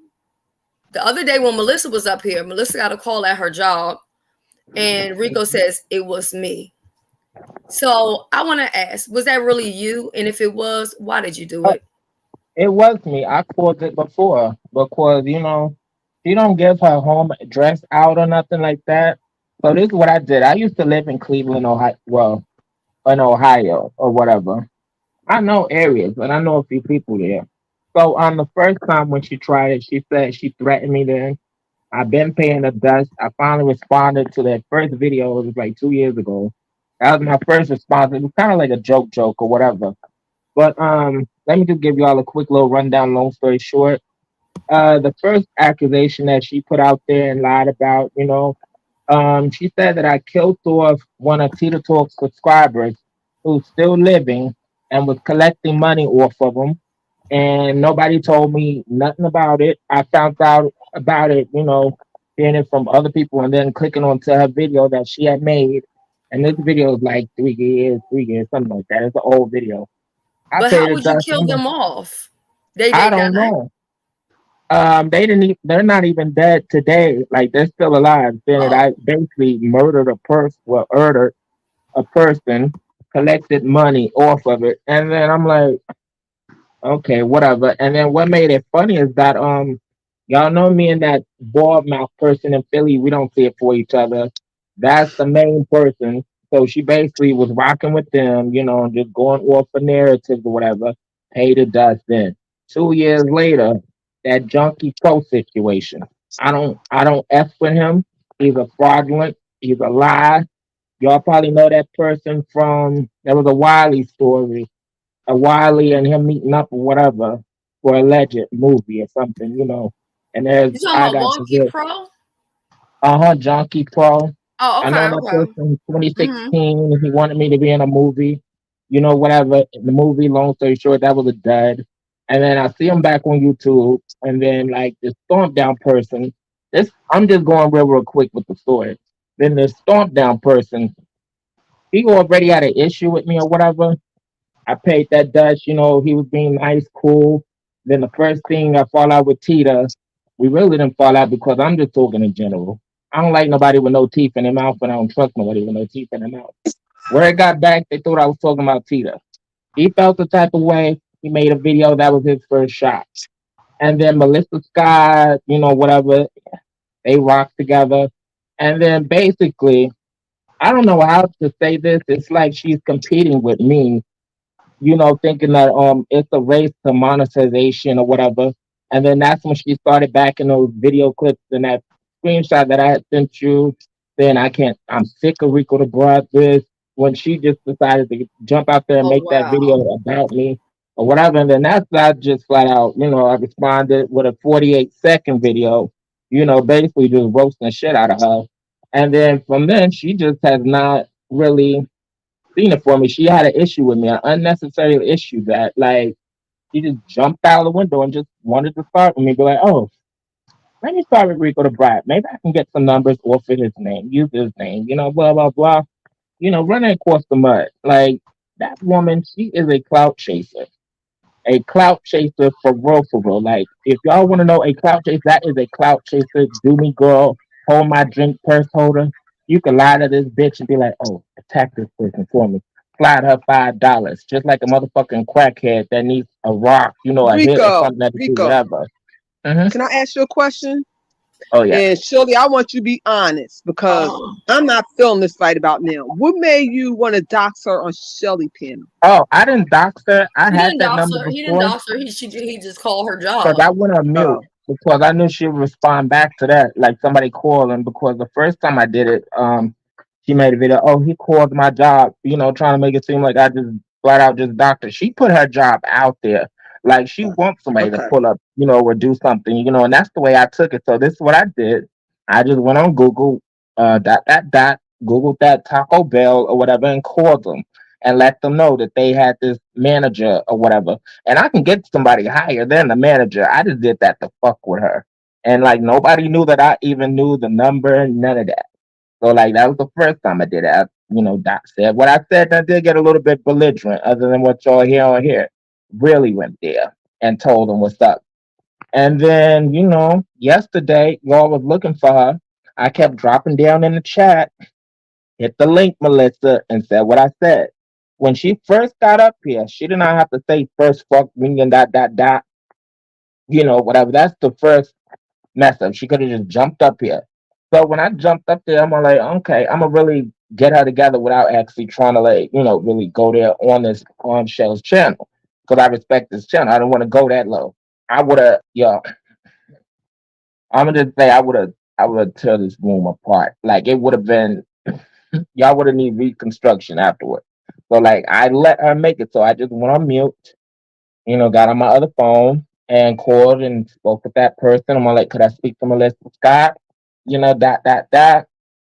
other day when Melissa was up here, Melissa got a call at her job. And Rico says, it was me. So I want to ask, was that really you? And if it was, why did you do it? It was me. I called it before because, she don't give her home address out or nothing like that. So this is what I did. I used to live in Cleveland, Ohio. Well, in Ohio or whatever. I know areas, and I know a few people there. So on the first time when she tried it, she said she threatened me then. I've been paying the dust. I finally responded to that first video. It was like 2 years ago. That was my first response. It was kind of like a joke or whatever. But let me just give y'all a quick little rundown, long story short. The first accusation that she put out there and lied about, she said that I killed off one of Tita Talk's subscribers who's still living and was collecting money off of him. And nobody told me nothing about it. I found out about it, hearing it from other people and then clicking onto her video that she had made. And this video is like 3 years, something like that. It's an old video. But how would you kill them off? I don't know. They're not even dead today. Like, they're still alive. Saying that I basically murdered a person, collected money off of it. And then I'm like, okay, whatever. And then what made it funny is that y'all know me and that bald mouth person in Philly, we don't see it for each other. That's the main person. So she basically was rocking with them, just going off for narratives or whatever, pay the dust in. 2 years later, that Junkie Pro situation. I don't F with him. He's a fraudulent, he's a lie. Y'all probably know that person from, there was a Wiley story. A Wiley and him meeting up or whatever for a alleged movie or something, And there's you talking about Junkie Pro? Junkie Pro. Oh, okay. I know that person in 2016. He wanted me to be in a movie, whatever. In the movie, long story short, that was a dud. And then I see him back on YouTube, and then like this Stomp Down person. I'm just going real quick with the story. Then this Stomp Down person, he already had an issue with me or whatever. I paid that Dutch, he was being nice, cool. Then the first thing I fall out with Tita, we really didn't fall out because I'm just talking in general. I don't like nobody with no teeth in their mouth, and I don't trust nobody with no teeth in their mouth. Where it got back, they thought I was talking about Tita. He felt the type of way. He made a video. That was his first shot. And then Melissa Scott, whatever, they rocked together. And then basically, I don't know how to say this. It's like she's competing with me, thinking that it's a race to monetization or whatever. And then that's when she started back in those video clips and that screenshot that I had sent you. Then I'm sick of Rico the Broad this. When she just decided to jump out there and make that video about me. or whatever. And then that's I just flat out, I responded with a 48-second video, basically just roasting the shit out of her. And then from then, she just has not really seen it for me. She had an issue with me, an unnecessary issue that, like, she just jumped out of the window and just wanted to start with me. Be like, oh, let me start with Rico the Brat. Maybe I can get some numbers off of his name, use his name, blah, blah, blah. Running across the mud. Like, that woman, she is a clout chaser. A clout chaser for real, for real. Like, if y'all want to know a clout chaser, that is a clout chaser. Do me, girl. Hold my drink purse holder. You can lie to this bitch and be like, oh, attack this person for me. Slide her $5. Just like a motherfucking crackhead that needs a rock, a hit or Rico, something that can do Rico, whatever. Mm-hmm. can I ask you a question? Oh, yeah. And Shelly, I want you to be honest because I'm not feeling this right about now. What made you want to dox her on Shelly panel? Oh, I didn't dox her. I He had didn't that dox number her. He didn't before. dox her. He just called her Because job. I went on mute because I knew she would respond back to that, like somebody calling. Because the first time I did it, she made a video. Oh, he called my job, trying to make it seem like I just flat out just doctor. She put her job out there, like she wants somebody to pull up, or do something, and that's the way I took it. So this is what I did. I just went on Google, Googled that Taco Bell or whatever, and called them and let them know that they had this manager or whatever. And I can get somebody higher than the manager. I just did that to fuck with her. And like nobody knew that I even knew the number, none of that. So like that was the first time I did it. Doc said what I said. I did get a little bit belligerent, other than what y'all hear on here. Really went there and told them what's up. And then yesterday y'all was looking for her. I kept dropping down in the chat, hit the link, Melissa, and said what I said. When she first got up here, she did not have to say first fuck me and dot, whatever. That's the first mess up. She could have just jumped up here. So when I jumped up there, I'm like, okay, I'm gonna really get her together without actually trying to like, really go there on Shell's channel. Because I respect this channel. I don't want to go that low. I would have, I'm gonna just say I would have tear this room apart. Like it would have been y'all would have need reconstruction afterward. So like I let her make it. So I just went on mute, got on my other phone and called and spoke with that person. I'm like, could I speak to Melissa Scott? Dot.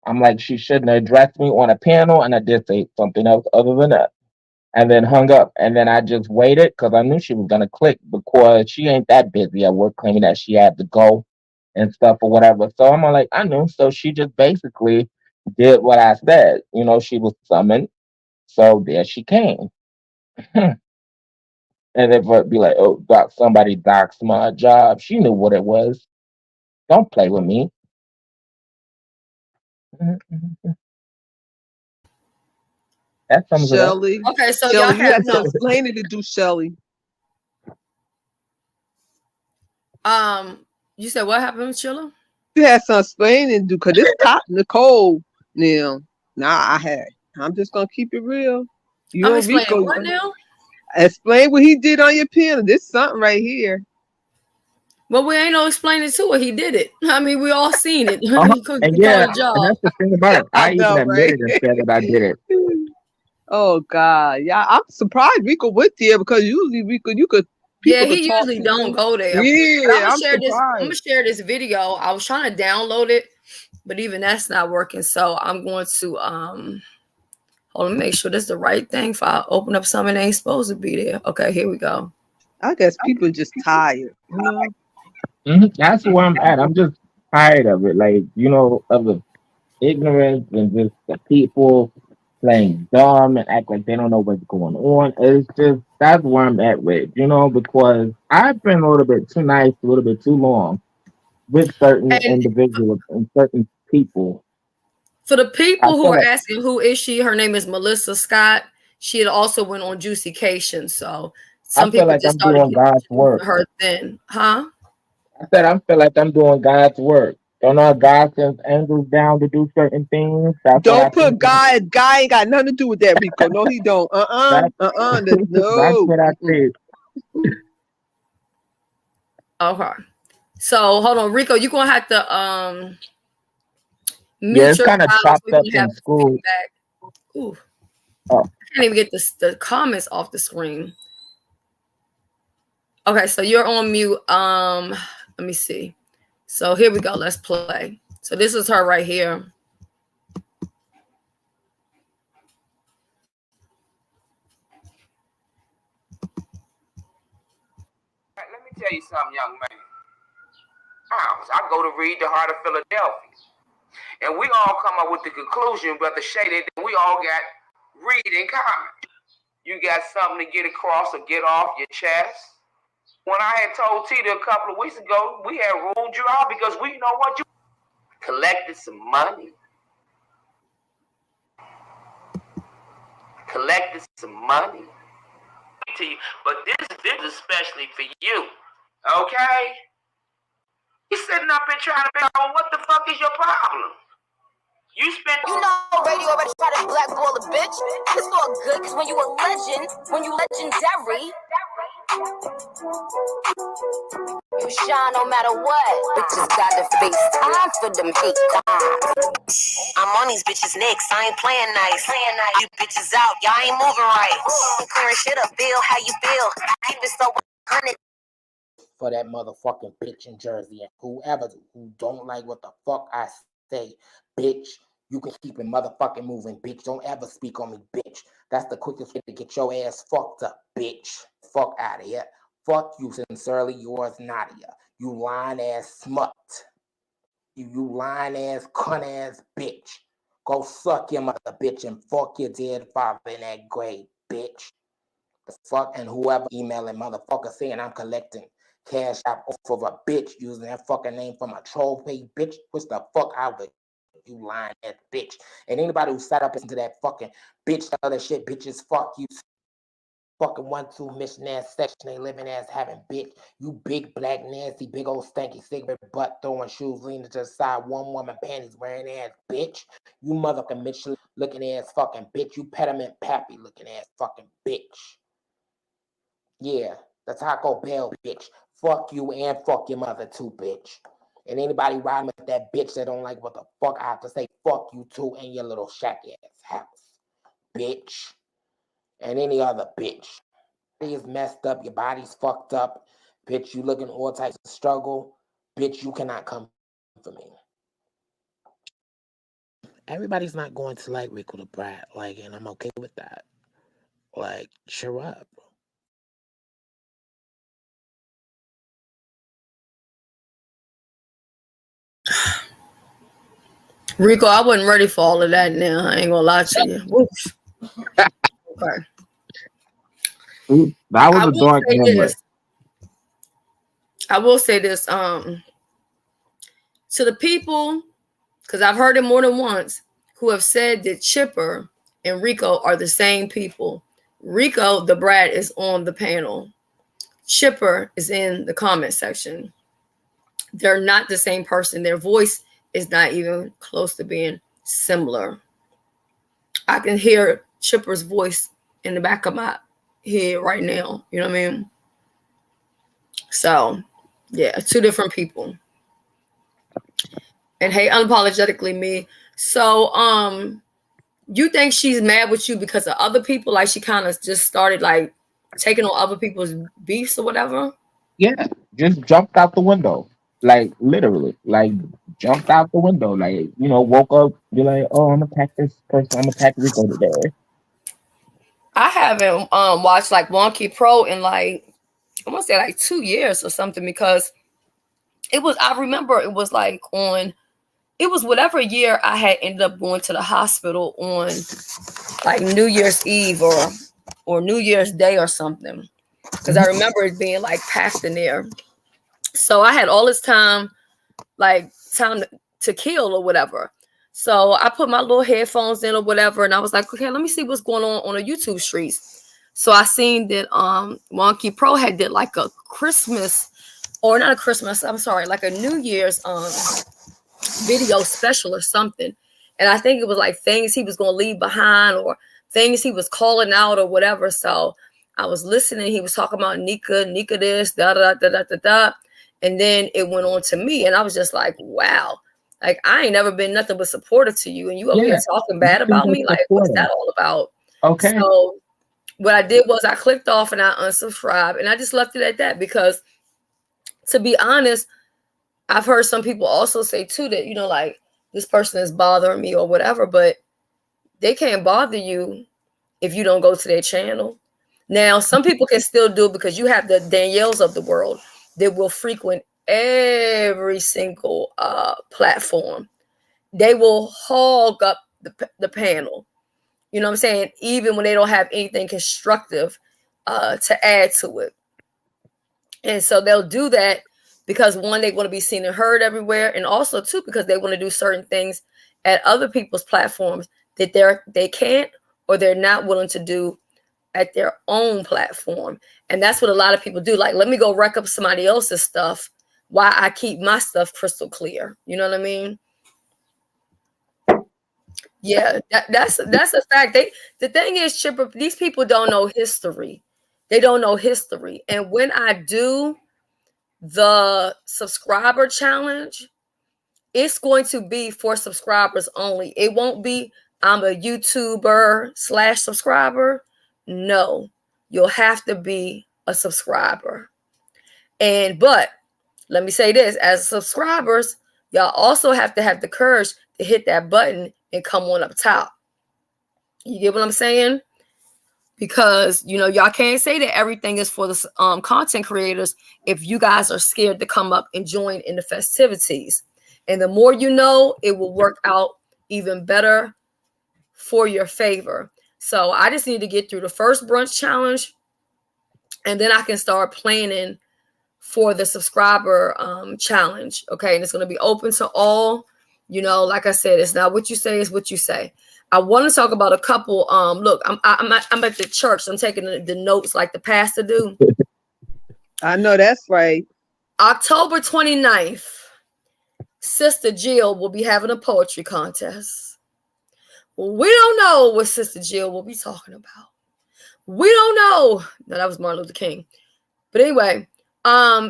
I'm like, she shouldn't have addressed me on a panel, and I did say something else other than that. And then hung up. And then I just waited because I knew she was gonna click because she ain't that busy at work claiming that she had to go and stuff or whatever. So I'm like, I knew. So she just basically did what I said. She was summoned. So there she came. And then would be like, oh, somebody doxed my job. She knew what it was. Don't play with me. That sums it up. Shelly. Okay, so Shelly, y'all you had have some explaining to do, Shelly. You said what happened, Sheila? You had some explaining to do because it's hot in the cold now. I'm just gonna keep it real. I'm explaining what now? Explain what he did on your pen. This is something right here. Well, we ain't no explaining to it. He did it. I mean, we all seen it. And yeah, and that's the thing about it. I even admitted and said that I did it. Oh God, yeah, I'm surprised Rico went there because usually Rico, you could. Yeah, he usually don't go there. Yeah, I'm gonna share this video. I was trying to download it, but even that's not working. So I'm going to hold on, make sure this is the right thing. If I open up something that ain't supposed to be there. Okay, here we go. I guess people are just tired. That's where I'm at. I'm just tired of it. Like, of the ignorance and just the people playing dumb and act like they don't know what's going on. It's just, that's where I'm at with, because I've been a little bit too nice, a little bit too long with certain individuals and certain people. For the people who are asking who is she, her name is Melissa Scott. She had also went on Juicycation. So some people like just I'm doing God's work. Her then, huh? I said I feel like I'm doing God's work. Don't know God sends angels down to do certain things. Don't put God. God ain't got nothing to do with that, Rico. No, he don't. No. That's what I think. Okay. So hold on, Rico. You're gonna have to yeah, it's kind of chopped up in school. Ooh. Oh. I can't even get the comments off the screen. Okay, so you're on mute. Let me see. So here we go. Let's play. So this is her right here. Let me tell you something, young man. I go to read The Heart of Philadelphia. And we all come up with the conclusion, Brother Shady, that we all got read in common. You got something to get across or get off your chest. When I had told Tita a couple of weeks ago, we had ruled you out because we know what you collected some money. Collected some money. To you, but this is especially for you. Okay? You sitting up here trying to figure out what the fuck is your problem? You spent. You know, radio already tried to blackball a bitch. It's all good, cause when you a legend, when you legendary, you shine no matter what. Bitches gotta face time for them hate crimes. I'm on these bitches' necks, I ain't playing nice. You bitches out, y'all ain't moving right. Clearing shit up, Bill, how you feel? Keep it so 100. For that motherfucking bitch in Jersey and whoever who don't like what the fuck I say, bitch, you can keep it motherfucking moving, bitch. Don't ever speak on me, bitch. That's the quickest way to get your ass fucked up, bitch. Fuck out of here. Fuck you, sincerely yours, Nadia. You lying ass smut. You lying ass cunt ass bitch. Go suck your mother, bitch, and fuck your dead father in that grave, bitch. The fuck, and whoever emailing motherfucker saying I'm collecting cash out off of a bitch using that fucking name from a troll page, bitch. What's the fuck out of you lying ass bitch? And anybody who sat up into that fucking bitch, other shit, bitches, fuck you. Fucking 1-2 mission ass section they living ass having bitch. You big black nasty, big old stanky cigarette butt throwing shoes leaning to the side, one woman panties wearing ass bitch. You motherfucking Michelin looking ass fucking bitch. You pediment pappy looking ass fucking bitch. Yeah, the Taco Bell bitch. Fuck you and fuck your mother too, bitch. And anybody riding with that bitch that don't like what the fuck I have to say, fuck you too and your little shack ass house, bitch. And any other bitch. Your body is messed up, your body's fucked up, bitch. You looking all types of struggle, bitch. You cannot come for me. Everybody's not going to like Rico the Brat, like, and I'm okay with that. Like, cheer up. Rico, I wasn't ready for all of that now. I ain't gonna lie to you. Oof. Okay. That was a dark moment. I will say this, to the people, because I've heard it more than once, who have said that Chipper and Rico are the same people. Rico, the Brat, is on the panel. Chipper is in the comment section. They're not the same person. Their voice is not even close to being similar. I can hear Chipper's voice in the back of my head right now. You know what I mean? So, yeah, two different people. And hey, unapologetically me. So, you think she's mad with you because of other people? Like she kind of just started like taking on other people's beefs or whatever? Yeah, just jumped out the window. Like literally. Like jumped out the window. Like, you know, woke up, be like, oh, I'm gonna attack this person, I'm gonna attack Rico today. I haven't watched like Wonky Pro in like I want to say like 2 years or something because I remember it was like it was whatever year I had ended up going to the hospital on like New Year's Eve or New Year's Day or something. Because I remember it being like packed in there. So I had all this time to kill or whatever. So I put my little headphones in or whatever, and I was like, okay, let me see what's going on the YouTube streets. So I seen that Wonky Pro had did like a Christmas, or not a Christmas, I'm sorry, like a New Year's video special or something. And I think it was like things he was gonna leave behind or things he was calling out or whatever. So I was listening, he was talking about Nika this, da da da da da da. And then it went on to me, and I was just like, wow. Like, I ain't never been nothing but supportive to you, and you over here talking bad about me? Like, what's that all about? Okay. So what I did was I clicked off and I unsubscribed, and I just left it at that because, to be honest, I've heard some people also say too that, you know, like, this person is bothering me or whatever, but they can't bother you if you don't go to their channel. Now, some people can still do it because you have the Danielles of the world that will frequent every single platform. They will hog up the panel. You know what I'm saying? Even when they don't have anything constructive to add to it. And so they'll do that because, one, they want to be seen and heard everywhere. And also, two, because they want to do certain things at other people's platforms that they can't or they're not willing to do at their own platform. And that's what a lot of people do. Like, let me go wreck up somebody else's stuff while I keep my stuff crystal clear. You know what I mean? Yeah, that's a fact. The thing is, Chipper, these people don't know history. They don't know history. And when I do the subscriber challenge, it's going to be for subscribers only. It won't be I'm a YouTuber / subscriber. No, you'll have to be a subscriber. But let me say this, as subscribers, y'all also have to have the courage to hit that button and come on up top. You get what I'm saying? Because, you know, y'all can't say that everything is for the content creators if you guys are scared to come up and join in the festivities. And the more you know, it will work out even better for your favor. So I just need to get through the first brunch challenge, and then I can start planning for the subscriber challenge. Okay, and it's going to be open to all. You know, like I said, it's not what you say, it's what you say. I want to talk about a couple. Look, I'm at the church. So I'm taking the notes like the pastor do. I know that's right. October 29th, Sister Jill will be having a poetry contest. We don't know what Sister Jill will be talking about. We don't know. No, that was Martin Luther King. But anyway,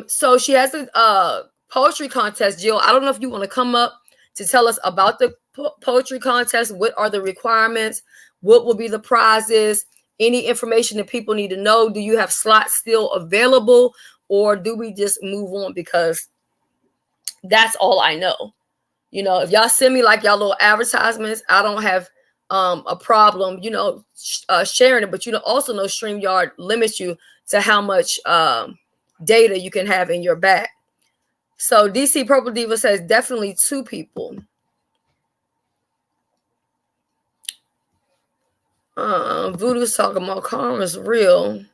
so she has a poetry contest. Jill, I don't know if you want to come up to tell us about the poetry contest. What are the requirements? What will be the prizes? Any information that people need to know? Do you have slots still available, or do we just move on? Because that's all I know. You know, if y'all send me like y'all little advertisements, I don't have a problem, you know, sharing it. But you also know StreamYard limits you to how much data you can have in your back. So DC Purple Diva says definitely 2 people. Voodoo's talking about karma's real.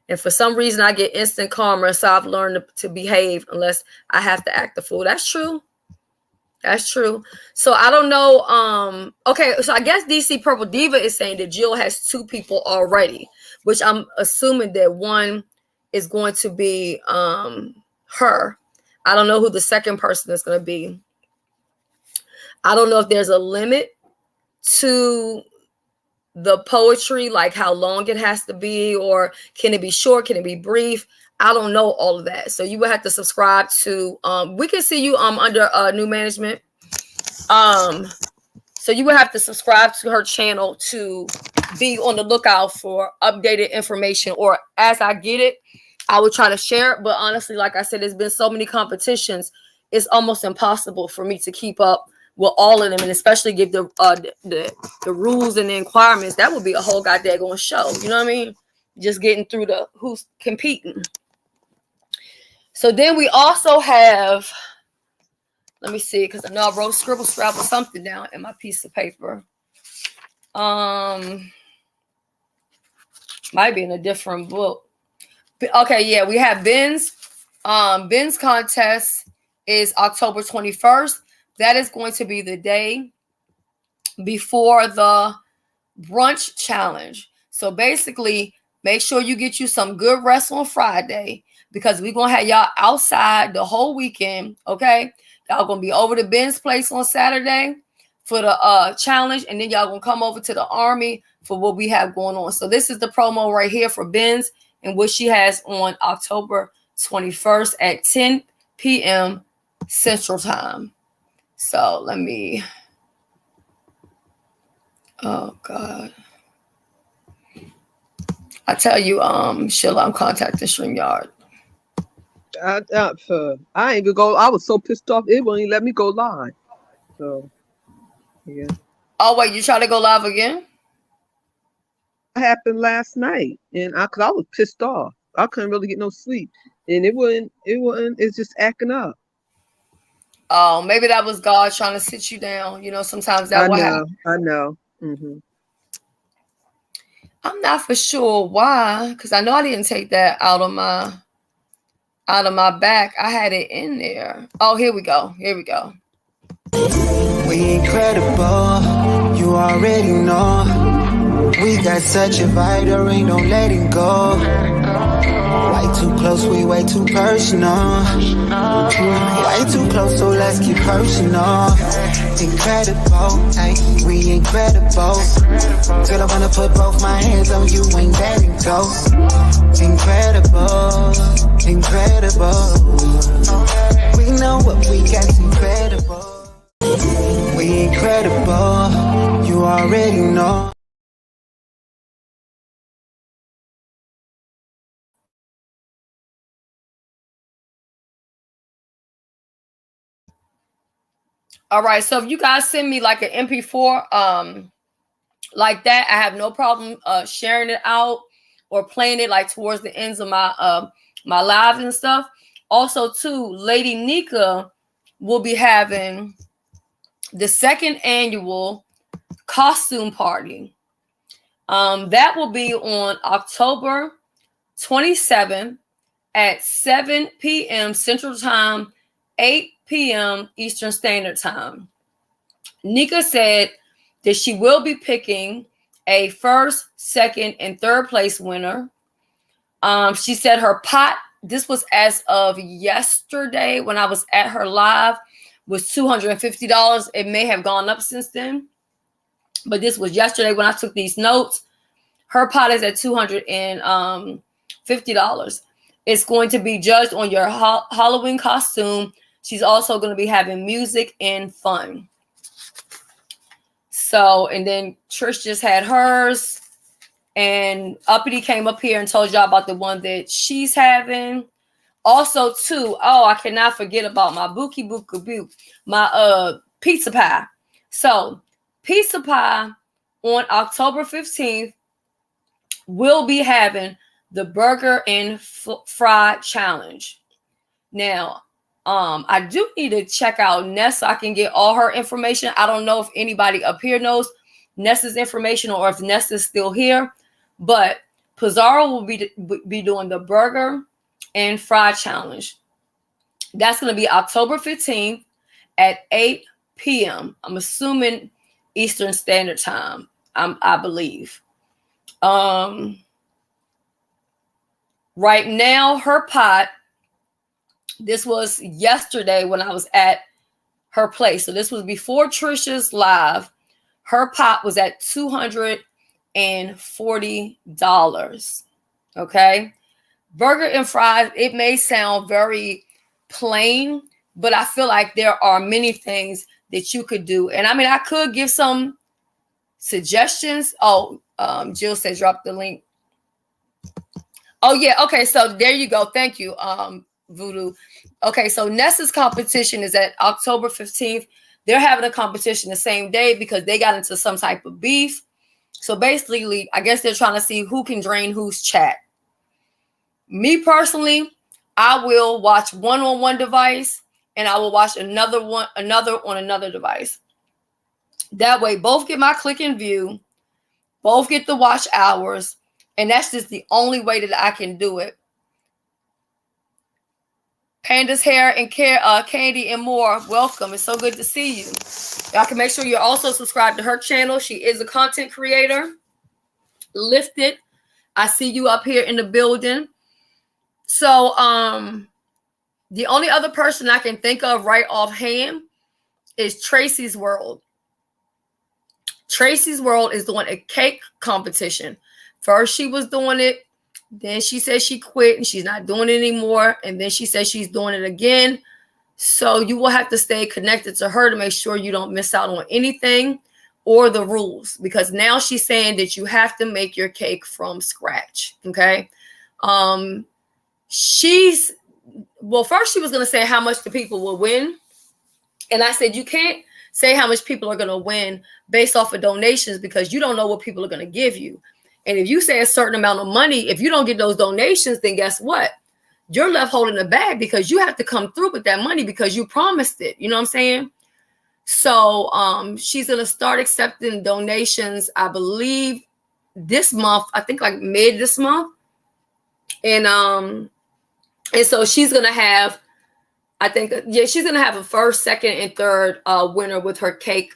And for some reason, I get instant karma, so I've learned to behave unless I have to act the fool. That's true. That's true. So I don't know. Okay, so I guess DC Purple Diva is saying that Jill has 2 people already, which I'm assuming that one is going to be her. I don't know who the second person is going to be. I don't know if there's a limit to the poetry, like how long it has to be, or can it be short? Can it be brief? I don't know all of that. So you would have to subscribe to, we can see you under new management. So you would have to subscribe to her channel to be on the lookout for updated information, or as I get it, I would try to share it. But honestly, like I said, there's been so many competitions, it's almost impossible for me to keep up with all of them, and especially give the rules and the requirements. That would be a whole goddamn show. You know what I mean? Just getting through the who's competing. So then we also have, let me see, because I know I wrote scribble something down in my piece of paper. Might be in a different book. Okay, yeah, we have Ben's. Ben's contest is October 21st. That is going to be the day before the brunch challenge. So basically, make sure you get you some good rest on Friday, because we're going to have y'all outside the whole weekend, okay? Y'all going to be over to Ben's place on Saturday for the challenge, and then y'all going to come over to the Army for what we have going on. So this is the promo right here for Ben's, and what she has on October 21st at 10 p.m. Central Time. So let me, oh God. I tell you, Sheila, I'm contacting StreamYard. I ain't even go. I was so pissed off. It wouldn't let me go live. So, yeah. Oh wait, you try to go live again? It happened last night, and cause I was pissed off. I couldn't really get no sleep, and it wouldn't. It's just acting up. Oh, maybe that was God trying to sit you down. You know, sometimes that will happen. I know. Mm-hmm. I'm not for sure why, because I know I didn't take that out of my back. I had it in there. Oh, here we go. Here we go. We incredible, you already know. We got such a vibe, there ain't no letting go. Way too close, we way too personal. Way too close, so let's get personal. Incredible, ay, we incredible. Girl, I wanna put both my hands on you, ain't letting go. Incredible, incredible. We know what we got's incredible. We incredible, you already know. All right, so if you guys send me like an MP4 like that, I have no problem sharing it out or playing it like towards the ends of my my lives and stuff. Also too, Lady Nika will be having the 2nd annual costume party. That will be on October 27th at 7 p.m. Central Time, 8 p.m. Eastern Standard Time. Nika said that she will be picking a 1st, 2nd, and 3rd place winner. She said her pot, this was as of yesterday when I was at her live, was $250. It may have gone up since then, but this was yesterday when I took these notes. Her pot is at $250. It's going to be judged on your Halloween costume. She's also going to be having music and fun. So, and then Trish just had hers. And Uppity came up here and told y'all about the one that she's having. Also, too, oh, I cannot forget about my Bookie Book, my pizza pie. So, pizza pie on October 15th will be having the burger and fry challenge. Now, I do need to check out Ness so I can get all her information. I don't know if anybody up here knows Ness's information or if Ness is still here, but Pizarro will be doing the burger and fry challenge. That's going to be October 15th at 8 p.m. I'm assuming Eastern Standard Time, I believe. Right now, her pot, this was yesterday when I was at her place. So this was before Trisha's live. Her pot was at $240. Okay. Burger and fries, it may sound very plain, but I feel like there are many things that you could do. And I mean, I could give some suggestions. Oh, Jill says drop the link. Oh, yeah. Okay. So there you go. Thank you, Voodoo. Okay. So Nessa's competition is at October 15th. They're having a competition the same day because they got into some type of beef. So basically, I guess they're trying to see who can drain whose chat. Me personally, I will watch one on one device and I will watch another on another device. That way, both get my click and view, both get the watch hours, and that's just the only way that I can do it. Panda's Hair and Candy and more, welcome. It's so good to see you. Y'all can make sure you're also subscribed to her channel. She is a content creator. Lifted. I see you up here in the building. So, the only other person I can think of right offhand is Tracy's World. Tracy's World is doing a cake competition. First, she was doing it. Then she said she quit and she's not doing it anymore. And then she said she's doing it again. So you will have to stay connected to her to make sure you don't miss out on anything. or the rules, because now she's saying that you have to make your cake from scratch. Okay. First she was going to say how much the people will win. And I said, you can't say how much people are going to win based off of donations, because you don't know what people are going to give you. And if you say a certain amount of money, if you don't get those donations, then guess what? You're left holding the bag, because you have to come through with that money because you promised it. You know what I'm saying? So she's going to start accepting donations, I believe, this month. I think like mid this month. And so she's going to have, I think, she's going to have a first, second, and third winner with her cake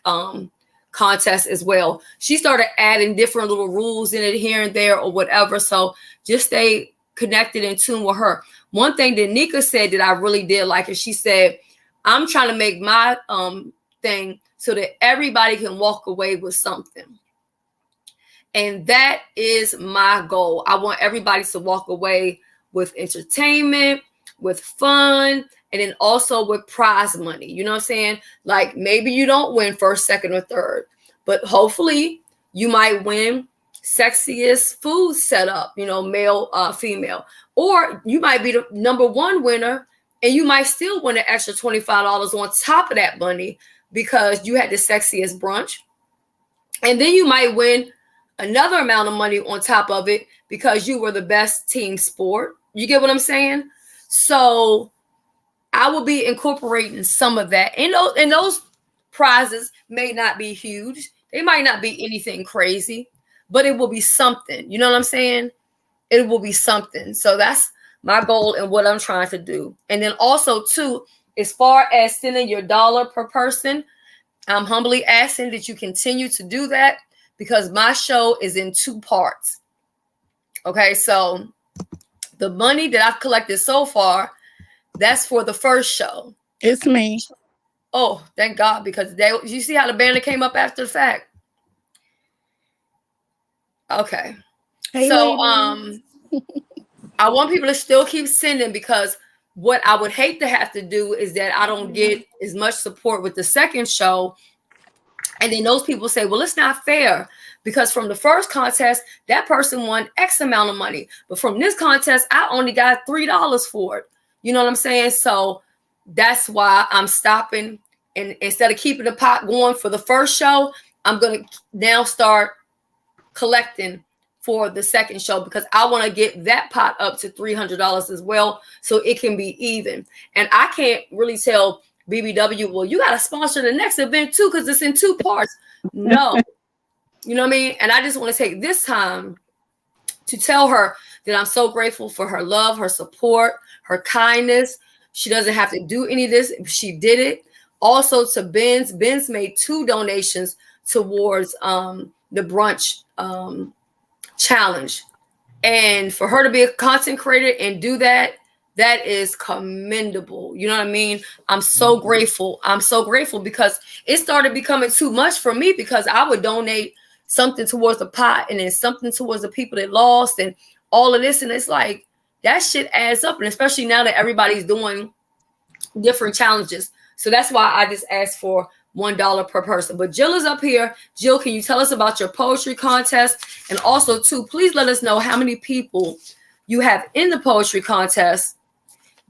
contest as well. She started adding different little rules in it here and there or whatever. So just stay connected in tune with her. One thing that Nika said that I really did like is she said, I'm trying to make my thing so that everybody can walk away with something. And that is my goal. I want everybody to walk away with entertainment, with fun, and then also with prize money. You know what I'm saying? Like maybe you don't win first, second, or third, but hopefully you might win sexiest food setup, you know, male, female, or you might be the number one winner and you might still win an extra $25 on top of that money because you had the sexiest brunch. And then you might win another amount of money on top of it because you were the best team sport. You get what I'm saying? So I will be incorporating some of that. And those prizes may not be huge. They might not be anything crazy, but it will be something. You know what I'm saying? It will be something. So that's my goal and what I'm trying to do. And then also, too, as far as sending your $1 per person, I'm humbly asking that you continue to do that because my show is in 2 parts. Okay, so the money that I've collected so far, that's for the first show. It's me. Oh, thank God, because you see how the banner came up after the fact? Okay. Hey, so ladies. I want people to still keep sending, because what I would hate to have to do is that I don't get as much support with the second show. And then those people say, well, it's not fair because from the first contest, that person won X amount of money. But from this contest, I only got $3 for it. You know what I'm saying? So that's why I'm stopping. And instead of keeping the pot going for the first show, I'm going to now start collecting for the second show because I want to get that pot up to $300 as well so it can be even. And I can't really tell BBW, well, you got to sponsor the next event too because it's in 2 parts. No. You know what I mean? And I just want to take this time to tell her that I'm so grateful for her love, her support, her kindness. She doesn't have to do any of this. She did it. Also to Ben's. Ben's made 2 donations towards the brunch challenge. And for her to be a content creator and do that, that is commendable. You know what I mean? I'm so grateful. I'm so grateful because it started becoming too much for me because I would donate something towards the pot and then something towards the people that lost and all of this. And it's like, that shit adds up. And especially now that everybody's doing different challenges. So that's why I just asked for $1 per person. But Jill is up here. Jill, can you tell us about your poetry contest? And also, too, please let us know how many people you have in the poetry contest.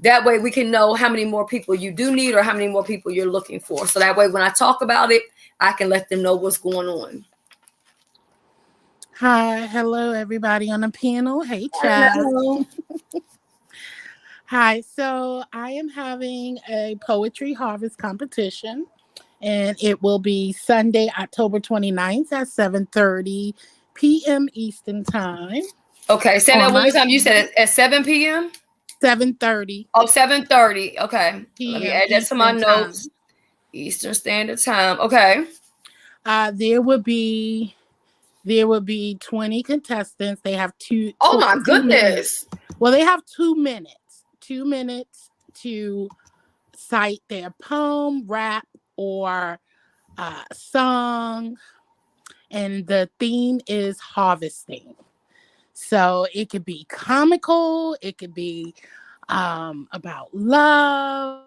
That way we can know how many more people you do need or how many more people you're looking for. So that way when I talk about it, I can let them know what's going on. Hi. Hello, everybody on the panel. Hey, Chad. Hi. So I am having a poetry harvest competition, and it will be Sunday, October 29th at 7:30 p.m. Eastern Time. Okay. Say that one more time. You said at 7 p.m.? 7:30. Oh, 7:30. Okay. Let me add that to my notes. Time. Eastern Standard Time. Okay. There will be 20 contestants. They have two. Oh my goodness. Well, they have 2 minutes. 2 minutes to cite their poem, rap, or song, and the theme is harvesting. So it could be comical. It could be about love.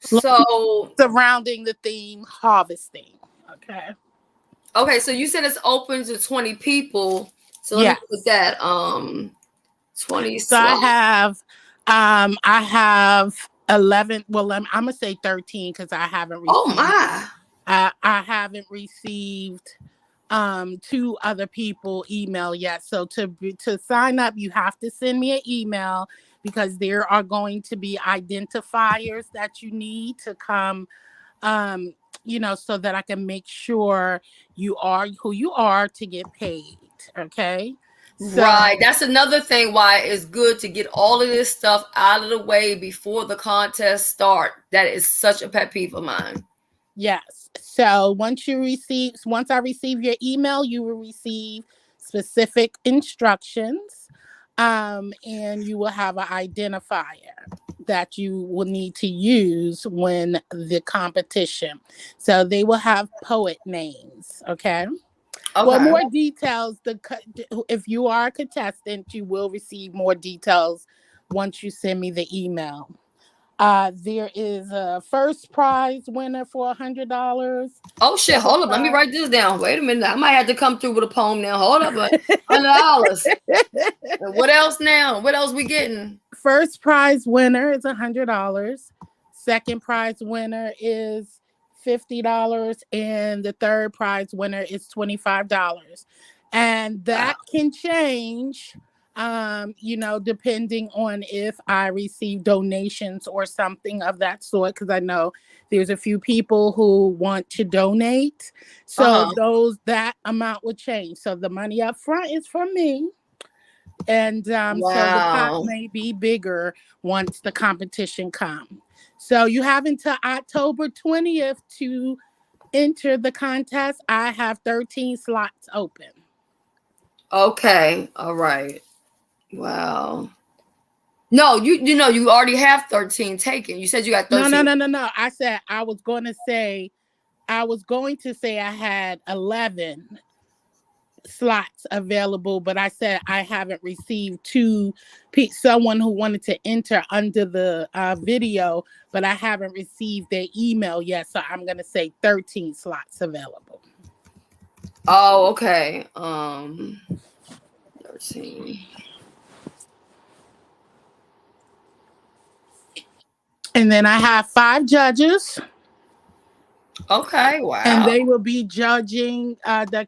So surrounding the theme harvesting. Okay. Okay, so you said it's open to 20 people. So let me put that 20 So I have 11. Well, I'm gonna say 13 because I haven't received. Oh my! I haven't received 2 other people email yet. So to sign up, you have to send me an email because there are going to be identifiers that you need to come. So that I can make sure you are who you are to get paid. Okay. Right. That's another thing why it's good to get all of this stuff out of the way before the contest start. That is such a pet peeve of mine. Yes. So once I receive your email, you will receive specific instructions. And you will have an identifier that you will need to use when the competition. So they will have poet names. Okay. Well, more details. If you are a contestant, you will receive more details once you send me the email. There is a first prize winner for $100. Oh shit! Hold up, let me write this down. Wait a minute, I might have to come through with a poem now. Hold up, $100. What else now? What else we getting? First prize winner is $100. Second prize winner is $50, and the third prize winner is $25. And that can change, depending on if I receive donations or something of that sort, because I know there's a few people who want to donate. So that amount would change. So the money up front is from me. And so the pot may be bigger once the competition comes. So you have until October 20th to enter the contest. I have 13 slots open. Okay. All right. Wow. No, you already have 13 taken. You said you got 13. No. I said I was going to say I had 11 slots available, but I said I haven't received someone who wanted to enter under the video, but I haven't received their email yet, so I'm going to say 13 slots available. Oh, okay. 13. And then I have 5 judges. Okay, wow. And they will be judging. The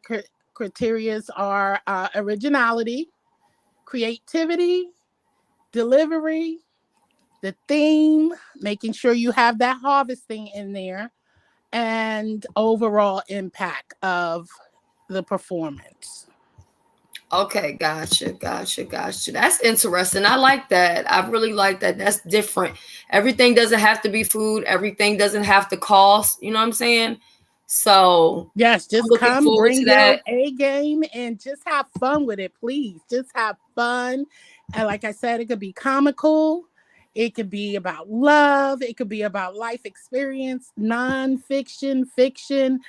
criteria are originality, creativity, delivery, the theme, making sure you have that harvesting in there, and overall impact of the performance. Okay, gotcha. That's interesting. I like that. I really like that. That's different. Everything doesn't have to be food. Everything doesn't have to cost. You know what I'm saying? So yes, just come, bring your A game, and just have fun with it, please. Just have fun. And like I said, it could be comical. It could be about love. It could be about life experience, nonfiction, fiction.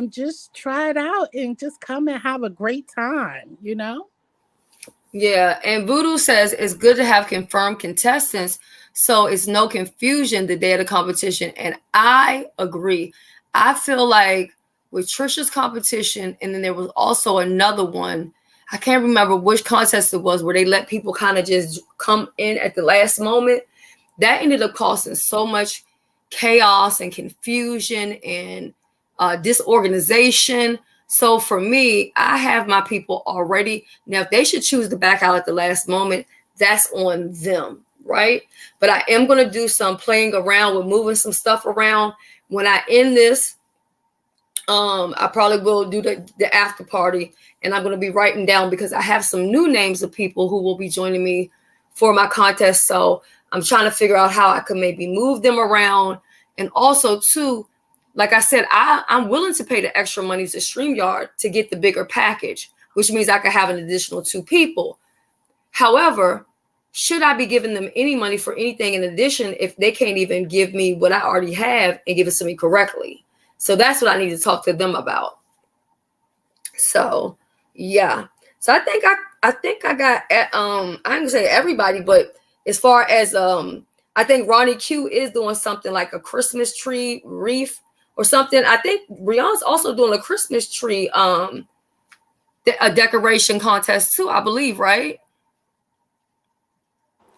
Just try it out and just come and have a great time, Yeah, and Voodoo says it's good to have confirmed contestants so it's no confusion the day of the competition. And I agree. I feel like with Trisha's competition, and then there was also another one, I can't remember which contest it was, where they let people kind of just come in at the last moment. That ended up causing so much chaos and confusion and disorganization. So for me, I have my people already. Now, if they should choose to back out at the last moment, that's on them, right? But I am going to do some playing around with moving some stuff around. When I end this, I probably will do the after party, and I'm going to be writing down because I have some new names of people who will be joining me for my contest. So I'm trying to figure out how I could maybe move them around. And also, too, like I said, I'm willing to pay the extra money to StreamYard to get the bigger package, which means I could have an additional 2 people. However, should I be giving them any money for anything in addition if they can't even give me what I already have and give it to me correctly? So that's what I need to talk to them about. So, yeah. So I think I got I'm gonna say everybody, but as far as I think Ronnie Q is doing something like a Christmas tree wreath or something. I think Rihanna's also doing a Christmas tree a decoration contest too, I believe, right?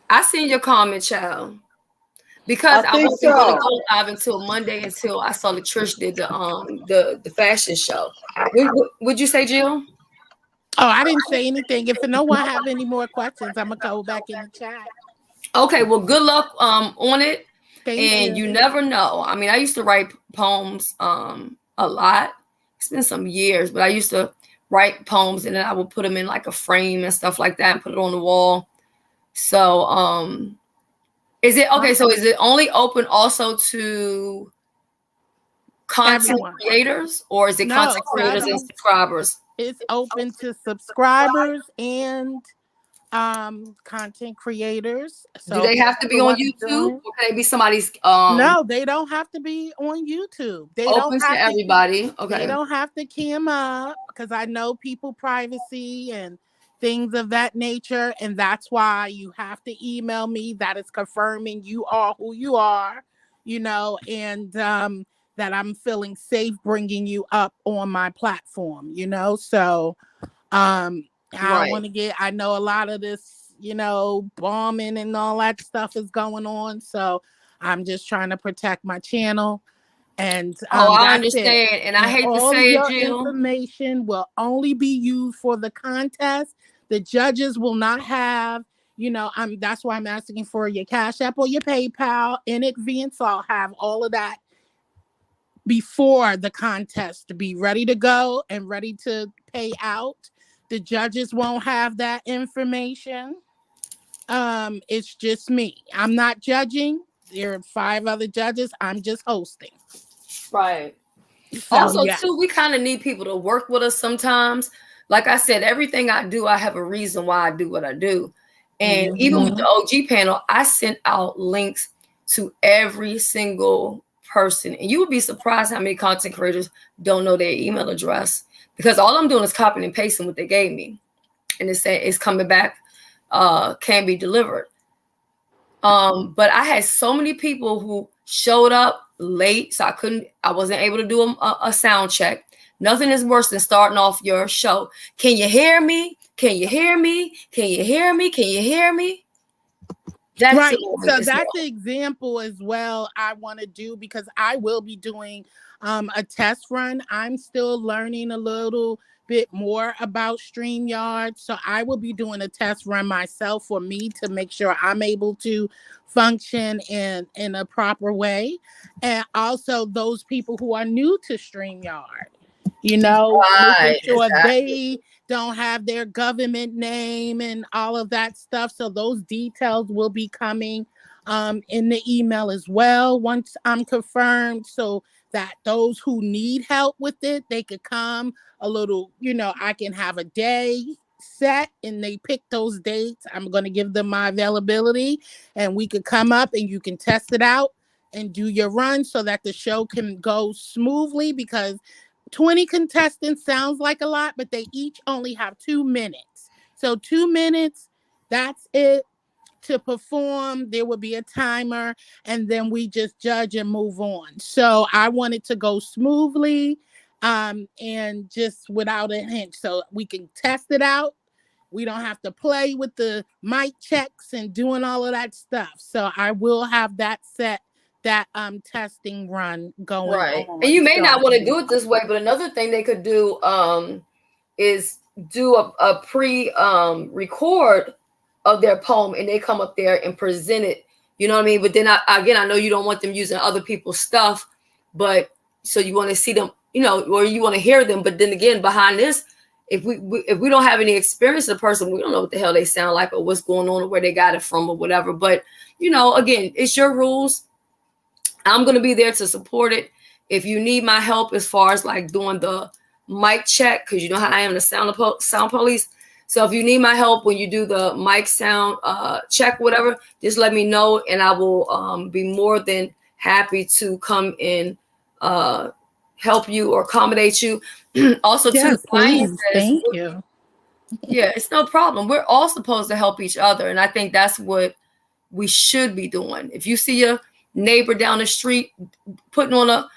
I seen your comment, child. Because I think wasn't going to so. go live until Monday until I saw that Trish did the fashion show. Would you say, Jill? Oh, I didn't say anything. If no one have any more questions, I'm gonna go back in the chat. Okay, well, good luck on it. Thank And you never know. I mean, I used to write poems a lot. It's been some years, but I used to write poems and then I would put them in like a frame and stuff like that and put it on the wall. So is it okay? So is it only open also to content creators, or is it content creators and subscribers? It's open to subscribers and content creators. So do they have to be on YouTube, or can they be somebody's no, they don't have to be on YouTube. They open don't have to everybody. Okay. They don't have to cam up, because I know people privacy and things of that nature, and that's why you have to email me. That is confirming you are who you are, and that I'm feeling safe bringing you up on my platform, so I don't want to get, I know a lot of this, bombing and all that stuff is going on, so I'm just trying to protect my channel. And I understand, and I hate to say it, Jill. Information will only be used for the contest. The judges will not have, that's why I'm asking for your Cash App or your PayPal in advance. I'll have all of that before the contest to be ready to go and ready to pay out. The judges won't have that information. It's just me. I'm not judging. There are 5 other judges. I'm just hosting. Right. So, also, too, we kind of need people to work with us sometimes. Like I said, everything I do, I have a reason why I do what I do. And even with the OG panel, I sent out links to every single person. And you would be surprised how many content creators don't know their email address, because all I'm doing is copying and pasting what they gave me. And it's saying it's coming back, can be delivered. But I had so many people who showed up late, so I wasn't able to do a sound check. Nothing is worse than starting off your show. Can you hear me? Can you hear me? Can you hear me? Can you hear me? That's right. So that's the example as well I want to do, because I will be doing a test run. I'm still learning a little bit more about StreamYard. So I will be doing a test run myself for me to make sure I'm able to function in a proper way. And also those people who are new to StreamYard, making sure they don't have their government name and all of that stuff. So those details will be coming in the email as well once I'm confirmed, so that those who need help with it, they could come a little, I can have a day set and they pick those dates. I'm going to give them my availability and we could come up and you can test it out and do your run so that the show can go smoothly, because 20 contestants sounds like a lot, but they each only have 2 minutes. So 2 minutes, that's it to perform. There will be a timer and then we just judge and move on. So I want it to go smoothly and just without a hitch, so we can test it out. We don't have to play with the mic checks and doing all of that stuff. So I will have that set, that testing run going on. And you may not want to do it this way, but another thing they could do is do a pre-record of their poem, and they come up there and present it. You know what I mean? But then I know you don't want them using other people's stuff, but so you want to see them, or you want to hear them. But then again, behind this, if we don't have any experience of the person, we don't know what the hell they sound like or what's going on or where they got it from or whatever. But again, it's your rules. I'm going to be there to support it. If you need my help as far as like doing the mic check, because you know how I am, the sound police. So if you need my help when you do the mic sound check, whatever, just let me know, and I will be more than happy to come and help you or accommodate you. Also, yes, please. Thank you. Yeah, it's no problem. We're all supposed to help each other, and I think that's what we should be doing. If you see your neighbor down the street putting on a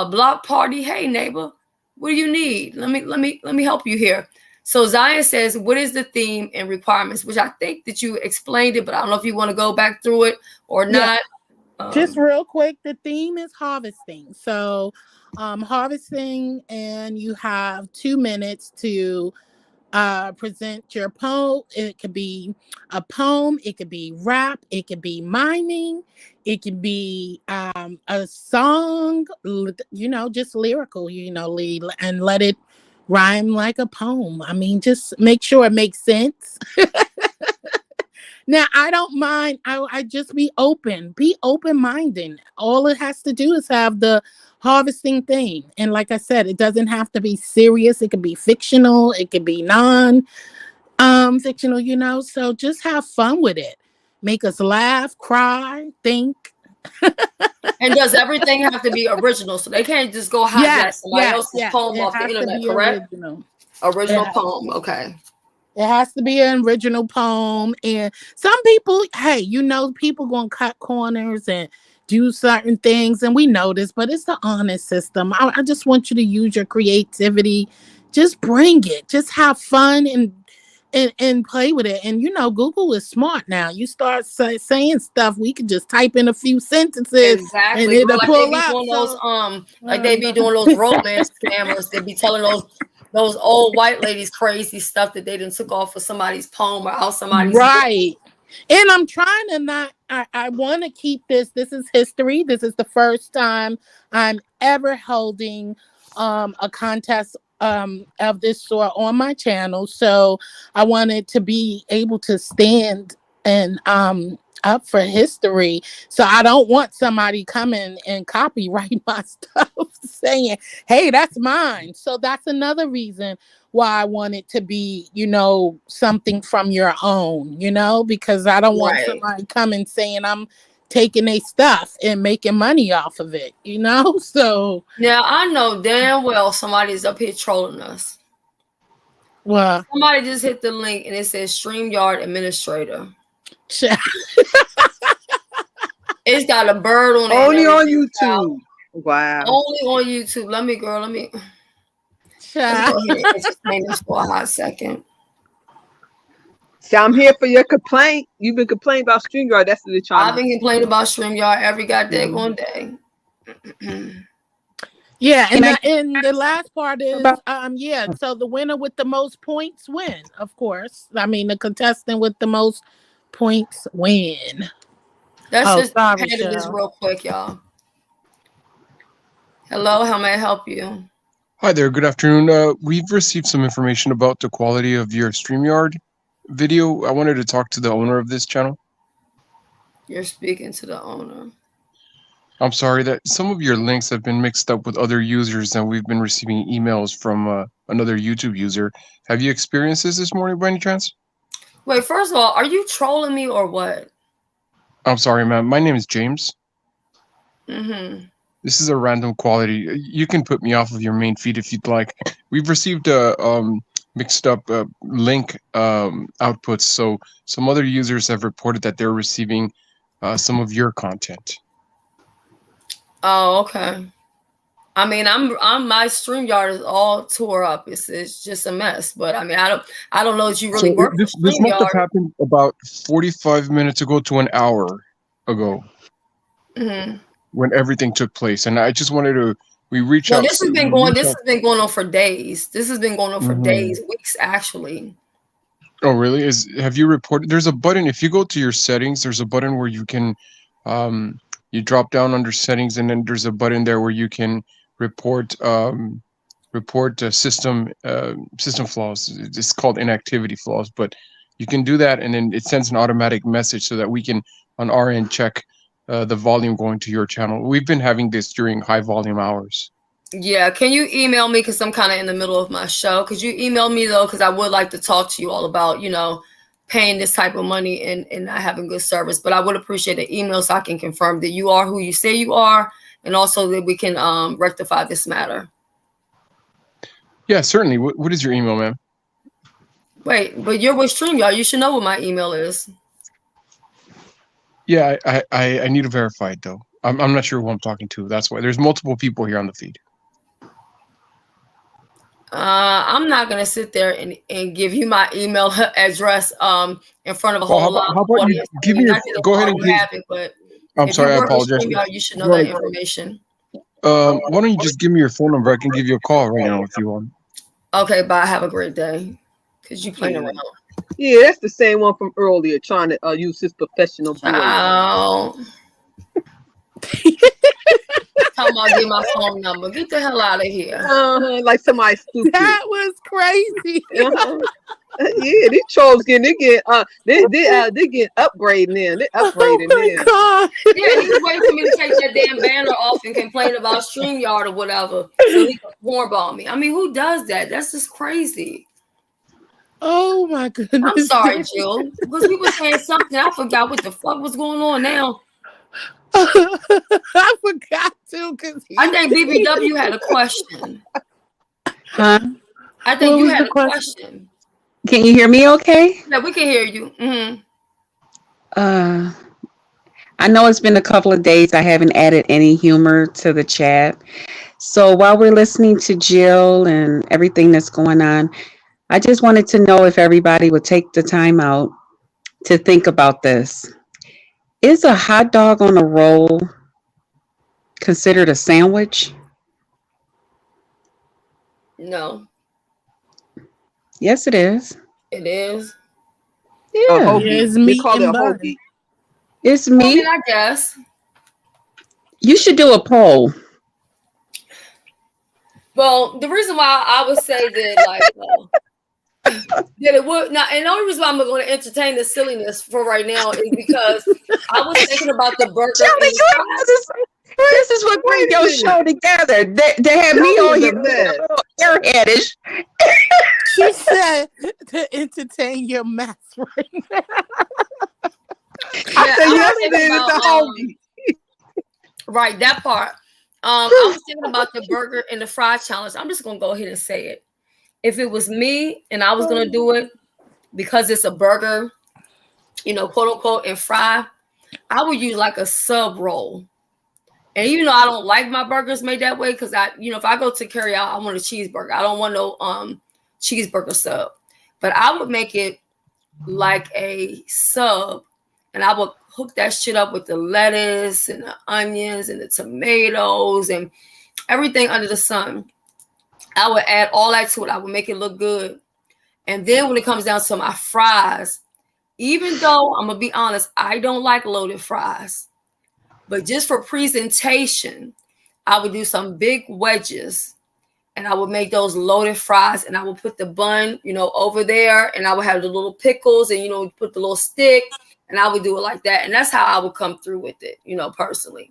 block party, hey neighbor, what do you need? Let me help you here. So Zion says, what is the theme and requirements? Which I think that you explained it, but I don't know if you want to go back through it or not. Just real quick, the theme is harvesting. So harvesting, and you have 2 minutes to present your poem. It could be a poem, it could be rap, it could be miming, it could be a song, just lyrical, and let it rhyme like a poem. I mean, just make sure it makes sense. Now, I don't mind. I just be open-minded. All it has to do is have the harvesting thing. And like I said, it doesn't have to be serious. It could be fictional. It could be fictional, so just have fun with it. Make us laugh, cry, think. And does everything have to be original? So they can't just go hijack somebody else's poem off the internet, correct? Original poem, okay. It has to be an original poem. And some people, hey, people gonna cut corners and do certain things, and we know this, but it's the honest system. I just want you to use your creativity. Just bring it. Just have fun and play with it. And Google is smart now. You start saying stuff, we can just type in a few sentences, exactly, and it'll pull up. They be doing those romance scammers. They be telling those old white ladies crazy stuff that they done took off of somebody's poem or out somebody's right book. And I'm trying to not, I want to keep this is history. This is the first time I'm ever holding a contest of this sort on my channel, so I wanted to be able to stand and up for history. So I don't want somebody coming and copyright my stuff saying, hey, that's mine. So that's another reason why I want it to be, something from your own, because I don't want somebody coming saying I'm taking their stuff and making money off of it, So yeah, I know damn well somebody's up here trolling us. Well, somebody just hit the link and it says StreamYard administrator. It's got a bird on it. Only on YouTube. Wow. Only on YouTube. Let me go ahead and explain this for a hot second. See, I'm here for your complaint. You've been complaining about StreamYard. That's what they're trying. I've been complaining about StreamYard every goddamn day. Yeah, and the last part is so the winner with the most points win, of course. I mean, the contestant with the most points win. Let's just handle this real quick, y'all. Hello, how may I help you? Hi there, good afternoon. We've received some information about the quality of your StreamYard video. I wanted to talk to the owner of this channel. You're speaking to the owner. I'm sorry that some of your links have been mixed up with other users, and we've been receiving emails from another YouTube user. Have you experienced this morning by any chance? Wait, first of all, are you trolling me or what? I'm sorry, ma'am. My name is James. Mm-hmm. This is a random quality. You can put me off of your main feed if you'd like. We've received a mixed up link outputs, so some other users have reported that they're receiving some of your content. Oh, okay. I mean, I'm my StreamYard is all tore up. It's just a mess. But I mean, I don't know that you really work. This must have happened about 45 minutes ago to an hour ago, when everything took place. And I just wanted to reach out. This has been going on for days. This has been going on for days, weeks actually. Oh, really? Have you reported? There's a button. If you go to your settings, there's a button where you can you drop down under settings, and then there's a button there where you can report system flaws. It's called inactivity flaws, but you can do that, and then it sends an automatic message so that we can on our end check the volume going to your channel. We've been having this during high volume hours. Yeah, can you email me, because I'm kind of in the middle of my show? Could you email me though, because I would like to talk to you all about paying this type of money and not having good service. But I would appreciate an email so I can confirm that you are who you say you are, and also that we can rectify this matter. Yeah, certainly. What is your email, ma'am? Wait, but you're with StreamYard. You should know what my email is. Yeah, I need to verify it though. I'm not sure who I'm talking to. That's why there's multiple people here on the feed. I'm not gonna sit there and give you my email address in front of a Well, whole lot of how about you audience. I give me mean, your? not that Go you ahead and already give. have it, but I'm if you sorry, I work with apologize. StreamYard, you should know that Right. information. Why don't you just give me your phone number? I can give you a call right now if you want. Okay, bye. Have a great day. Cause you playing Yeah. around. Yeah, that's the same one from earlier, trying to use his professional voice. Ciao. Talking about get my phone number. Get the hell out of here. Like somebody stupid. That was crazy. Yeah, these trolls they get upgrading in. They Oh upgrading my in. god. Yeah, he was waiting for me to take that damn banner off and complain about StreamYard or whatever, so he could hornball me. I mean, who does that? That's just crazy. Oh my goodness. I'm sorry, Jill, because we were saying something. I forgot what the fuck was going on now. I forgot to because I think BBW had a question. Huh? I think What you was had the a question. Can you hear me okay? Yeah, we can hear you. Mm-hmm. I know it's been a couple of days. I haven't added any humor to the chat. So while we're listening to Jill and everything that's going on, I just wanted to know if everybody would take the time out to think about this. Is a hot dog on a roll considered a sandwich? No, Yes, it is. it is. A Yeah, hoagie. it's They meat call it a and bun. hoagie. it's I mean, me. I guess. You should do a poll. Well, the reason why I would say that, like, that it would not, and the only reason why I'm going to entertain the silliness for right now is because I was thinking about the burger. Shelly, this is what brings your show together. They have me on here a little airheadish. She said to entertain your mess right now. I said yesterday it's a hoagie. Right, that part. I was thinking about the burger and the fry challenge. I'm just gonna go ahead and say it. If it was me and I was gonna do it because it's a burger, quote unquote, and fry, I would use like a sub roll. And even though I don't like my burgers made that way, because if I go to carry out, I want a cheeseburger. I don't want no cheeseburger sub. But I would make it like a sub, and I would hook that shit up with the lettuce and the onions and the tomatoes and everything under the sun. I would add all that to it. I would make it look good. And then when it comes down to my fries, even though I'm going to be honest, I don't like loaded fries. But just for presentation, I would do some big wedges and I would make those loaded fries and I would put the bun, over there, and I would have the little pickles and, put the little stick, and I would do it like that. And that's how I would come through with it, personally.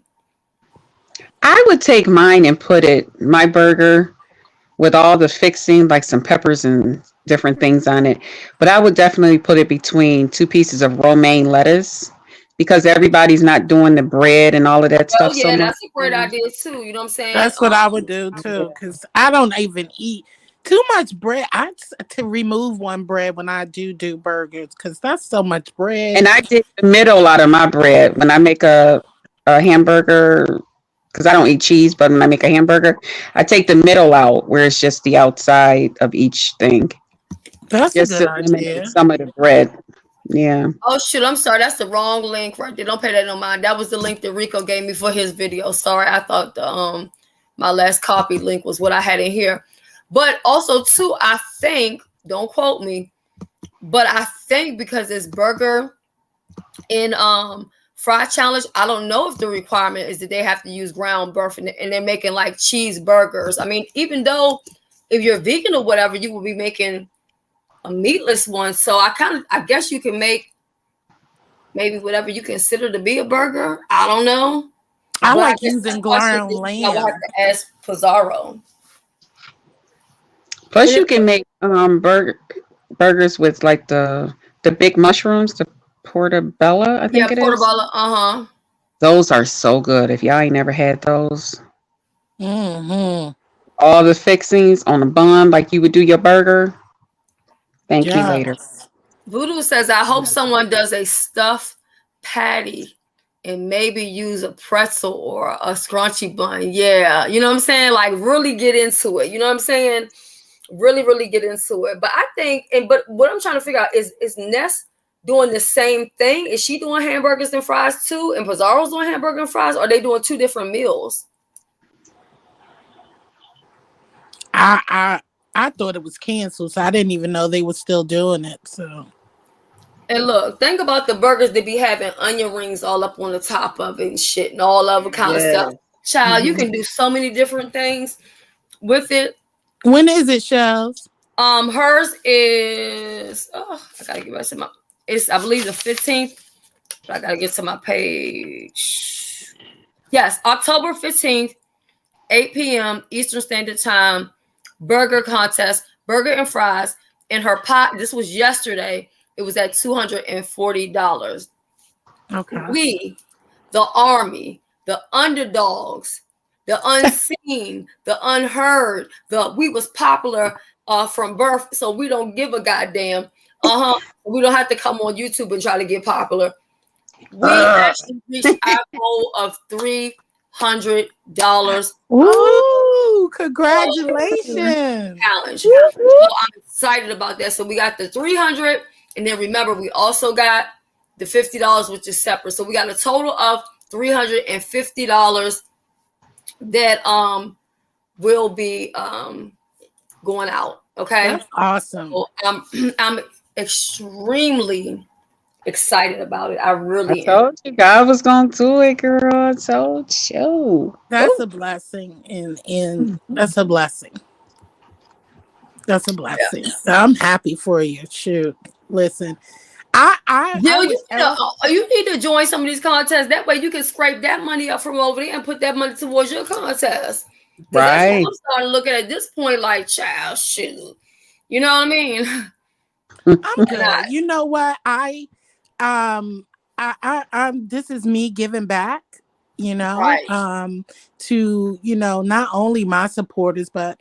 I would take mine and put my burger with all the fixing, like some peppers and different things on it. But I would definitely put it between two pieces of romaine lettuce because everybody's not doing the bread and all of that stuff. Oh, yeah, that's a great idea too. You know what I'm saying? That's what I would do too, because I don't even eat too much bread. To remove one bread when I do burgers, because that's so much bread. And I did the middle out of my bread when I make a hamburger, because I don't eat cheese, but when I make a hamburger, I take the middle out where it's just the outside of each thing. That's just a good to eliminate idea. some of the bread. Yeah. Oh shit, I'm sorry. That's the wrong link right there. Don't pay that no mind. That was the link that Rico gave me for his video. Sorry, I thought the my last copy link was what I had in here. But also too, I think, don't quote me, but I think because it's burger in fry challenge, I don't know if the requirement is that they have to use ground beef and they're making like cheeseburgers. I mean, even though if you're vegan or whatever, you will be making a meatless one. So I guess you can make maybe whatever you consider to be a burger. I don't know. I like using ground lamb. I will have to ask Pizarro. Plus, you can make burgers with like the big mushrooms, the portobello, I think it is. Yeah, portobello. Those are so good. If y'all ain't never had those. Mm-hmm. All the fixings on a bun like you would do your burger. Thank you later. Voodoo says, I hope someone does a stuffed patty and maybe use a pretzel or a scrunchy bun. Yeah, you know what I'm saying? Like really get into it. You know what I'm saying? Really get into it. But I think, but what I'm trying to figure out is Ness doing the same thing? Is she doing hamburgers and fries too? And Pizarro's doing hamburger and fries? Or are they doing two different meals? I thought it was canceled, so I didn't even know they were still doing it. So. And look, think about the burgers they be having onion rings all up on the top of it and shit and all other kind of stuff. Child, you can do so many different things with it. When is it, Shells? Hers is I gotta get back to my I believe the 15th. But I gotta get to my page. Yes, October 15th, 8 p.m. Eastern Standard Time. Burger contest, burger and fries in her pot. This was yesterday. It was at $240. Okay. We, the army, the underdogs, the unseen, the unheard, we was popular from birth, so we don't give a goddamn. We don't have to come on YouTube and try to get popular. We actually reached our goal of $300. Ooh, congratulations. Challenge. So I'm excited about that. So we got the 300, and then remember, we also got the $50, which is separate. So we got a total of $350 that will be going out. Okay. That's awesome. So I'm extremely excited about it. I really I told you God was gonna do it, girl. I told you. That's a blessing, and that's a blessing. That's a blessing. Yeah. So I'm happy for you. Shoot, listen, you need to join some of these contests. That way you can scrape that money up from over there and put that money towards your contest. Right. That's what I'm starting to look at this point, like, child, shoot. You know what I mean? I'm good. You know what? This is me giving back, right. To, not only my supporters, but,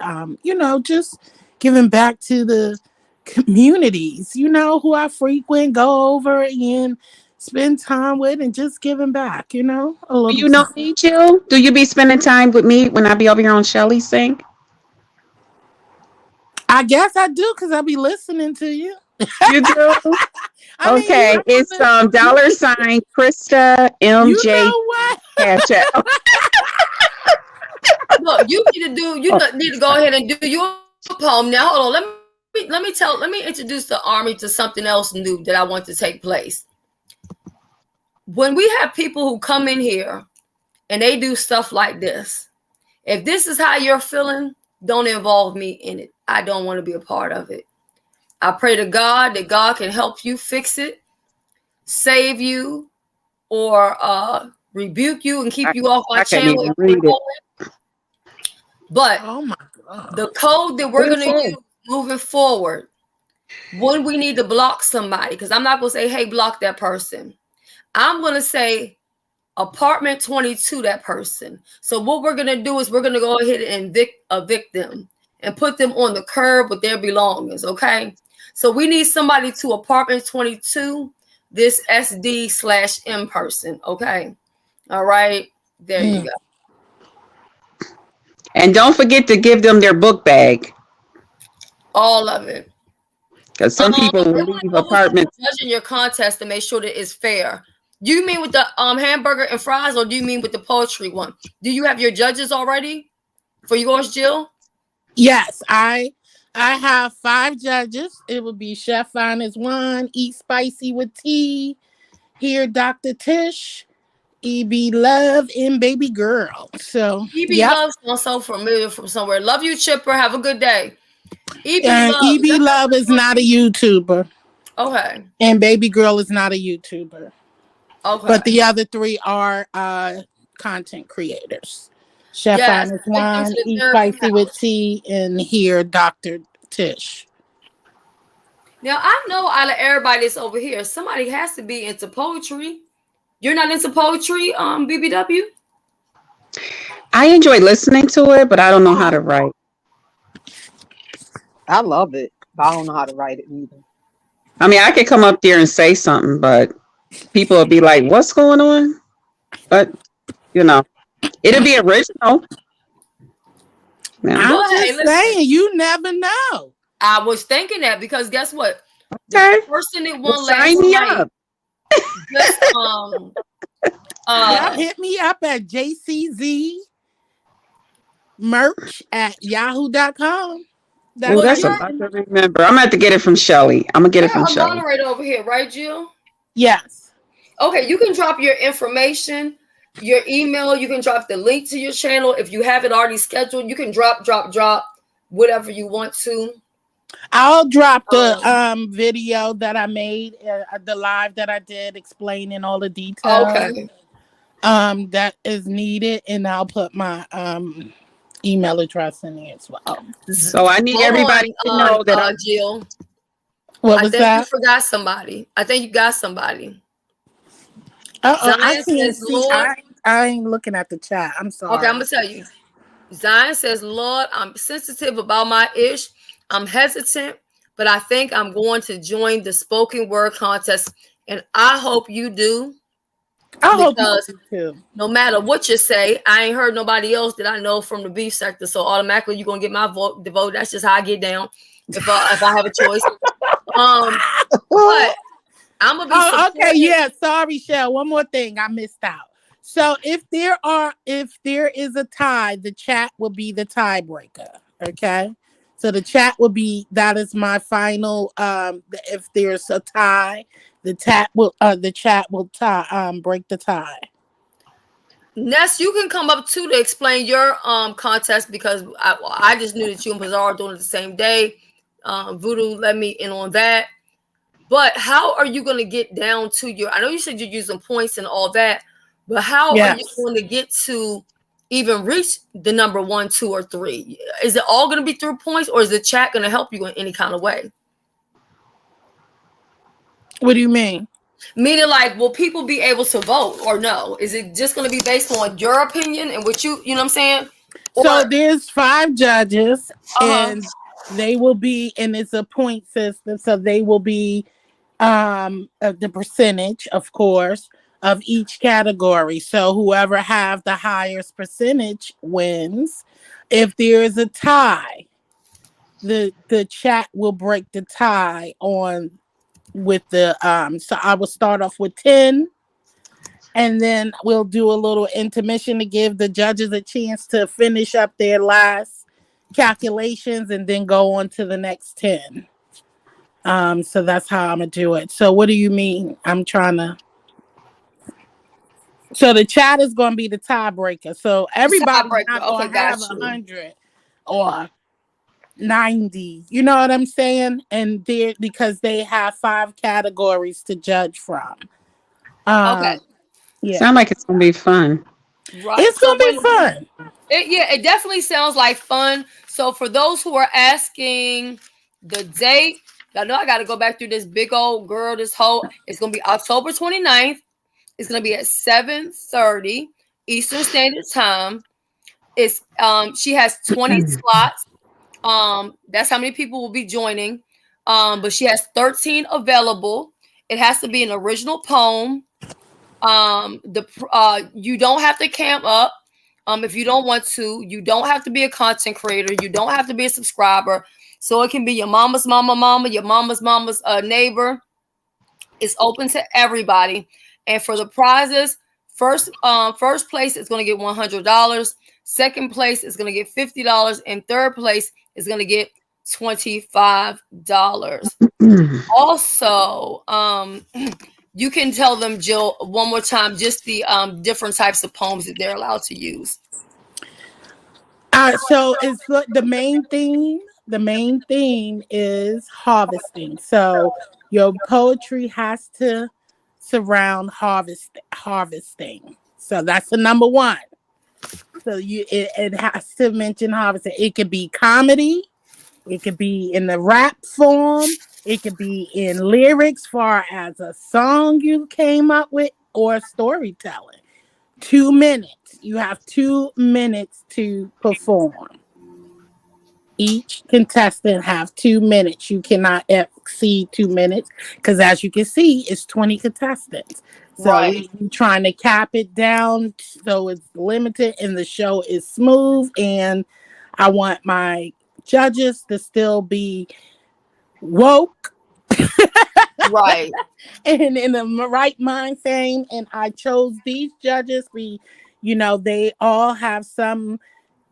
just giving back to the communities, who I frequent, go over and spend time with, and just giving back, a little. Do you know me, Jill? Do you be spending time with me when I be over here on Shelly's Sink? I guess I do, because I be listening to you. You do? Okay, it's $ Krista MJ. You know what? CashApp. Look, you need to go ahead and do your poem now. Hold on, let me introduce the army to something else new that I want to take place. When we have people who come in here and they do stuff like this, if this is how you're feeling, don't involve me in it. I don't want to be a part of it. I pray to God that God can help you fix it, save you, or rebuke you and keep you off my channel. But oh my God, the code that we're going to use moving forward, when we need to block somebody, because I'm not going to say, hey, block that person. I'm going to say apartment 22, that person. So what we're going to do is we're going to go ahead and evict them and put them on the curb with their belongings, okay? So we need somebody to apartment 22, this SD/M person, okay? All right, there you go. And don't forget to give them their book bag. All of it. Because some people leave apartments. Judging your contest to make sure that it's fair. Do you mean with the hamburger and fries, or do you mean with the poetry one? Do you have your judges already for yours, Jill? Yes, I have 5 judges. It would be Chef Finest 1, Eat Spicy with Tea, Here Dr. Tish, EB Love, and Baby Girl. So EB Love sounds so familiar from somewhere. Love you, Chipper. Have a good day. EB Love is not a YouTuber. Okay. And Baby Girl is not a YouTuber. Okay. But the other 3 are content creators. Chef Finest 1, Eat Spicy with Tea, and Here Dr. Tish. Now, I know out of everybody that's over here, somebody has to be into poetry. You're not into poetry, BBW? I enjoy listening to it, but I don't know how to write. I love it, but I don't know how to write it either. I mean, I could come up there and say something, but people will be like, what's going on? but it'll be original. Yeah. I'm Well, hey, just listen. saying, you never know. I was thinking that because guess what? Okay. The person that Well, won sign last me night up. just Y'all hit me up at JCZ merch at yahoo.com. Oh, That's well, that's me. you're about to remember. I'm gonna have to get it from Shelly. I'm gonna get it from a Shelly. moderator over here, right, Jill? Yes. Okay, you can drop your information, your email. You can drop the link to your channel if you have it already scheduled. You can drop whatever you want to. I'll drop the video that I made, the live that I did explaining all the details Okay. that is needed, and I'll put my email address in there as well. So I need Hold everybody to on, know that Jill. What I was think you that? forgot somebody. I think you got somebody. I Zion can't says, see. Lord. I ain't looking at the chat. I'm sorry. Okay, I'm gonna tell you. Zion says, Lord, I'm sensitive about my ish. I'm hesitant, but I think I'm going to join the spoken word contest. And I hope you do. I hope you Because do too. no matter what you say, I ain't heard nobody else that I know from the beef sector. So automatically you're gonna get my vote. The vote. That's just how I get down. If I have a choice. But I'm gonna be supporting. Okay, yeah. Sorry, Shell. One more thing I missed out. So if there is a tie, the chat will be the tiebreaker. Okay. So the chat will be, that is my final. If there's a tie, the chat will tie break the tie. Ness, you can come up too to explain your contest because I just knew that you and Pizarro were doing it the same day. Voodoo let me in on that. But how are you going to get down to your? I know you said you're using points and all that, but how are you going to get to even reach the number 1, 2, or 3? Is it all going to be through points, or is the chat going to help you in any kind of way? What do you mean? Meaning, like, will people be able to vote or no? Is it just going to be based on your opinion and what you know what I'm saying? So there's 5 judges, and they will be, and it's a point system, so they will be the percentage, of course, of each category. So whoever have the highest percentage wins. If there is a tie, the chat will break the tie on with the so I will start off with 10, and then we'll do a little intermission to give the judges a chance to finish up their last calculations and then go on to the next 10. So that's how I'm gonna do it. So what do you mean? I'm trying to. So the chat is gonna be the tiebreaker. So everybody's not gonna have 100 or 90. You know what I'm saying? And they're because they have 5 categories to judge from. Okay. Yeah. Sound like it's gonna be fun. Right. It's gonna be fun. It definitely sounds like fun. So for those who are asking the date, I know I got to go back through this big old girl. It's gonna be October 29th. It's gonna be at 7:30 Eastern Standard Time. It's she has 20 slots. That's how many people will be joining. But she has 13 available. It has to be an original poem. You don't have to camp up. If you don't want to, you don't have to be a content creator. You don't have to be a subscriber. So it can be your mama's mama, your mama's neighbor. It's open to everybody. And for the prizes, first place is going to get $100. Second place is going to get $50, and third place is going to get $25. Also, you can tell them, Jill, one more time, just the different types of poems that they're allowed to use. So it's the main theme. The main theme is harvesting. So your poetry has to surround harvesting. So that's the number 1. So it has to mention harvesting. It could be comedy. It could be in the rap form. It could be in lyrics, far as a song you came up with, or storytelling. 2 minutes. You have 2 minutes to perform. Each contestant have 2 minutes. You cannot exceed 2 minutes because, as you can see, it's 20 contestants. So Right. we trying to cap it down so it's limited and the show is smooth. And I want my judges to still be woke Right. and in the right mind frame. And I chose these judges. They all have some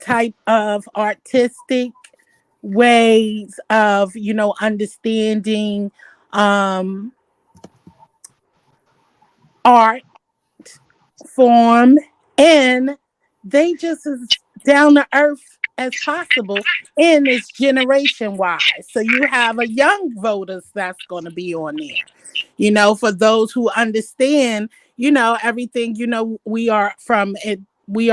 type of artistic ways of, understanding um art form, and they just as down to earth as possible, and it's generation wise. So you have a young voters that's going to be on there. For those who understand, everything. We are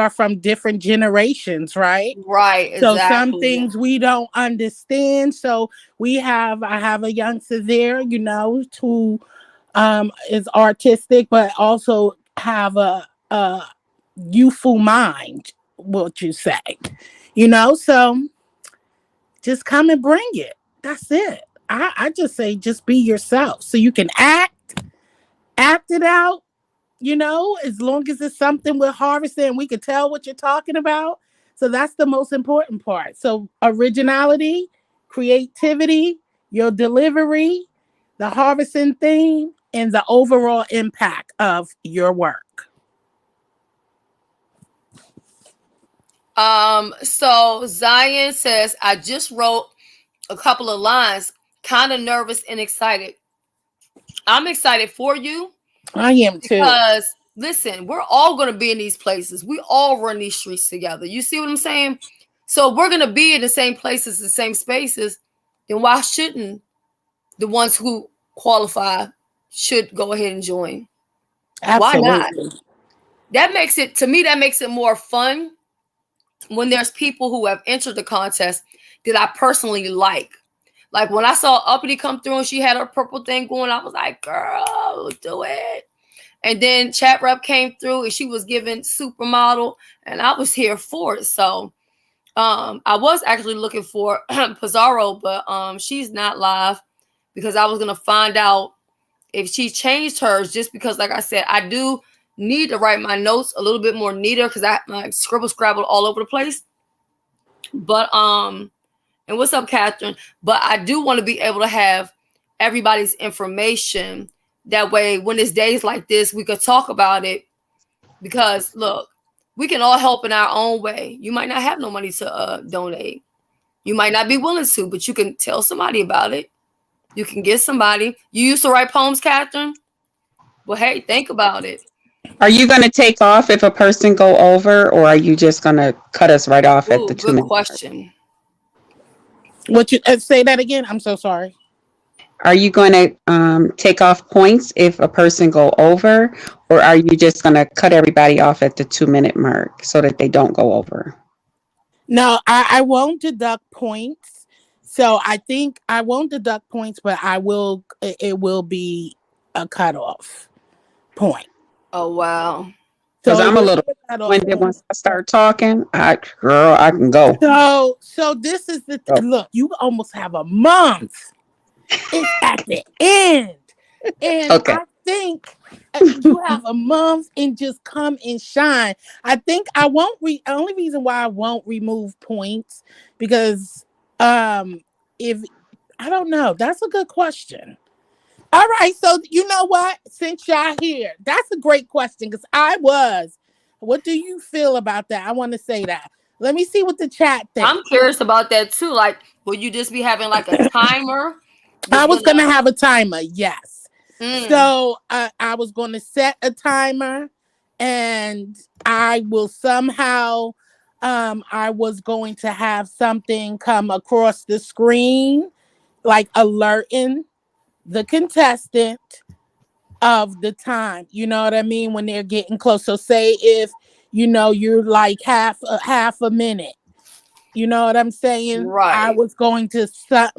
from different generations, right? Right. So some Exactly. things we don't understand. So I have a youngster there, who is artistic, but also have a youthful mind, what you say, so just come and bring it. That's it. I just say just be yourself so you can act it out, as long as it's something we're harvesting and we can tell what you're talking about. So that's the most important part. So originality, creativity, your delivery, the harvesting theme, and the overall impact of your work. So Zion says, I just wrote a couple of lines, kind of nervous and excited. I'm excited for you I am too. because listen, we're all going to be in these places. We all run these streets together. You see what I'm saying? So we're going to be in the same places, the same spaces. Then why shouldn't the ones who qualify should go ahead and join? Why not? Absolutely. That makes it, to me, that makes it more fun when there's people who have entered the contest that I personally like. Like when I saw Uppity come through and she had her purple thing going, I was like, girl, do it. And then Chat Rep came through and she was giving Supermodel, and I was here for it. So I was actually looking for Pizarro, but she's not live because I was gonna find out if she changed hers, just because, like I said, I do need to write my notes a little bit more neater because I like scrabbled all over the place. But and what's up, Catherine? But I do want to be able to have everybody's information. That way, when it's days like this, we could talk about it. Because look, we can all help in our own way. You might not have no money to donate. You might not be willing to, but you can tell somebody about it. You can get somebody. You used to write poems, Catherine? Well, hey, think about it. Are you going to take off if a person go over, or are you just going to cut us right off at Ooh, the good 2 minute? question. What you say that again? I'm so sorry. Are you going to take off points if a person go over, or are you just going to cut everybody off at the 2 minute mark so that they don't go over? No, I won't deduct points. So I think I won't deduct points, but I will. It will be a cutoff point. Oh, wow. Because So it I'm a will little be a cutoff winded point. once I start talking. I can go. So this is the Oh. look. You almost have a month. It's at the end, and Okay. I think you have a month and just come and shine. I think I won't. Only reason why I won't remove points because if I don't know, that's a good question. All right, so you know what? Since y'all here, that's a great question because I was. What do you feel about that? I want to say that. Let me see what the chat thinks. I'm curious about that too. Like, will you just be having like a timer? I was gonna have a timer, yes. Mm. So I was gonna set a timer, and I will somehow. I was going to have something come across the screen, like alerting the contestant of the time. You know what I mean? When they're getting close. So say if you're like half a minute. You know what I'm saying? Right. I was going to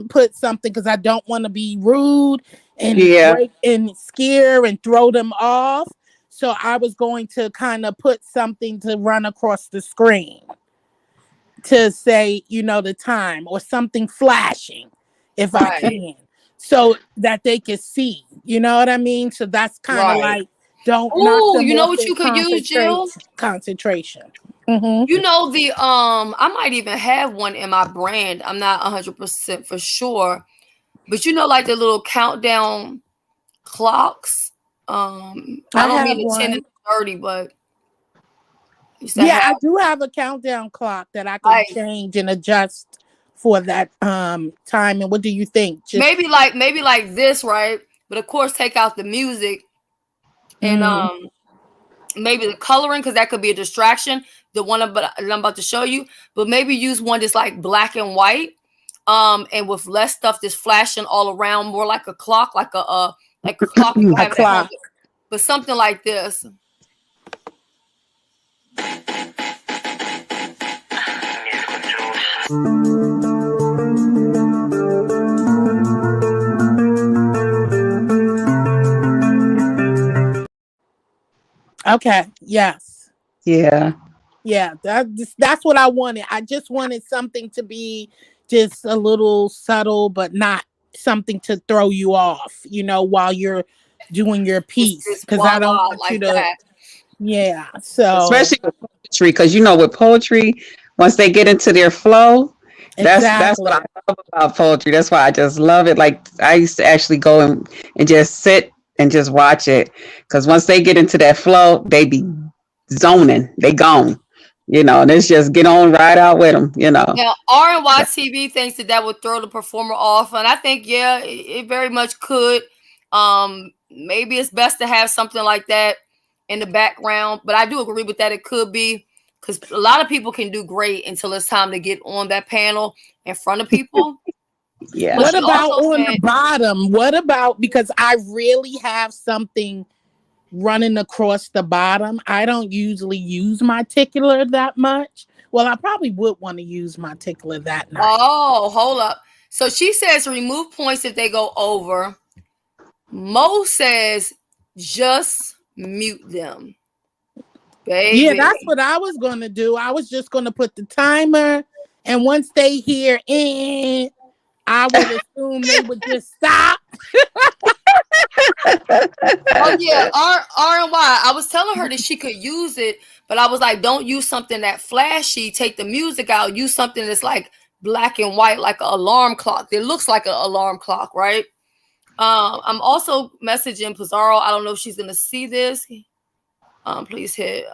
put something because I don't want to be rude and break and scare and throw them off. So I was going to kind of put something to run across the screen to say, the time or something flashing if I can, so that they can see. You know what I mean? So that's kind of like Don't knock Oh, them you know off what their you could use, Jill? concentration. Mm-hmm. You know I might even have one in my brand. I'm not 100% for sure, but you know, like the little countdown clocks. I I don't have mean to 10 one. and 30, but used to Yeah, I have do have a countdown clock that I can like change and adjust for that time. And what do you think? Just maybe like this, right? But of course, take out the music and mm, maybe the coloring, because that could be a distraction. The one I'm about to show you, but maybe use one that's like black and white, and with less stuff that's flashing all around, more like a clock, like a clock you a have at home, clock. but something like this. Okay. Yes. Yeah. Yeah. That's what I wanted. I just wanted something to be just a little subtle, but not something to throw you off. While you're doing your piece, Just because I don't voila, want you like to. that. Yeah. So Especially with poetry, because with poetry, once they get into their flow, that's what exactly. I love about poetry. That's why I just love it. Like I used to actually go and just sit and just watch it, because once they get into that flow, they be zoning, they gone, and it's just get on right out with them. Now, RNY TV thinks that would throw the performer off, and I think it very much could. Maybe it's best to have something like that in the background, but I do agree with that. It could be, because a lot of people can do great until it's time to get on that panel in front of people. Yeah. But What she about also on said, the bottom? What about, because I really have something running across the bottom. I don't usually use my tickler that much. Well, I probably would want to use my tickler that night. oh, hold up. So she says remove points if they go over. Mo says just mute them, Yeah, baby. that's what I was going to do. I was just going to put the timer, and once they hear in, I would assume they would just stop. Oh yeah, R and Y. I was telling her that she could use it, but I was like, don't use something that flashy. Take the music out. Use something that's like black and white, like an alarm clock. It looks like an alarm clock, right? I'm also messaging Pizarro. I don't know if she's gonna see this. Please hit.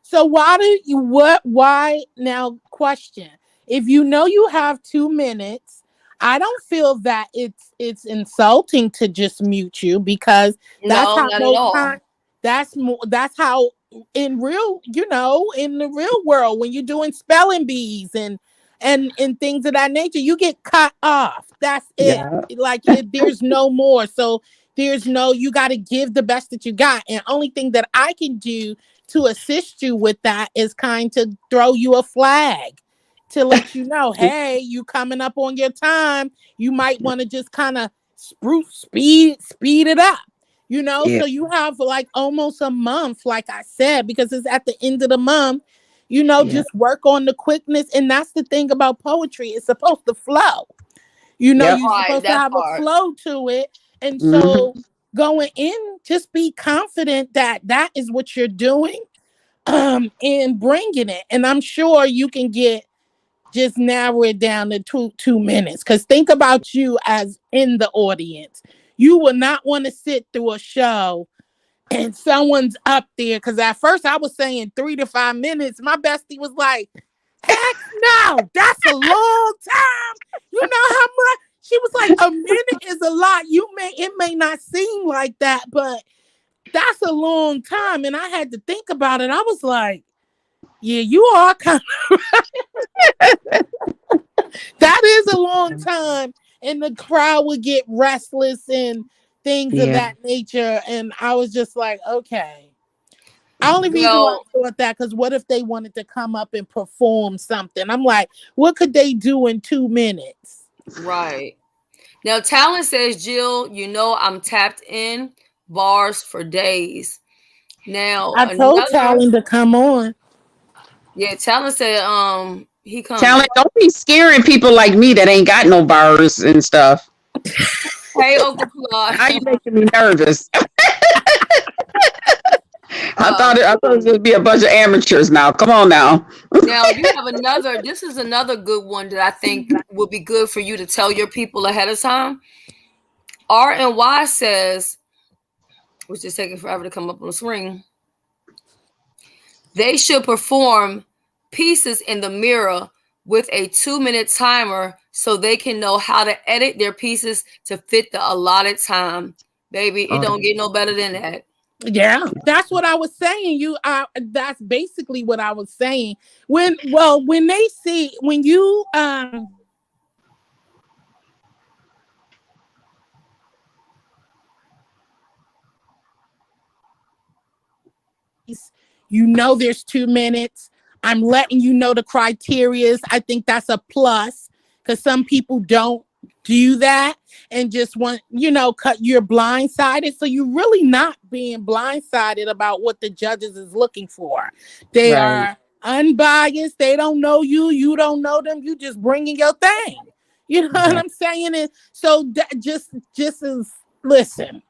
So why now question. If you have 2 minutes, I don't feel that it's insulting to just mute you, because that's No, how not at most all. time that's how in in the real world, when you're doing spelling bees and things of that nature, you get cut off. That's it. Yeah. Like there's no more. So you got to give the best that you got. And only thing that I can do to assist you with that is kind to throw you a flag to let you know, hey, you coming up on your time. You might want to just kind of speed it up. Yeah. So you have like almost a month, like I said, because it's at the end of the month. Yeah. Just work on the quickness. And that's the thing about poetry. It's supposed to flow. Yep. You're Right, supposed to that have a part. flow to it. And Hmm. so going in, just be confident that that is what you're doing, and bringing it. And I'm sure you can just narrow it down to 2 minutes. Because think about you as in the audience. You will not want to sit through a show and someone's up there. Because at first I was saying 3 to 5 minutes. My bestie was like, heck no, that's a long time. You know how much? She was like, a minute is a lot. It may not seem like that, but that's a long time. And I had to think about it. I was like, yeah, you are kind of that is a long time. And the crowd would get restless and things of Yeah. that nature. And I was just like, okay. Only reason why Well, I thought that, because what if they wanted to come up and perform something? I'm like, what could they do in 2 minutes? right. Now, Talon says, Jill, I'm tapped in bars for days. Now, I told another, Talon to come on. yeah, Talon said, he coming. Talent, don't be scaring people like me that ain't got no bars and stuff. Hey, Uncle Claude. Now you making me nervous. I thought it would be a bunch of amateurs now. Come on now. Now you have another. This is another good one that I think would be good for you to tell your people ahead of time. R and Y says, which is taking forever to come up on the screen. They should perform pieces in the mirror with a 2-minute timer so they can know how to edit their pieces to fit the allotted time. Baby, it don't get no better than that. Yeah, that's what I was saying. That's basically what I was saying. When they see when you there's 2 minutes. I'm letting you know the criterias. I think that's a plus because some people don't do that and just want, you're blindsided. So you're really not being blindsided about what the judges is looking for. They are unbiased. They don't know you. You don't know them. You just bringing your thing. You know what I'm saying? And so just as, listen,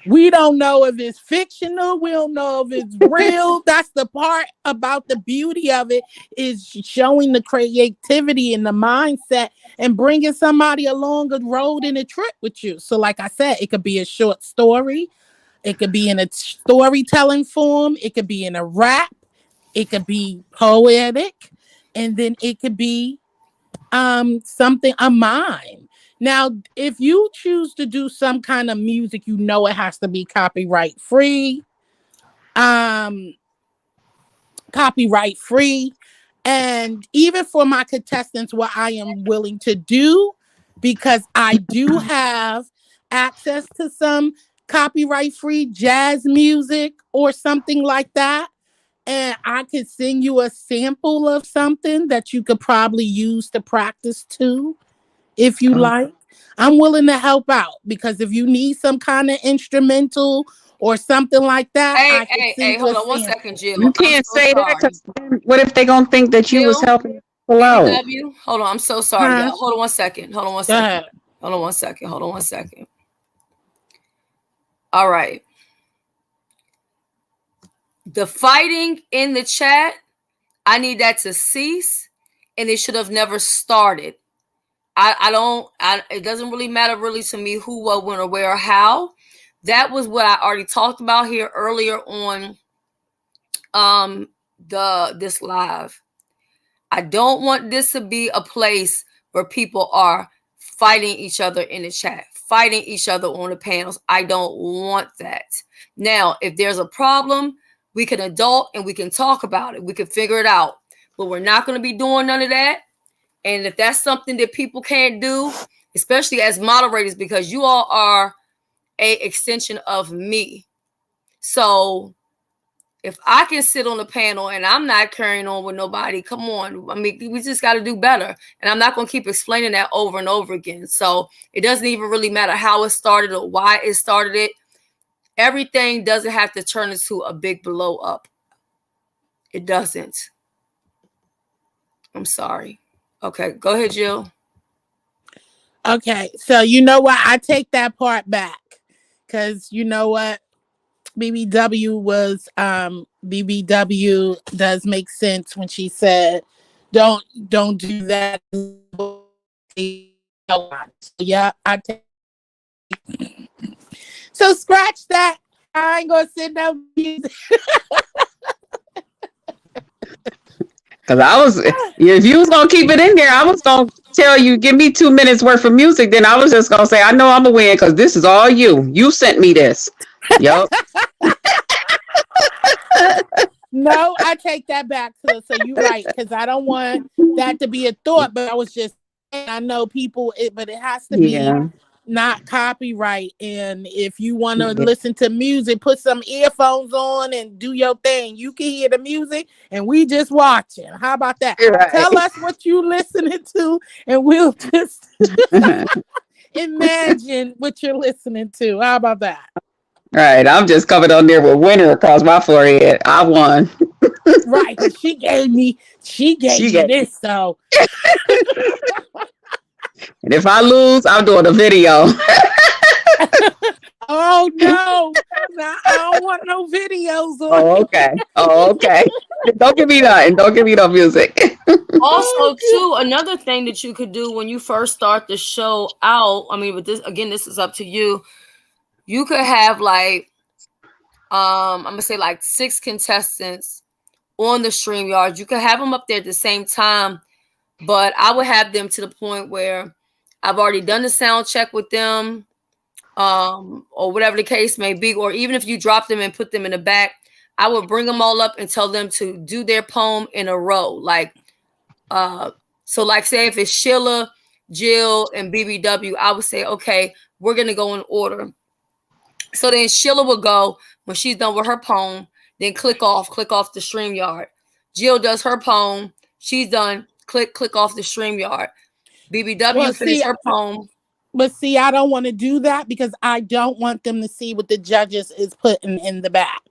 we don't know if it's fictional. We don't know if it's real. That's the part about the beauty of it, is showing the creativity and the mindset and bringing somebody along a road and a trip with you. So like I said, it could be a short story. It could be in a storytelling form. It could be in a rap. It could be poetic. And then it could be something, a mime. Now, if you choose to do some kind of music, it has to be copyright free. And even for my contestants, what I am willing to do, because I do have access to some copyright free jazz music or something like that, and I could send you a sample of something that you could probably use to practice to. If you like, I'm willing to help out, because if you need some kind of instrumental or something like that, Hey, hold on 1 second, Jill. You can't say that, because what if they gonna think that you was helping pull out? Hold on, I'm so sorry. Y'all. Hold on 1 second. Hold on 1 second. ahead. Hold on 1 second. Hold on 1 second. All right. The fighting in the chat, I need that to cease, and it should have never started. It doesn't really matter really to me who, what, when, or where, or how. That was what I already talked about here earlier on this live. I don't want this to be a place where people are fighting each other in the chat, fighting each other on the panels. I don't want that. Now, if there's a problem, we can adult and we can talk about it. We can figure it out. But we're not going to be doing none of that. And if that's something that people can't do, especially as moderators, because you all are an extension of me. So if I can sit on the panel and I'm not carrying on with nobody, come on. I mean, we just got to do better. And I'm not going to keep explaining that over and over again. So it doesn't even really matter how it started or why it started it. Everything doesn't have to turn into a big blow up. It doesn't. I'm sorry. Okay, go ahead, Jill. Okay, so you know what? I take that part back, because you know what? BBW does make sense when she said, don't do that. Yeah, I take. So scratch that. I ain't gonna send no music. Because if you was going to keep it in there, I was going to tell you, give me 2 minutes worth of music. Then I was just going to say, I know I'm going to win because this is all you. You sent me this. Yup. No, I take that back. So you're right, because I don't want that to be a thought, but I was just saying, I know people, but it has to be not copyright. And if you want to listen to music, put some earphones on and do your thing. You can hear the music and we just watching. How about that? Right. Tell us what you listening to and we'll just imagine what you're listening to. How about that? Right. I'm just covered on there with winner across my forehead. I won. Right. She gave me this, so. And if I lose, I'm doing a video. Oh no! I don't want no videos on Oh, here. okay. Oh, okay. Don't give me nothing. Don't give me no music. Also, too, another thing that you could do when you first start the show out, I mean, with this again, this is up to you. You could have like, I'm gonna say like 6 contestants on the StreamYard. You could have them up there at the same time, but I would have them to the point where I've already done the sound check with them, or whatever the case may be, or even if you drop them and put them in the back, I would bring them all up and tell them to do their poem in a row. Like, so like say if it's Sheila, Jill, and BBW, I would say, okay, we're gonna go in order. So then Sheila will go when she's done with her poem, then click off the StreamYard. Jill does her poem, she's done, click off the StreamYard. BBW Well, finish see, her poem. but see, I don't want to do that because I don't want them to see what the judges is putting in the back.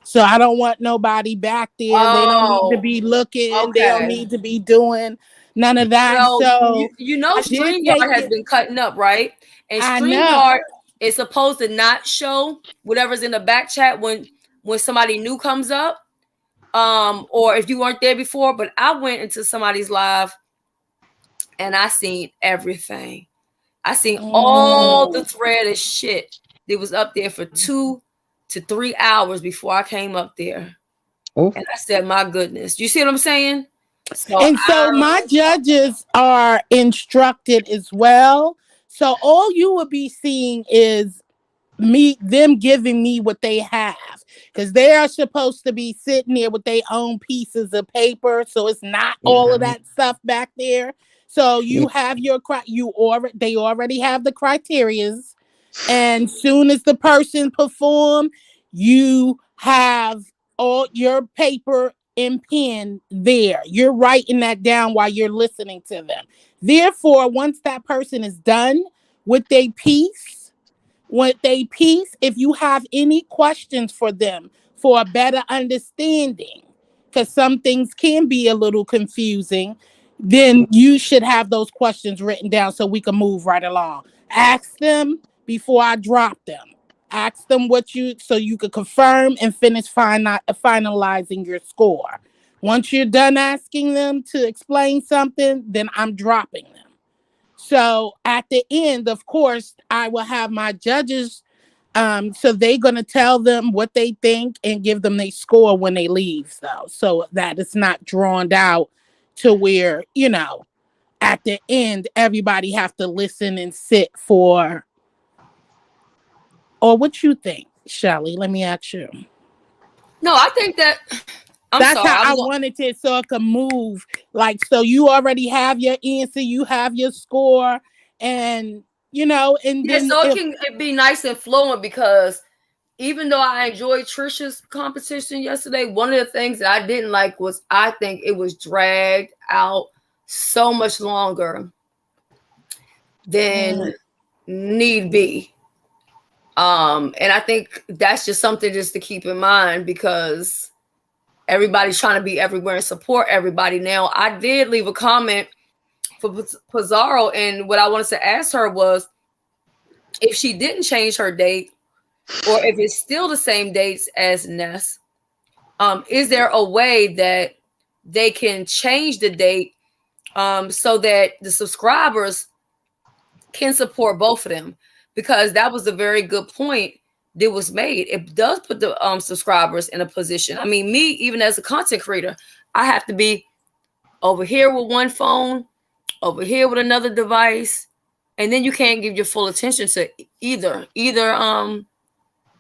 So I don't want nobody back there. They don't need to Oh, be looking. They don't okay. need to be doing none of that. Well, So you know I did take StreamYard has it. been cutting up, right? And I StreamYard know. is supposed to not show whatever's in the back chat when somebody new comes up. Or if you weren't there before, but I went into somebody's live and I seen everything. I seen all the thread of shit that was up there for 2 to 3 hours before I came up there. Oof. And I said, my goodness. You see what I'm saying? So my judges are instructed as well. So all you will be seeing is them giving me what they have, because they are supposed to be sitting there with their own pieces of paper, so it's not all of that stuff back there. So you have they already have the criterias, and soon as the person perform, you have all your paper and pen there. You're writing that down while you're listening to them. Therefore, once that person is done with their piece, if you have any questions for them for a better understanding, because some things can be a little confusing, then you should have those questions written down so we can move right along. Ask them before I drop them. Ask them so you can confirm and finish finalizing your score. Once you're done asking them to explain something, then I'm dropping them. So at the end, of course, I will have my judges. So they're going to tell them what they think and give them their score when they leave, though, so that it's not drawn out to where, at the end, everybody have to listen and sit for. Or what you think, Shelly? Let me ask you. No, I think that that's how I wanted it, so it can move. Like, so you already have your answer, you have your score, and and then so it can be nice and fluent, because even though I enjoyed Trisha's competition yesterday, one of the things that I didn't like was I think it was dragged out so much longer than need be. And I think that's just something just to keep in mind, because everybody's trying to be everywhere and support everybody. Now, I did leave a comment for Pizarro, and what I wanted to ask her was if she didn't change her date, or if it's still the same dates as Ness, is there a way that they can change the date so that the subscribers can support both of them? Because that was a very good point that was made. It does put the subscribers in a position. I mean, me, even as a content creator, I have to be over here with one phone, over here with another device, and then you can't give your full attention to either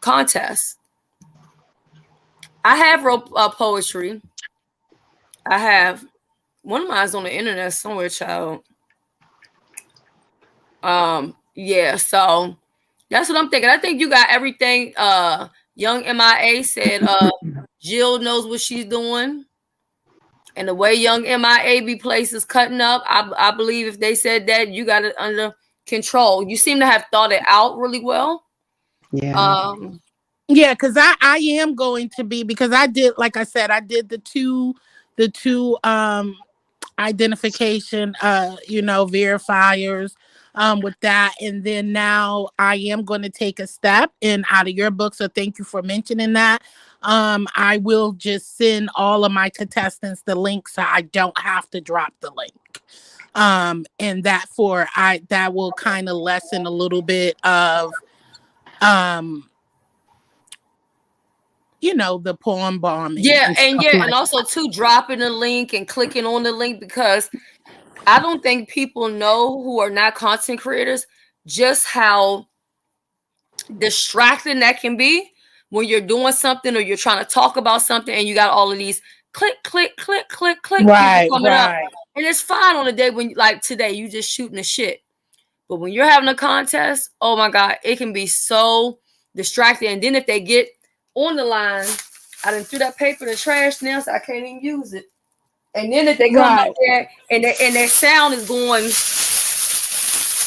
contest. I have wrote poetry. I have one of mine's on the internet somewhere, child. Yeah, so that's what I'm thinking. I think you got everything. Young MIA said Jill knows what she's doing. And the way Young MIA be places cutting up, I believe if they said that, you got it under control. You seem to have thought it out really well. Yeah. Yeah, because I am going to be, because I did, like I said, I did the two identification verifiers. with that. And then now I am going to take a step in out of your book. So thank you for mentioning that. I will just send all of my contestants the link so I don't have to drop the link. And that will kind of lessen a little bit of the poem bombing. And also too, dropping the link and clicking on the link, because I don't think people know, who are not content creators, just how distracting that can be when you're doing something or you're trying to talk about something and you got all of these click, click, click, click, click right, coming up. And it's fine on a day when, like today, you just shooting the shit. But when you're having a contest, oh my God, it can be so distracting. And then if they get on the line, I done threw that paper in the trash now, so I can't even use it. And then if they come up there and their sound is going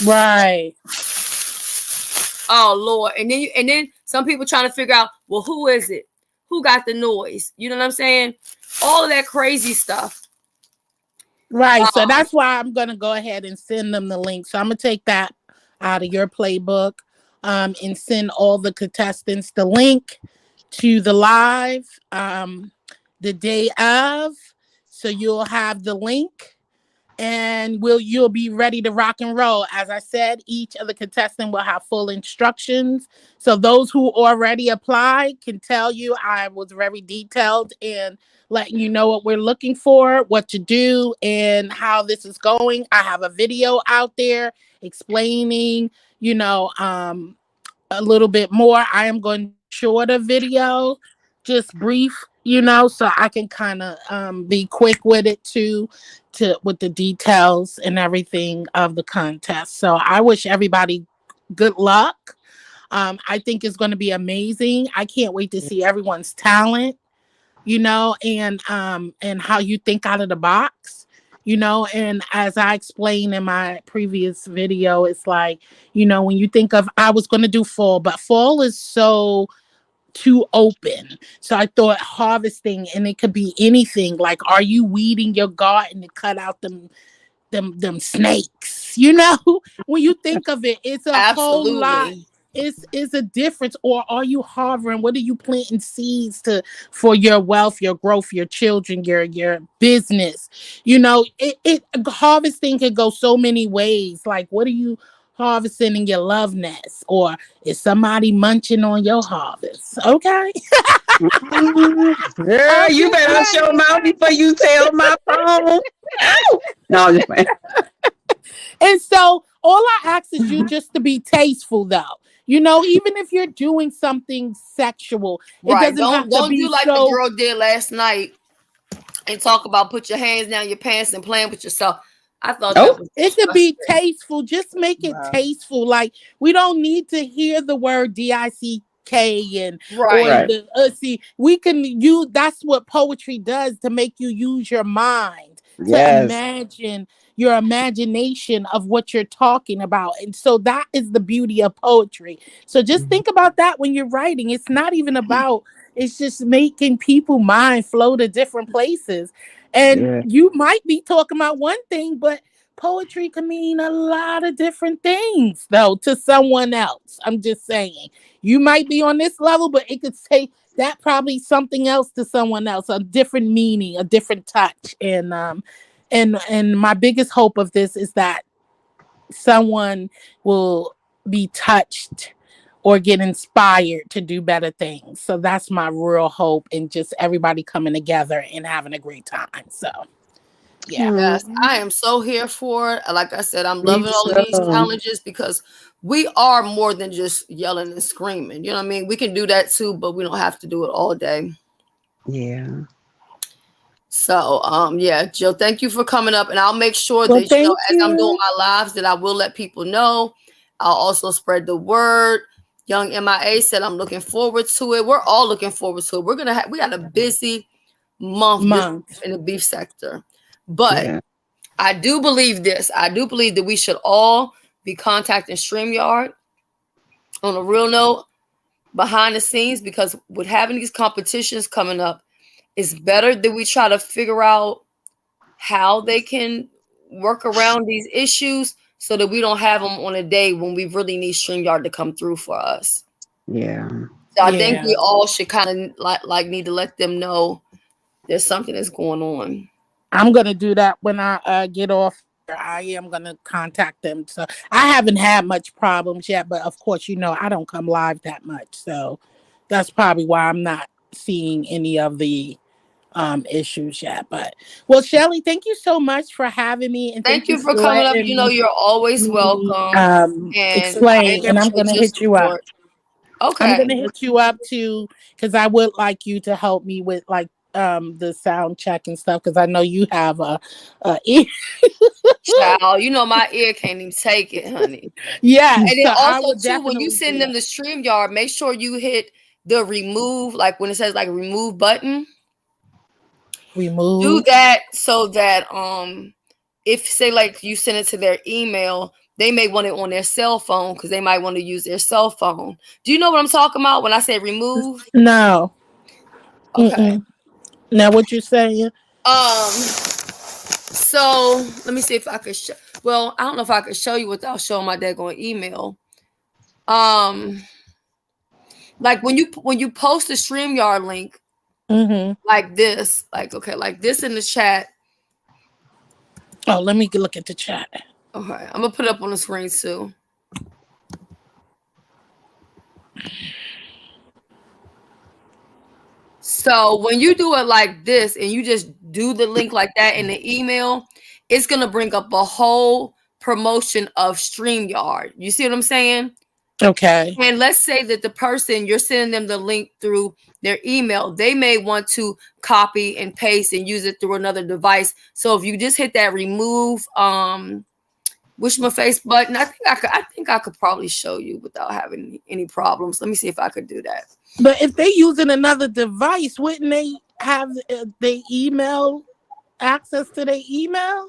right. Oh Lord. And then some people trying to figure out, well, who is it? Who got the noise? You know what I'm saying? All of that crazy stuff. Right. So that's why I'm going to go ahead and send them the link. So I'm going to take that out of your playbook and send all the contestants the link to the live the day of. So you'll have the link and you'll be ready to rock and roll. As I said, each of the contestants will have full instructions. So those who already applied can tell you I was very detailed in letting you know what we're looking for, what to do, and how this is going. I have a video out there explaining, a little bit more. I am going to short a video, just brief, so I can kind of be quick with it too, with the details and everything of the contest. So I wish everybody good luck. I think it's going to be amazing. I can't wait to see everyone's talent, and how you think out of the box, and as I explained in my previous video, it's like, when you think of, I was going to do fall, but fall is so too open. So I thought harvesting, and it could be anything. Like, are you weeding your garden to cut out them snakes? When you think of it, it's a whole lot. It's a difference. Or are you harvesting? What are you planting seeds for your wealth, your growth, your children, your business? Harvesting can go so many ways. Like, what are you harvesting in your love nest? Or is somebody munching on your harvest? Okay. Girl, you better show mouth before you tell my phone. No, just and so all I ask is you just to be tasteful, though. Even if you're doing something sexual, right? It doesn't have don't to be do like so... the girl did last night and talk about put your hands down your pants and playing with yourself. I thought it could be tasteful. Just make it tasteful. Like, we don't need to hear the word DICK and see, we can use, that's what poetry does, to make you use your mind to imagine your imagination of what you're talking about. And so that is the beauty of poetry. So just think about that when you're writing. It's not even about, it's just making people's mind flow to different places. And you might be talking about one thing, but poetry can mean a lot of different things, though, to someone else. I'm just saying. You might be on this level, but it could say that probably something else to someone else, a different meaning, a different touch. And my biggest hope of this is that someone will be touched or get inspired to do better things. So that's my real hope, and just everybody coming together and having a great time. So, yeah. Yes, I am so here for it. Like I said, I'm loving all of these challenges, because we are more than just yelling and screaming. You know what I mean? We can do that too, but we don't have to do it all day. Yeah. So, Jill, thank you for coming up, and I'll make sure that as I'm doing my lives, that I will let people know. I'll also spread the word. Young MIA said, I'm looking forward to it. We're all looking forward to it. We got a busy month in the beef sector, but I do believe this. I do believe that we should all be contacting StreamYard on a real note behind the scenes, because with having these competitions coming up, it's better that we try to figure out how they can work around these issues so that we don't have them on a day when we really need StreamYard to come through for us. Yeah. So I think we all should kind of like need to let them know there's something that's going on. I'm gonna do that when I get off. I am gonna contact them. So I haven't had much problems yet, but of course, I don't come live that much, so that's probably why I'm not seeing any of the issues yet. But well, Shelly, thank you so much for having me, and Thank you for coming up. You're always welcome. And explain. And I'm gonna hit you up. Okay. I'm gonna hit you up too, because I would like you to help me with like the sound check and stuff, because I know you have a ear. Child, my ear can't even take it, honey. Yeah. And then also too, when you send them the StreamYard, make sure you hit the remove, like when it says like remove button. Remove. Do that so that if say like you send it to their email, they may want it on their cell phone because they might want to use their cell phone. Do you know what I'm talking about when I say remove? No. Okay. Now what you're saying? So let me see if I could well, I don't know if I could show you without showing my daggone email. Like when you post a StreamYard link, like this, like this in the chat. Oh, let me look at the chat. Okay, I'm gonna put it up on the screen too. So when you do it like this and you just do the link like that in the email, it's gonna bring up a whole promotion of StreamYard. You see what I'm saying? Okay. And let's say that the person you're sending them the link through their email, they may want to copy and paste and use it through another device. So if you just hit that remove wish my face button, I think I could probably show you without having any problems. Let me see if I could do that. But if they using another device, wouldn't they have their email access to their email?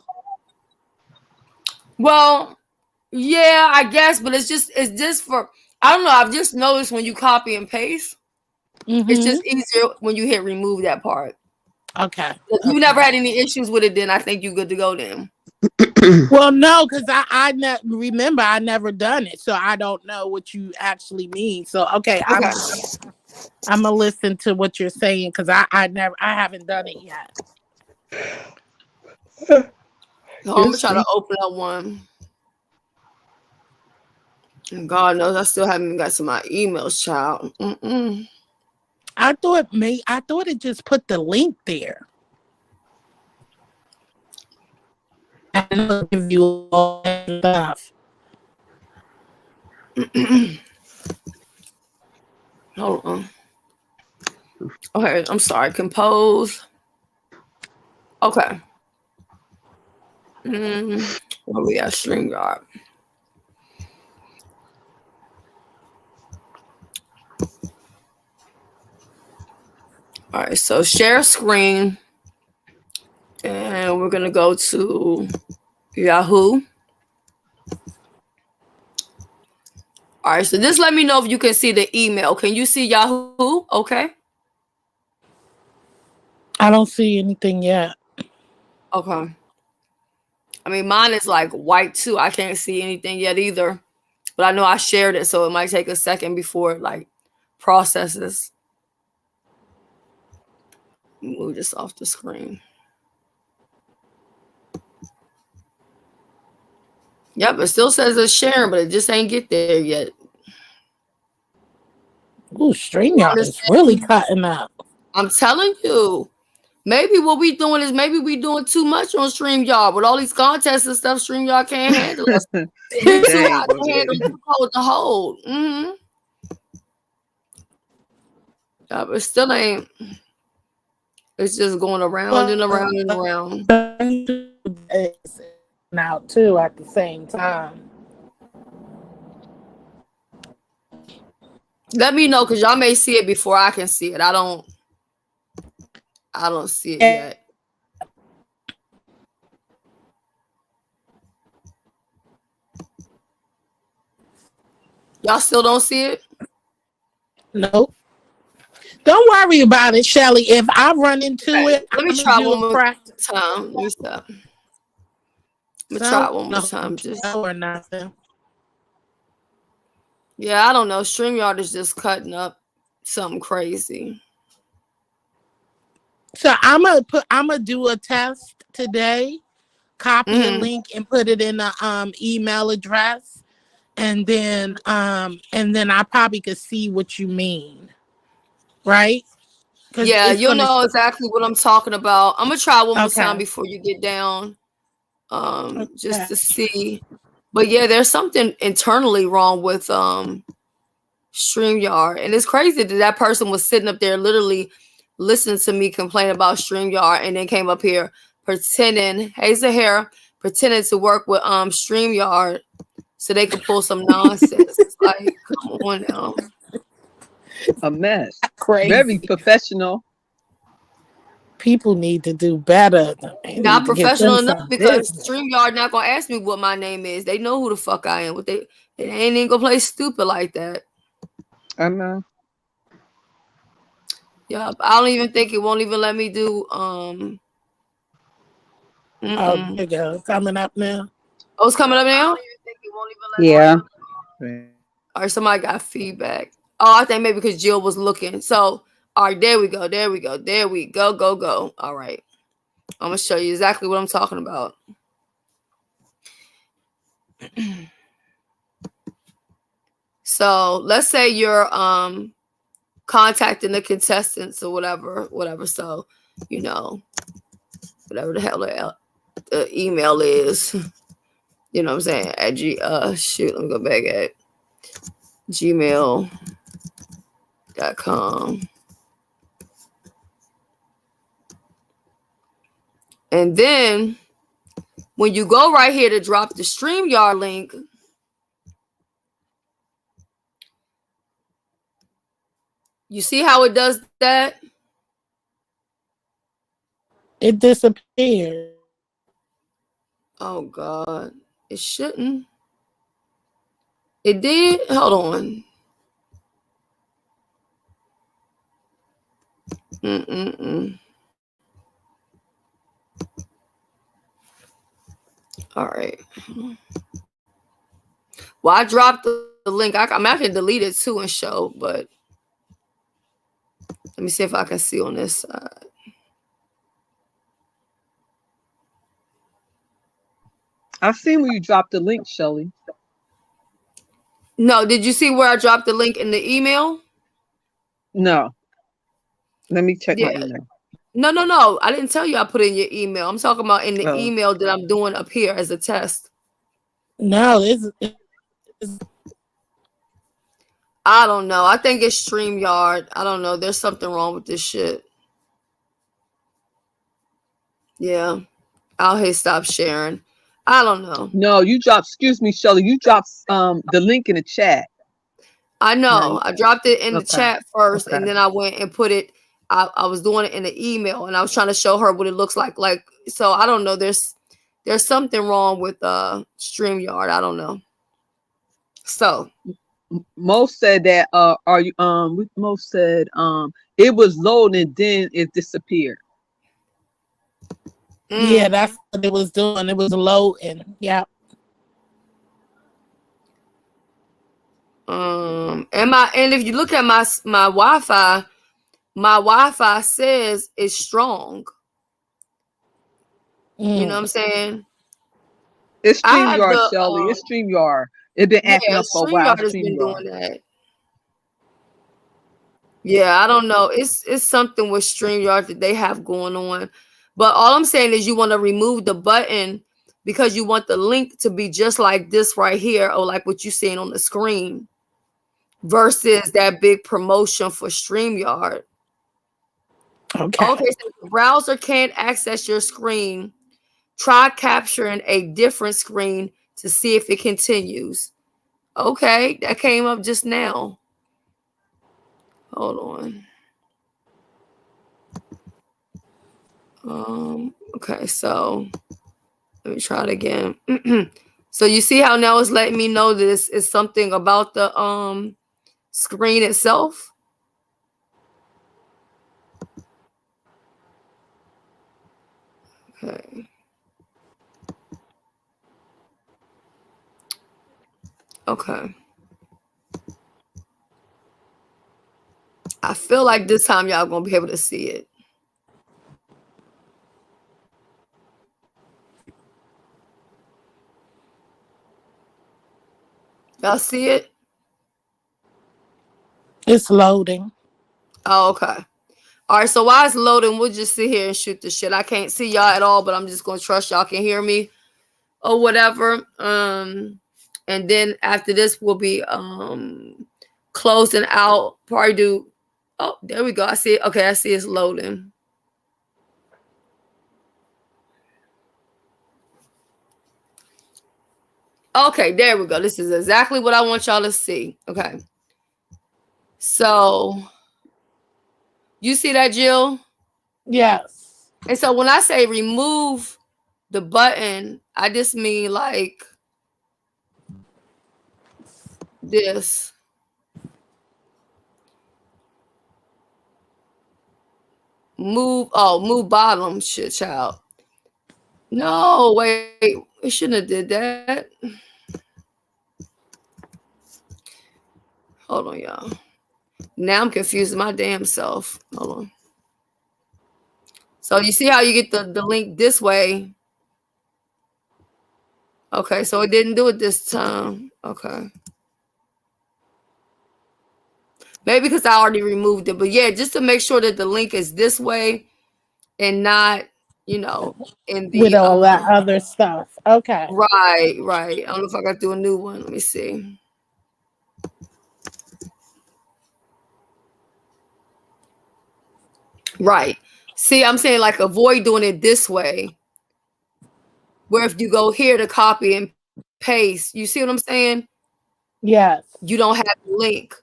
Well, yeah, I guess, but it's just for, I don't know. I've just noticed when you copy and paste, it's just easier when you hit remove that part. Okay. If you never had any issues with it, then I think you're good to go then. Well, no, because I never done it, so I don't know what you actually mean. So okay. I'm gonna listen to what you're saying because I haven't done it yet. So I'm gonna try to open up one. And God knows I still haven't even got to my emails, child. I thought it just put the link there. And it'll give you all that stuff. Hold on. Okay, I'm sorry. Compose. Okay. Where we at? StreamYard. All right, so share screen. And we're gonna go to Yahoo. All right, so just let me know if you can see the email. Can you see Yahoo? Okay. I don't see anything yet. Okay. I mean, mine is like white too. I can't see anything yet either. But I know I shared it, so it might take a second before it like processes. Move this off the screen. Yep, it still says it's sharing, but it just ain't get there yet. Ooh, StreamYard is really cutting up. I'm telling you. Maybe what we doing is we doing too much on StreamYard with all these contests and stuff. StreamYard can't handle us. We too hot to handle the hold. Yeah, but it still ain't. It's just going around and around and around. Now too at the same time. Let me know because y'all may see it before I can see it. I don't see it yet. Y'all still don't see it? Nope. Don't worry about it, Shelly. If I run into it, let me try one more time. Let me stop. I'm gonna try one more No time. Just or nothing. yeah, I don't know. StreamYard is just cutting up something crazy. So I'm gonna do a test today. Copy a link and put it in the email address, and then I probably could see what you mean, right? Yeah, It's you'll gonna. know exactly what I'm talking about. I'm gonna try one more time Okay. before you get down, just Okay. to see. But yeah, there's something internally wrong with StreamYard, and it's crazy that that person was sitting up there literally listening to me complain about StreamYard, and then came up here pretending, hey Zahara, pretending to work with StreamYard so they could pull some nonsense. It's like, come on now. A mess. Very Crazy. professional. People need to do better. They Not need to get them professional enough some because business. StreamYard not gonna ask me what my name is. They know who the fuck I am. What they ain't even gonna play stupid like that. I know. Yeah, I don't even think it won't even let me do Oh, there you go. Coming up now. Oh, it's coming up now? Yeah. All right, somebody got feedback. Oh, I think maybe because Jill was looking. So, all right, there we go. There we go. There we go. Go. All right. I'm gonna show you exactly what I'm talking about. So let's say you're contacting the contestants or whatever. So, you know, whatever the hell the email is. You know what I'm saying? At let me go back at gmail.com. And then when you go right here to drop the StreamYard link, you see how it does that? It disappeared. Oh God, it shouldn't. It did. Hold on. All right. Well, I dropped the link. I'm actually delete it too and show, but let me see if I can see on this side. I've seen where you dropped the link, Shelly. No, did you see where I dropped the link in the email? No. Let me check my Yeah. email. No. I didn't tell you I put in your email. I'm talking about in the Oh. email that I'm doing up here as a test. No, I don't know. I think it's StreamYard. I don't know. There's something wrong with this shit. Yeah. I'll hit stop sharing. I don't know. No, you dropped, excuse me, Shelly, you dropped the link in the chat. I know. Right. I dropped it in the Okay. chat first, Okay. and then I went and put it. I was doing it in the email, and I was trying to show her what it looks like. Like, so I don't know. There's something wrong with StreamYard. I don't know. So Mo said that are you Mo said it was loading, then it disappeared. yeah, that's what it was doing. It was loading. Yeah. and if you look at my Wi-Fi says it's strong. You know what I'm saying? It's I have StreamYard, the Shelly. It's StreamYard. It's been acting up for a while. StreamYard has been StreamYard. doing that. Yeah, I don't know. It's something with StreamYard that they have going on. But all I'm saying is you want to remove the button because you want the link to be just like this right here, or like what you're seeing on the screen, versus that big promotion for StreamYard. Okay. Okay, so the browser can't access your screen. Try capturing a different screen to see if it continues. Okay, that came up just now. Hold on. Okay, so let me try it again. So you see how now it's letting me know this is something about the screen itself. Okay. Okay. I feel like this time y'all gonna be able to see it. Y'all see it? It's loading. Oh, okay. All right, so while it's loading, we'll just sit here and shoot the shit. I can't see y'all at all, but I'm just gonna trust y'all can hear me or whatever. And then after this, we'll be closing out. Probably do. Oh, there we go. I see it. Okay, I see it's loading. Okay, there we go. This is exactly what I want y'all to see. Okay. So you see that, Jill? Yes. And so when I say remove the button, I just mean like this. Move bottom shit, child. No, wait. It shouldn't have did that. Hold on, y'all. Now I'm confusing my damn self. Hold on. So you see how you get the link this way? Okay, so it didn't do it this time. Okay. Maybe because I already removed it. But yeah, just to make sure that the link is this way and not, in the with all that other stuff. Okay. Right. I don't know if I got to do a new one. Let me see. Right. See, I'm saying like avoid doing it this way. Where if you go here to copy and paste, you see what I'm saying? Yes. You don't have the link.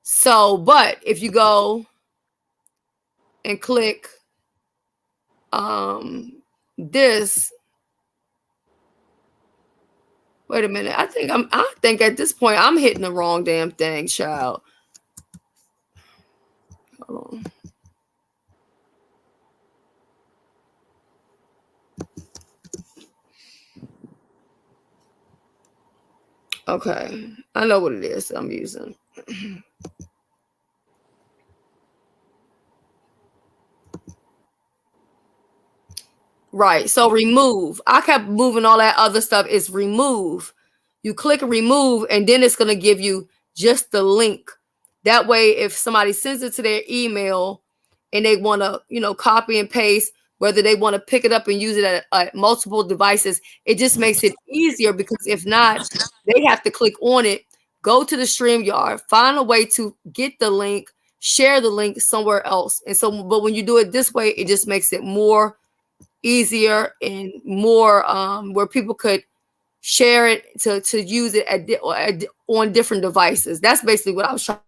So, but if you go and click this, wait a minute. I think at this point I'm hitting the wrong damn thing, child. Hold on. Okay, I know what it is I'm using. Right, so remove. I kept moving all that other stuff. It's remove. You click remove, and then it's going to give you just the link. That way, if somebody sends it to their email and they want to, copy and paste, whether they want to pick it up and use it at multiple devices, it just makes it easier because if not, they have to click on it, go to the StreamYard, find a way to get the link, share the link somewhere else. And so, but when you do it this way, it just makes it more easier and more where people could share it to use it on different devices. That's basically what I was trying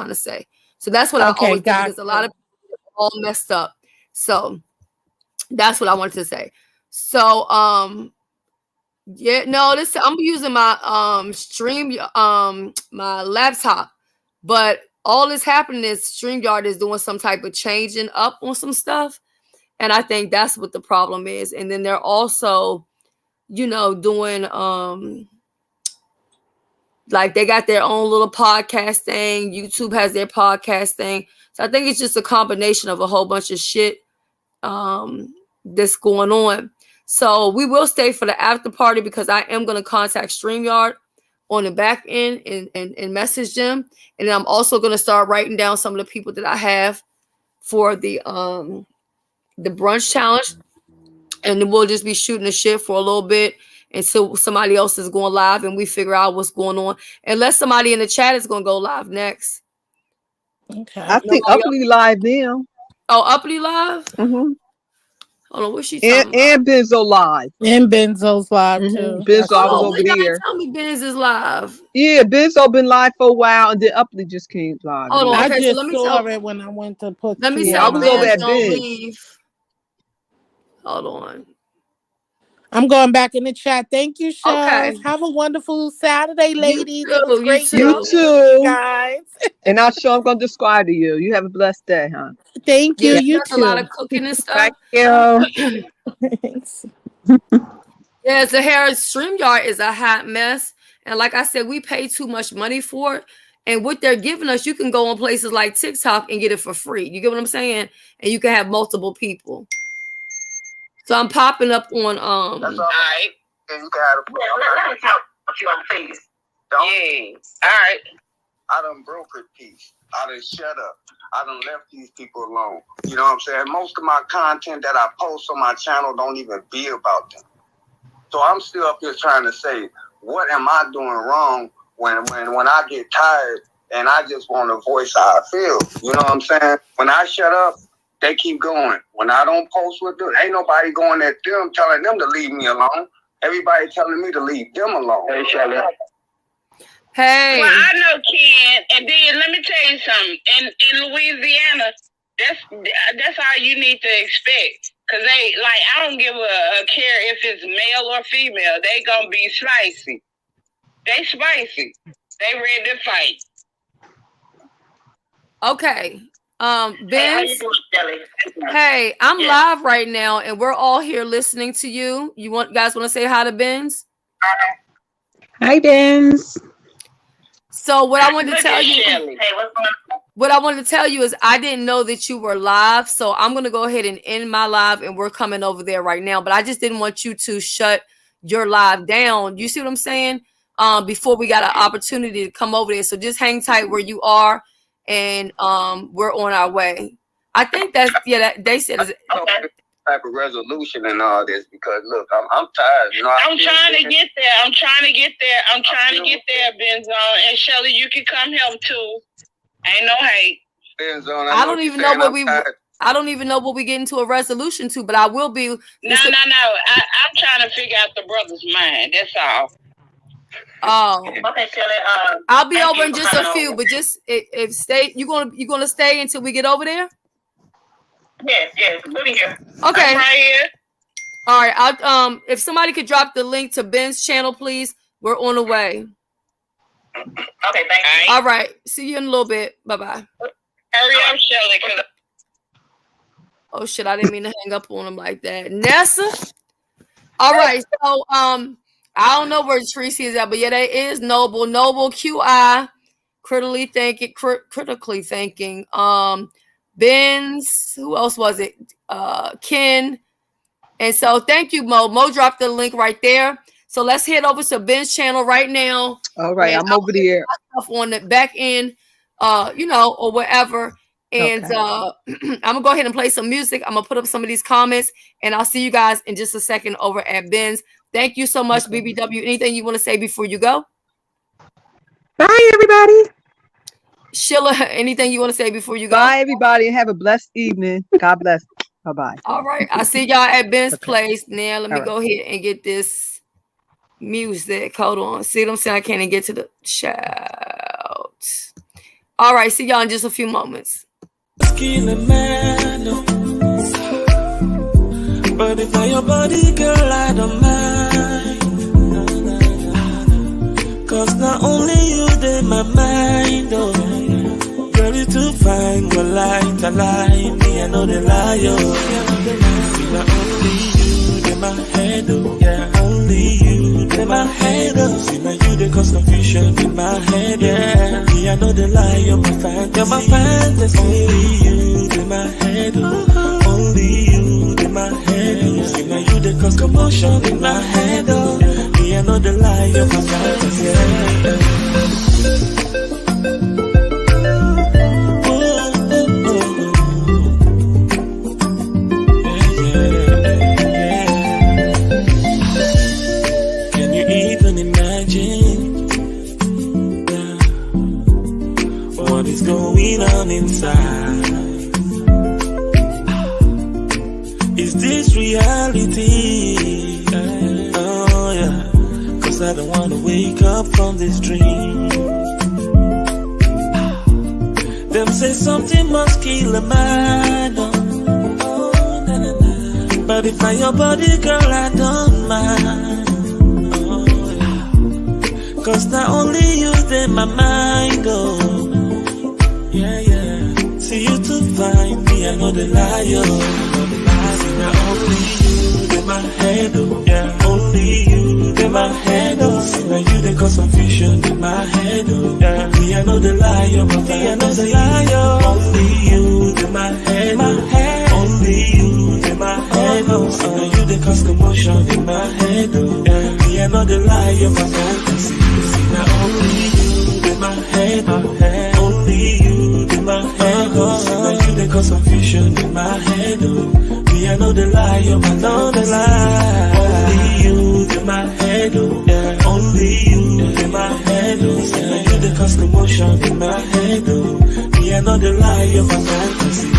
to say. So that's what I always do because a lot of people are all messed up. So that's what I wanted to say. So yeah, no, I'm using my stream my laptop, but all that's happening is StreamYard is doing some type of changing up on some stuff. And I think that's what the problem is. And then they're also, doing like they got their own little podcast thing. YouTube has their podcast thing. So I think it's just a combination of a whole bunch of shit that's going on. So we will stay for the after party because I am going to contact StreamYard on the back end and message them. And I'm also going to start writing down some of the people that I have for the brunch challenge. And then we'll just be shooting the shit for a little bit until somebody else is going live and we figure out what's going on. Unless somebody in the chat is going to go live next. Okay. I think Uppity live now. Oh, Uppity live? Mm-hmm. Hold on, what's she talking about? And Benzo live. And Benzo's live too. Benzo, I was over there. Tell me Benz is live. Yeah, Benzo been live for a while, and then Uppity just came live. Hold on, I just saw it when I went to put. Let me I was over at Benz. Leave. Hold on. I'm going back in the chat. Thank you, Shells. Okay. Have a wonderful Saturday, ladies. It was great You too, guys. And I'm sure I'm going to describe to you. You have a blessed day, huh? Thank you. You that's too. A lot of cooking and stuff. Thank you. Thanks. Yeah, Zahara, StreamYard is a hot mess. And like I said, we pay too much money for it. And what they're giving us, you can go on places like TikTok and get it for free. You get what I'm saying? And you can have multiple people. So I'm popping up on That's all right. And you can have let me talk to you on the face. Yeah. All right. I done broke her peace. I done shut up. I done left these people alone. You know what I'm saying? Most of my content that I post on my channel don't even be about them. So I'm still up here trying to say, what am I doing wrong when I get tired and I just want to voice how I feel? You know what I'm saying? When I shut up, they keep going. When I don't post with them, ain't nobody going at them telling them to leave me alone. Everybody telling me to leave them alone. Hey, Shelly. Hey. Well, I know, Ken, and then let me tell you something. In Louisiana, that's all you need to expect. Cause they I don't give a care if it's male or female. They gonna be spicy. They spicy. They ready to fight. Okay. Vince. Hey, I'm live right now, and we're all here listening to you. Guys want to say hi to Benz? Hi, Benz. So what I wanted to tell you, Hey, what's going on? What I wanted to tell you is I didn't know that you were live, so I'm gonna go ahead and end my live, and we're coming over there right now. But I just didn't want you to shut your live down. You see what I'm saying? Before we got an opportunity to come over there, so just hang tight where you are, and we're on our way. I think that's they said. Okay. Type of resolution and all this because look, I'm tired. You know, I'm trying to get there. I'm trying to get there, Benzone. And Shelly, you can come help too. Ain't no hate. Benzone, I don't even know what I don't even know what we get into a resolution to, but I will be. No. I'm trying to figure out the brother's mind. That's all. Oh. Okay, Shelly. I'll be over in just a few, but just if stay. You gonna stay until we get over there? Yes. Put it here. Okay. I'm right here. All right. I'll if somebody could drop the link to Ben's channel, please. We're on the way. Okay, thank you. All right. See you in a little bit. Bye-bye. Hurry up, Shelly. Oh shit, I didn't mean to hang up on him like that. Nessa. All right. So I don't know where Tracy is at, but yeah, that is Noble. Noble QI. Critically thinking. Benz, who else was it? Ken. And so thank you, Mo. Mo dropped the link right there. So let's head over to Ben's channel right now. All right, I'm over there. On the back end, or whatever. And okay. I'm gonna go ahead and play some music. I'm gonna put up some of these comments, and I'll see you guys in just a second over at Ben's. Thank you so much, okay. BBW. Anything you want to say before you go? Bye, everybody. Sheila, anything you want to say before you go? Bye, everybody, and have a blessed evening. God bless. Bye-bye. All right. I see y'all at Ben's place. Now let me go ahead and get this music. Hold on. See what I'm saying? I can't even get to the shout. All right. See y'all in just a few moments. But if I your body, girl, I don't mind. Cause not only you, they my mind, oh. Girl, you too fine, go light, I lie. Me, I know the lie, oh. See, not only you, they my head, oh. Yeah, only you, they my head, oh. See, now you, they cause confusion in my head, yeah. Me, I know the lie, you're my fantasy. You're my fantasy. Only you, they my head, oh. Only you, they my head, oh. See, now you, they cause commotion in my head, oh. Me, I know the lie, you're my fantasy, yeah. Going on inside. Is this reality? Oh yeah. Cause I don't wanna wake up from this dream. Them say something must kill a man. Oh, nah, nah, nah. But if I your body, girl, I don't mind. Oh yeah. Cause not only you, they my mind, oh. Yeah. See you to find me, I know the liar. See, now only you, in my head, oh. Yeah, only you, in my head, oh. See, now you they cause confusion in my head, oh. Yeah. Me, I know the lie, oh, my me, I know the lie, oh. Only you in my head, only you in my head, oh. See, now you they cause commotion in my head, oh. Yeah. Me, I know the lie, oh, my fantasy. See, now only you in my head, only you in my head, oh. See, now you they cause confusion in my head, oh. Me, I know the lie, oh, I know the lie. Only you in my head, oh. Yeah. Only you in my head, oh. See, now you the cause commotion in my head, oh. Me, I know the lie, oh, my fantasy.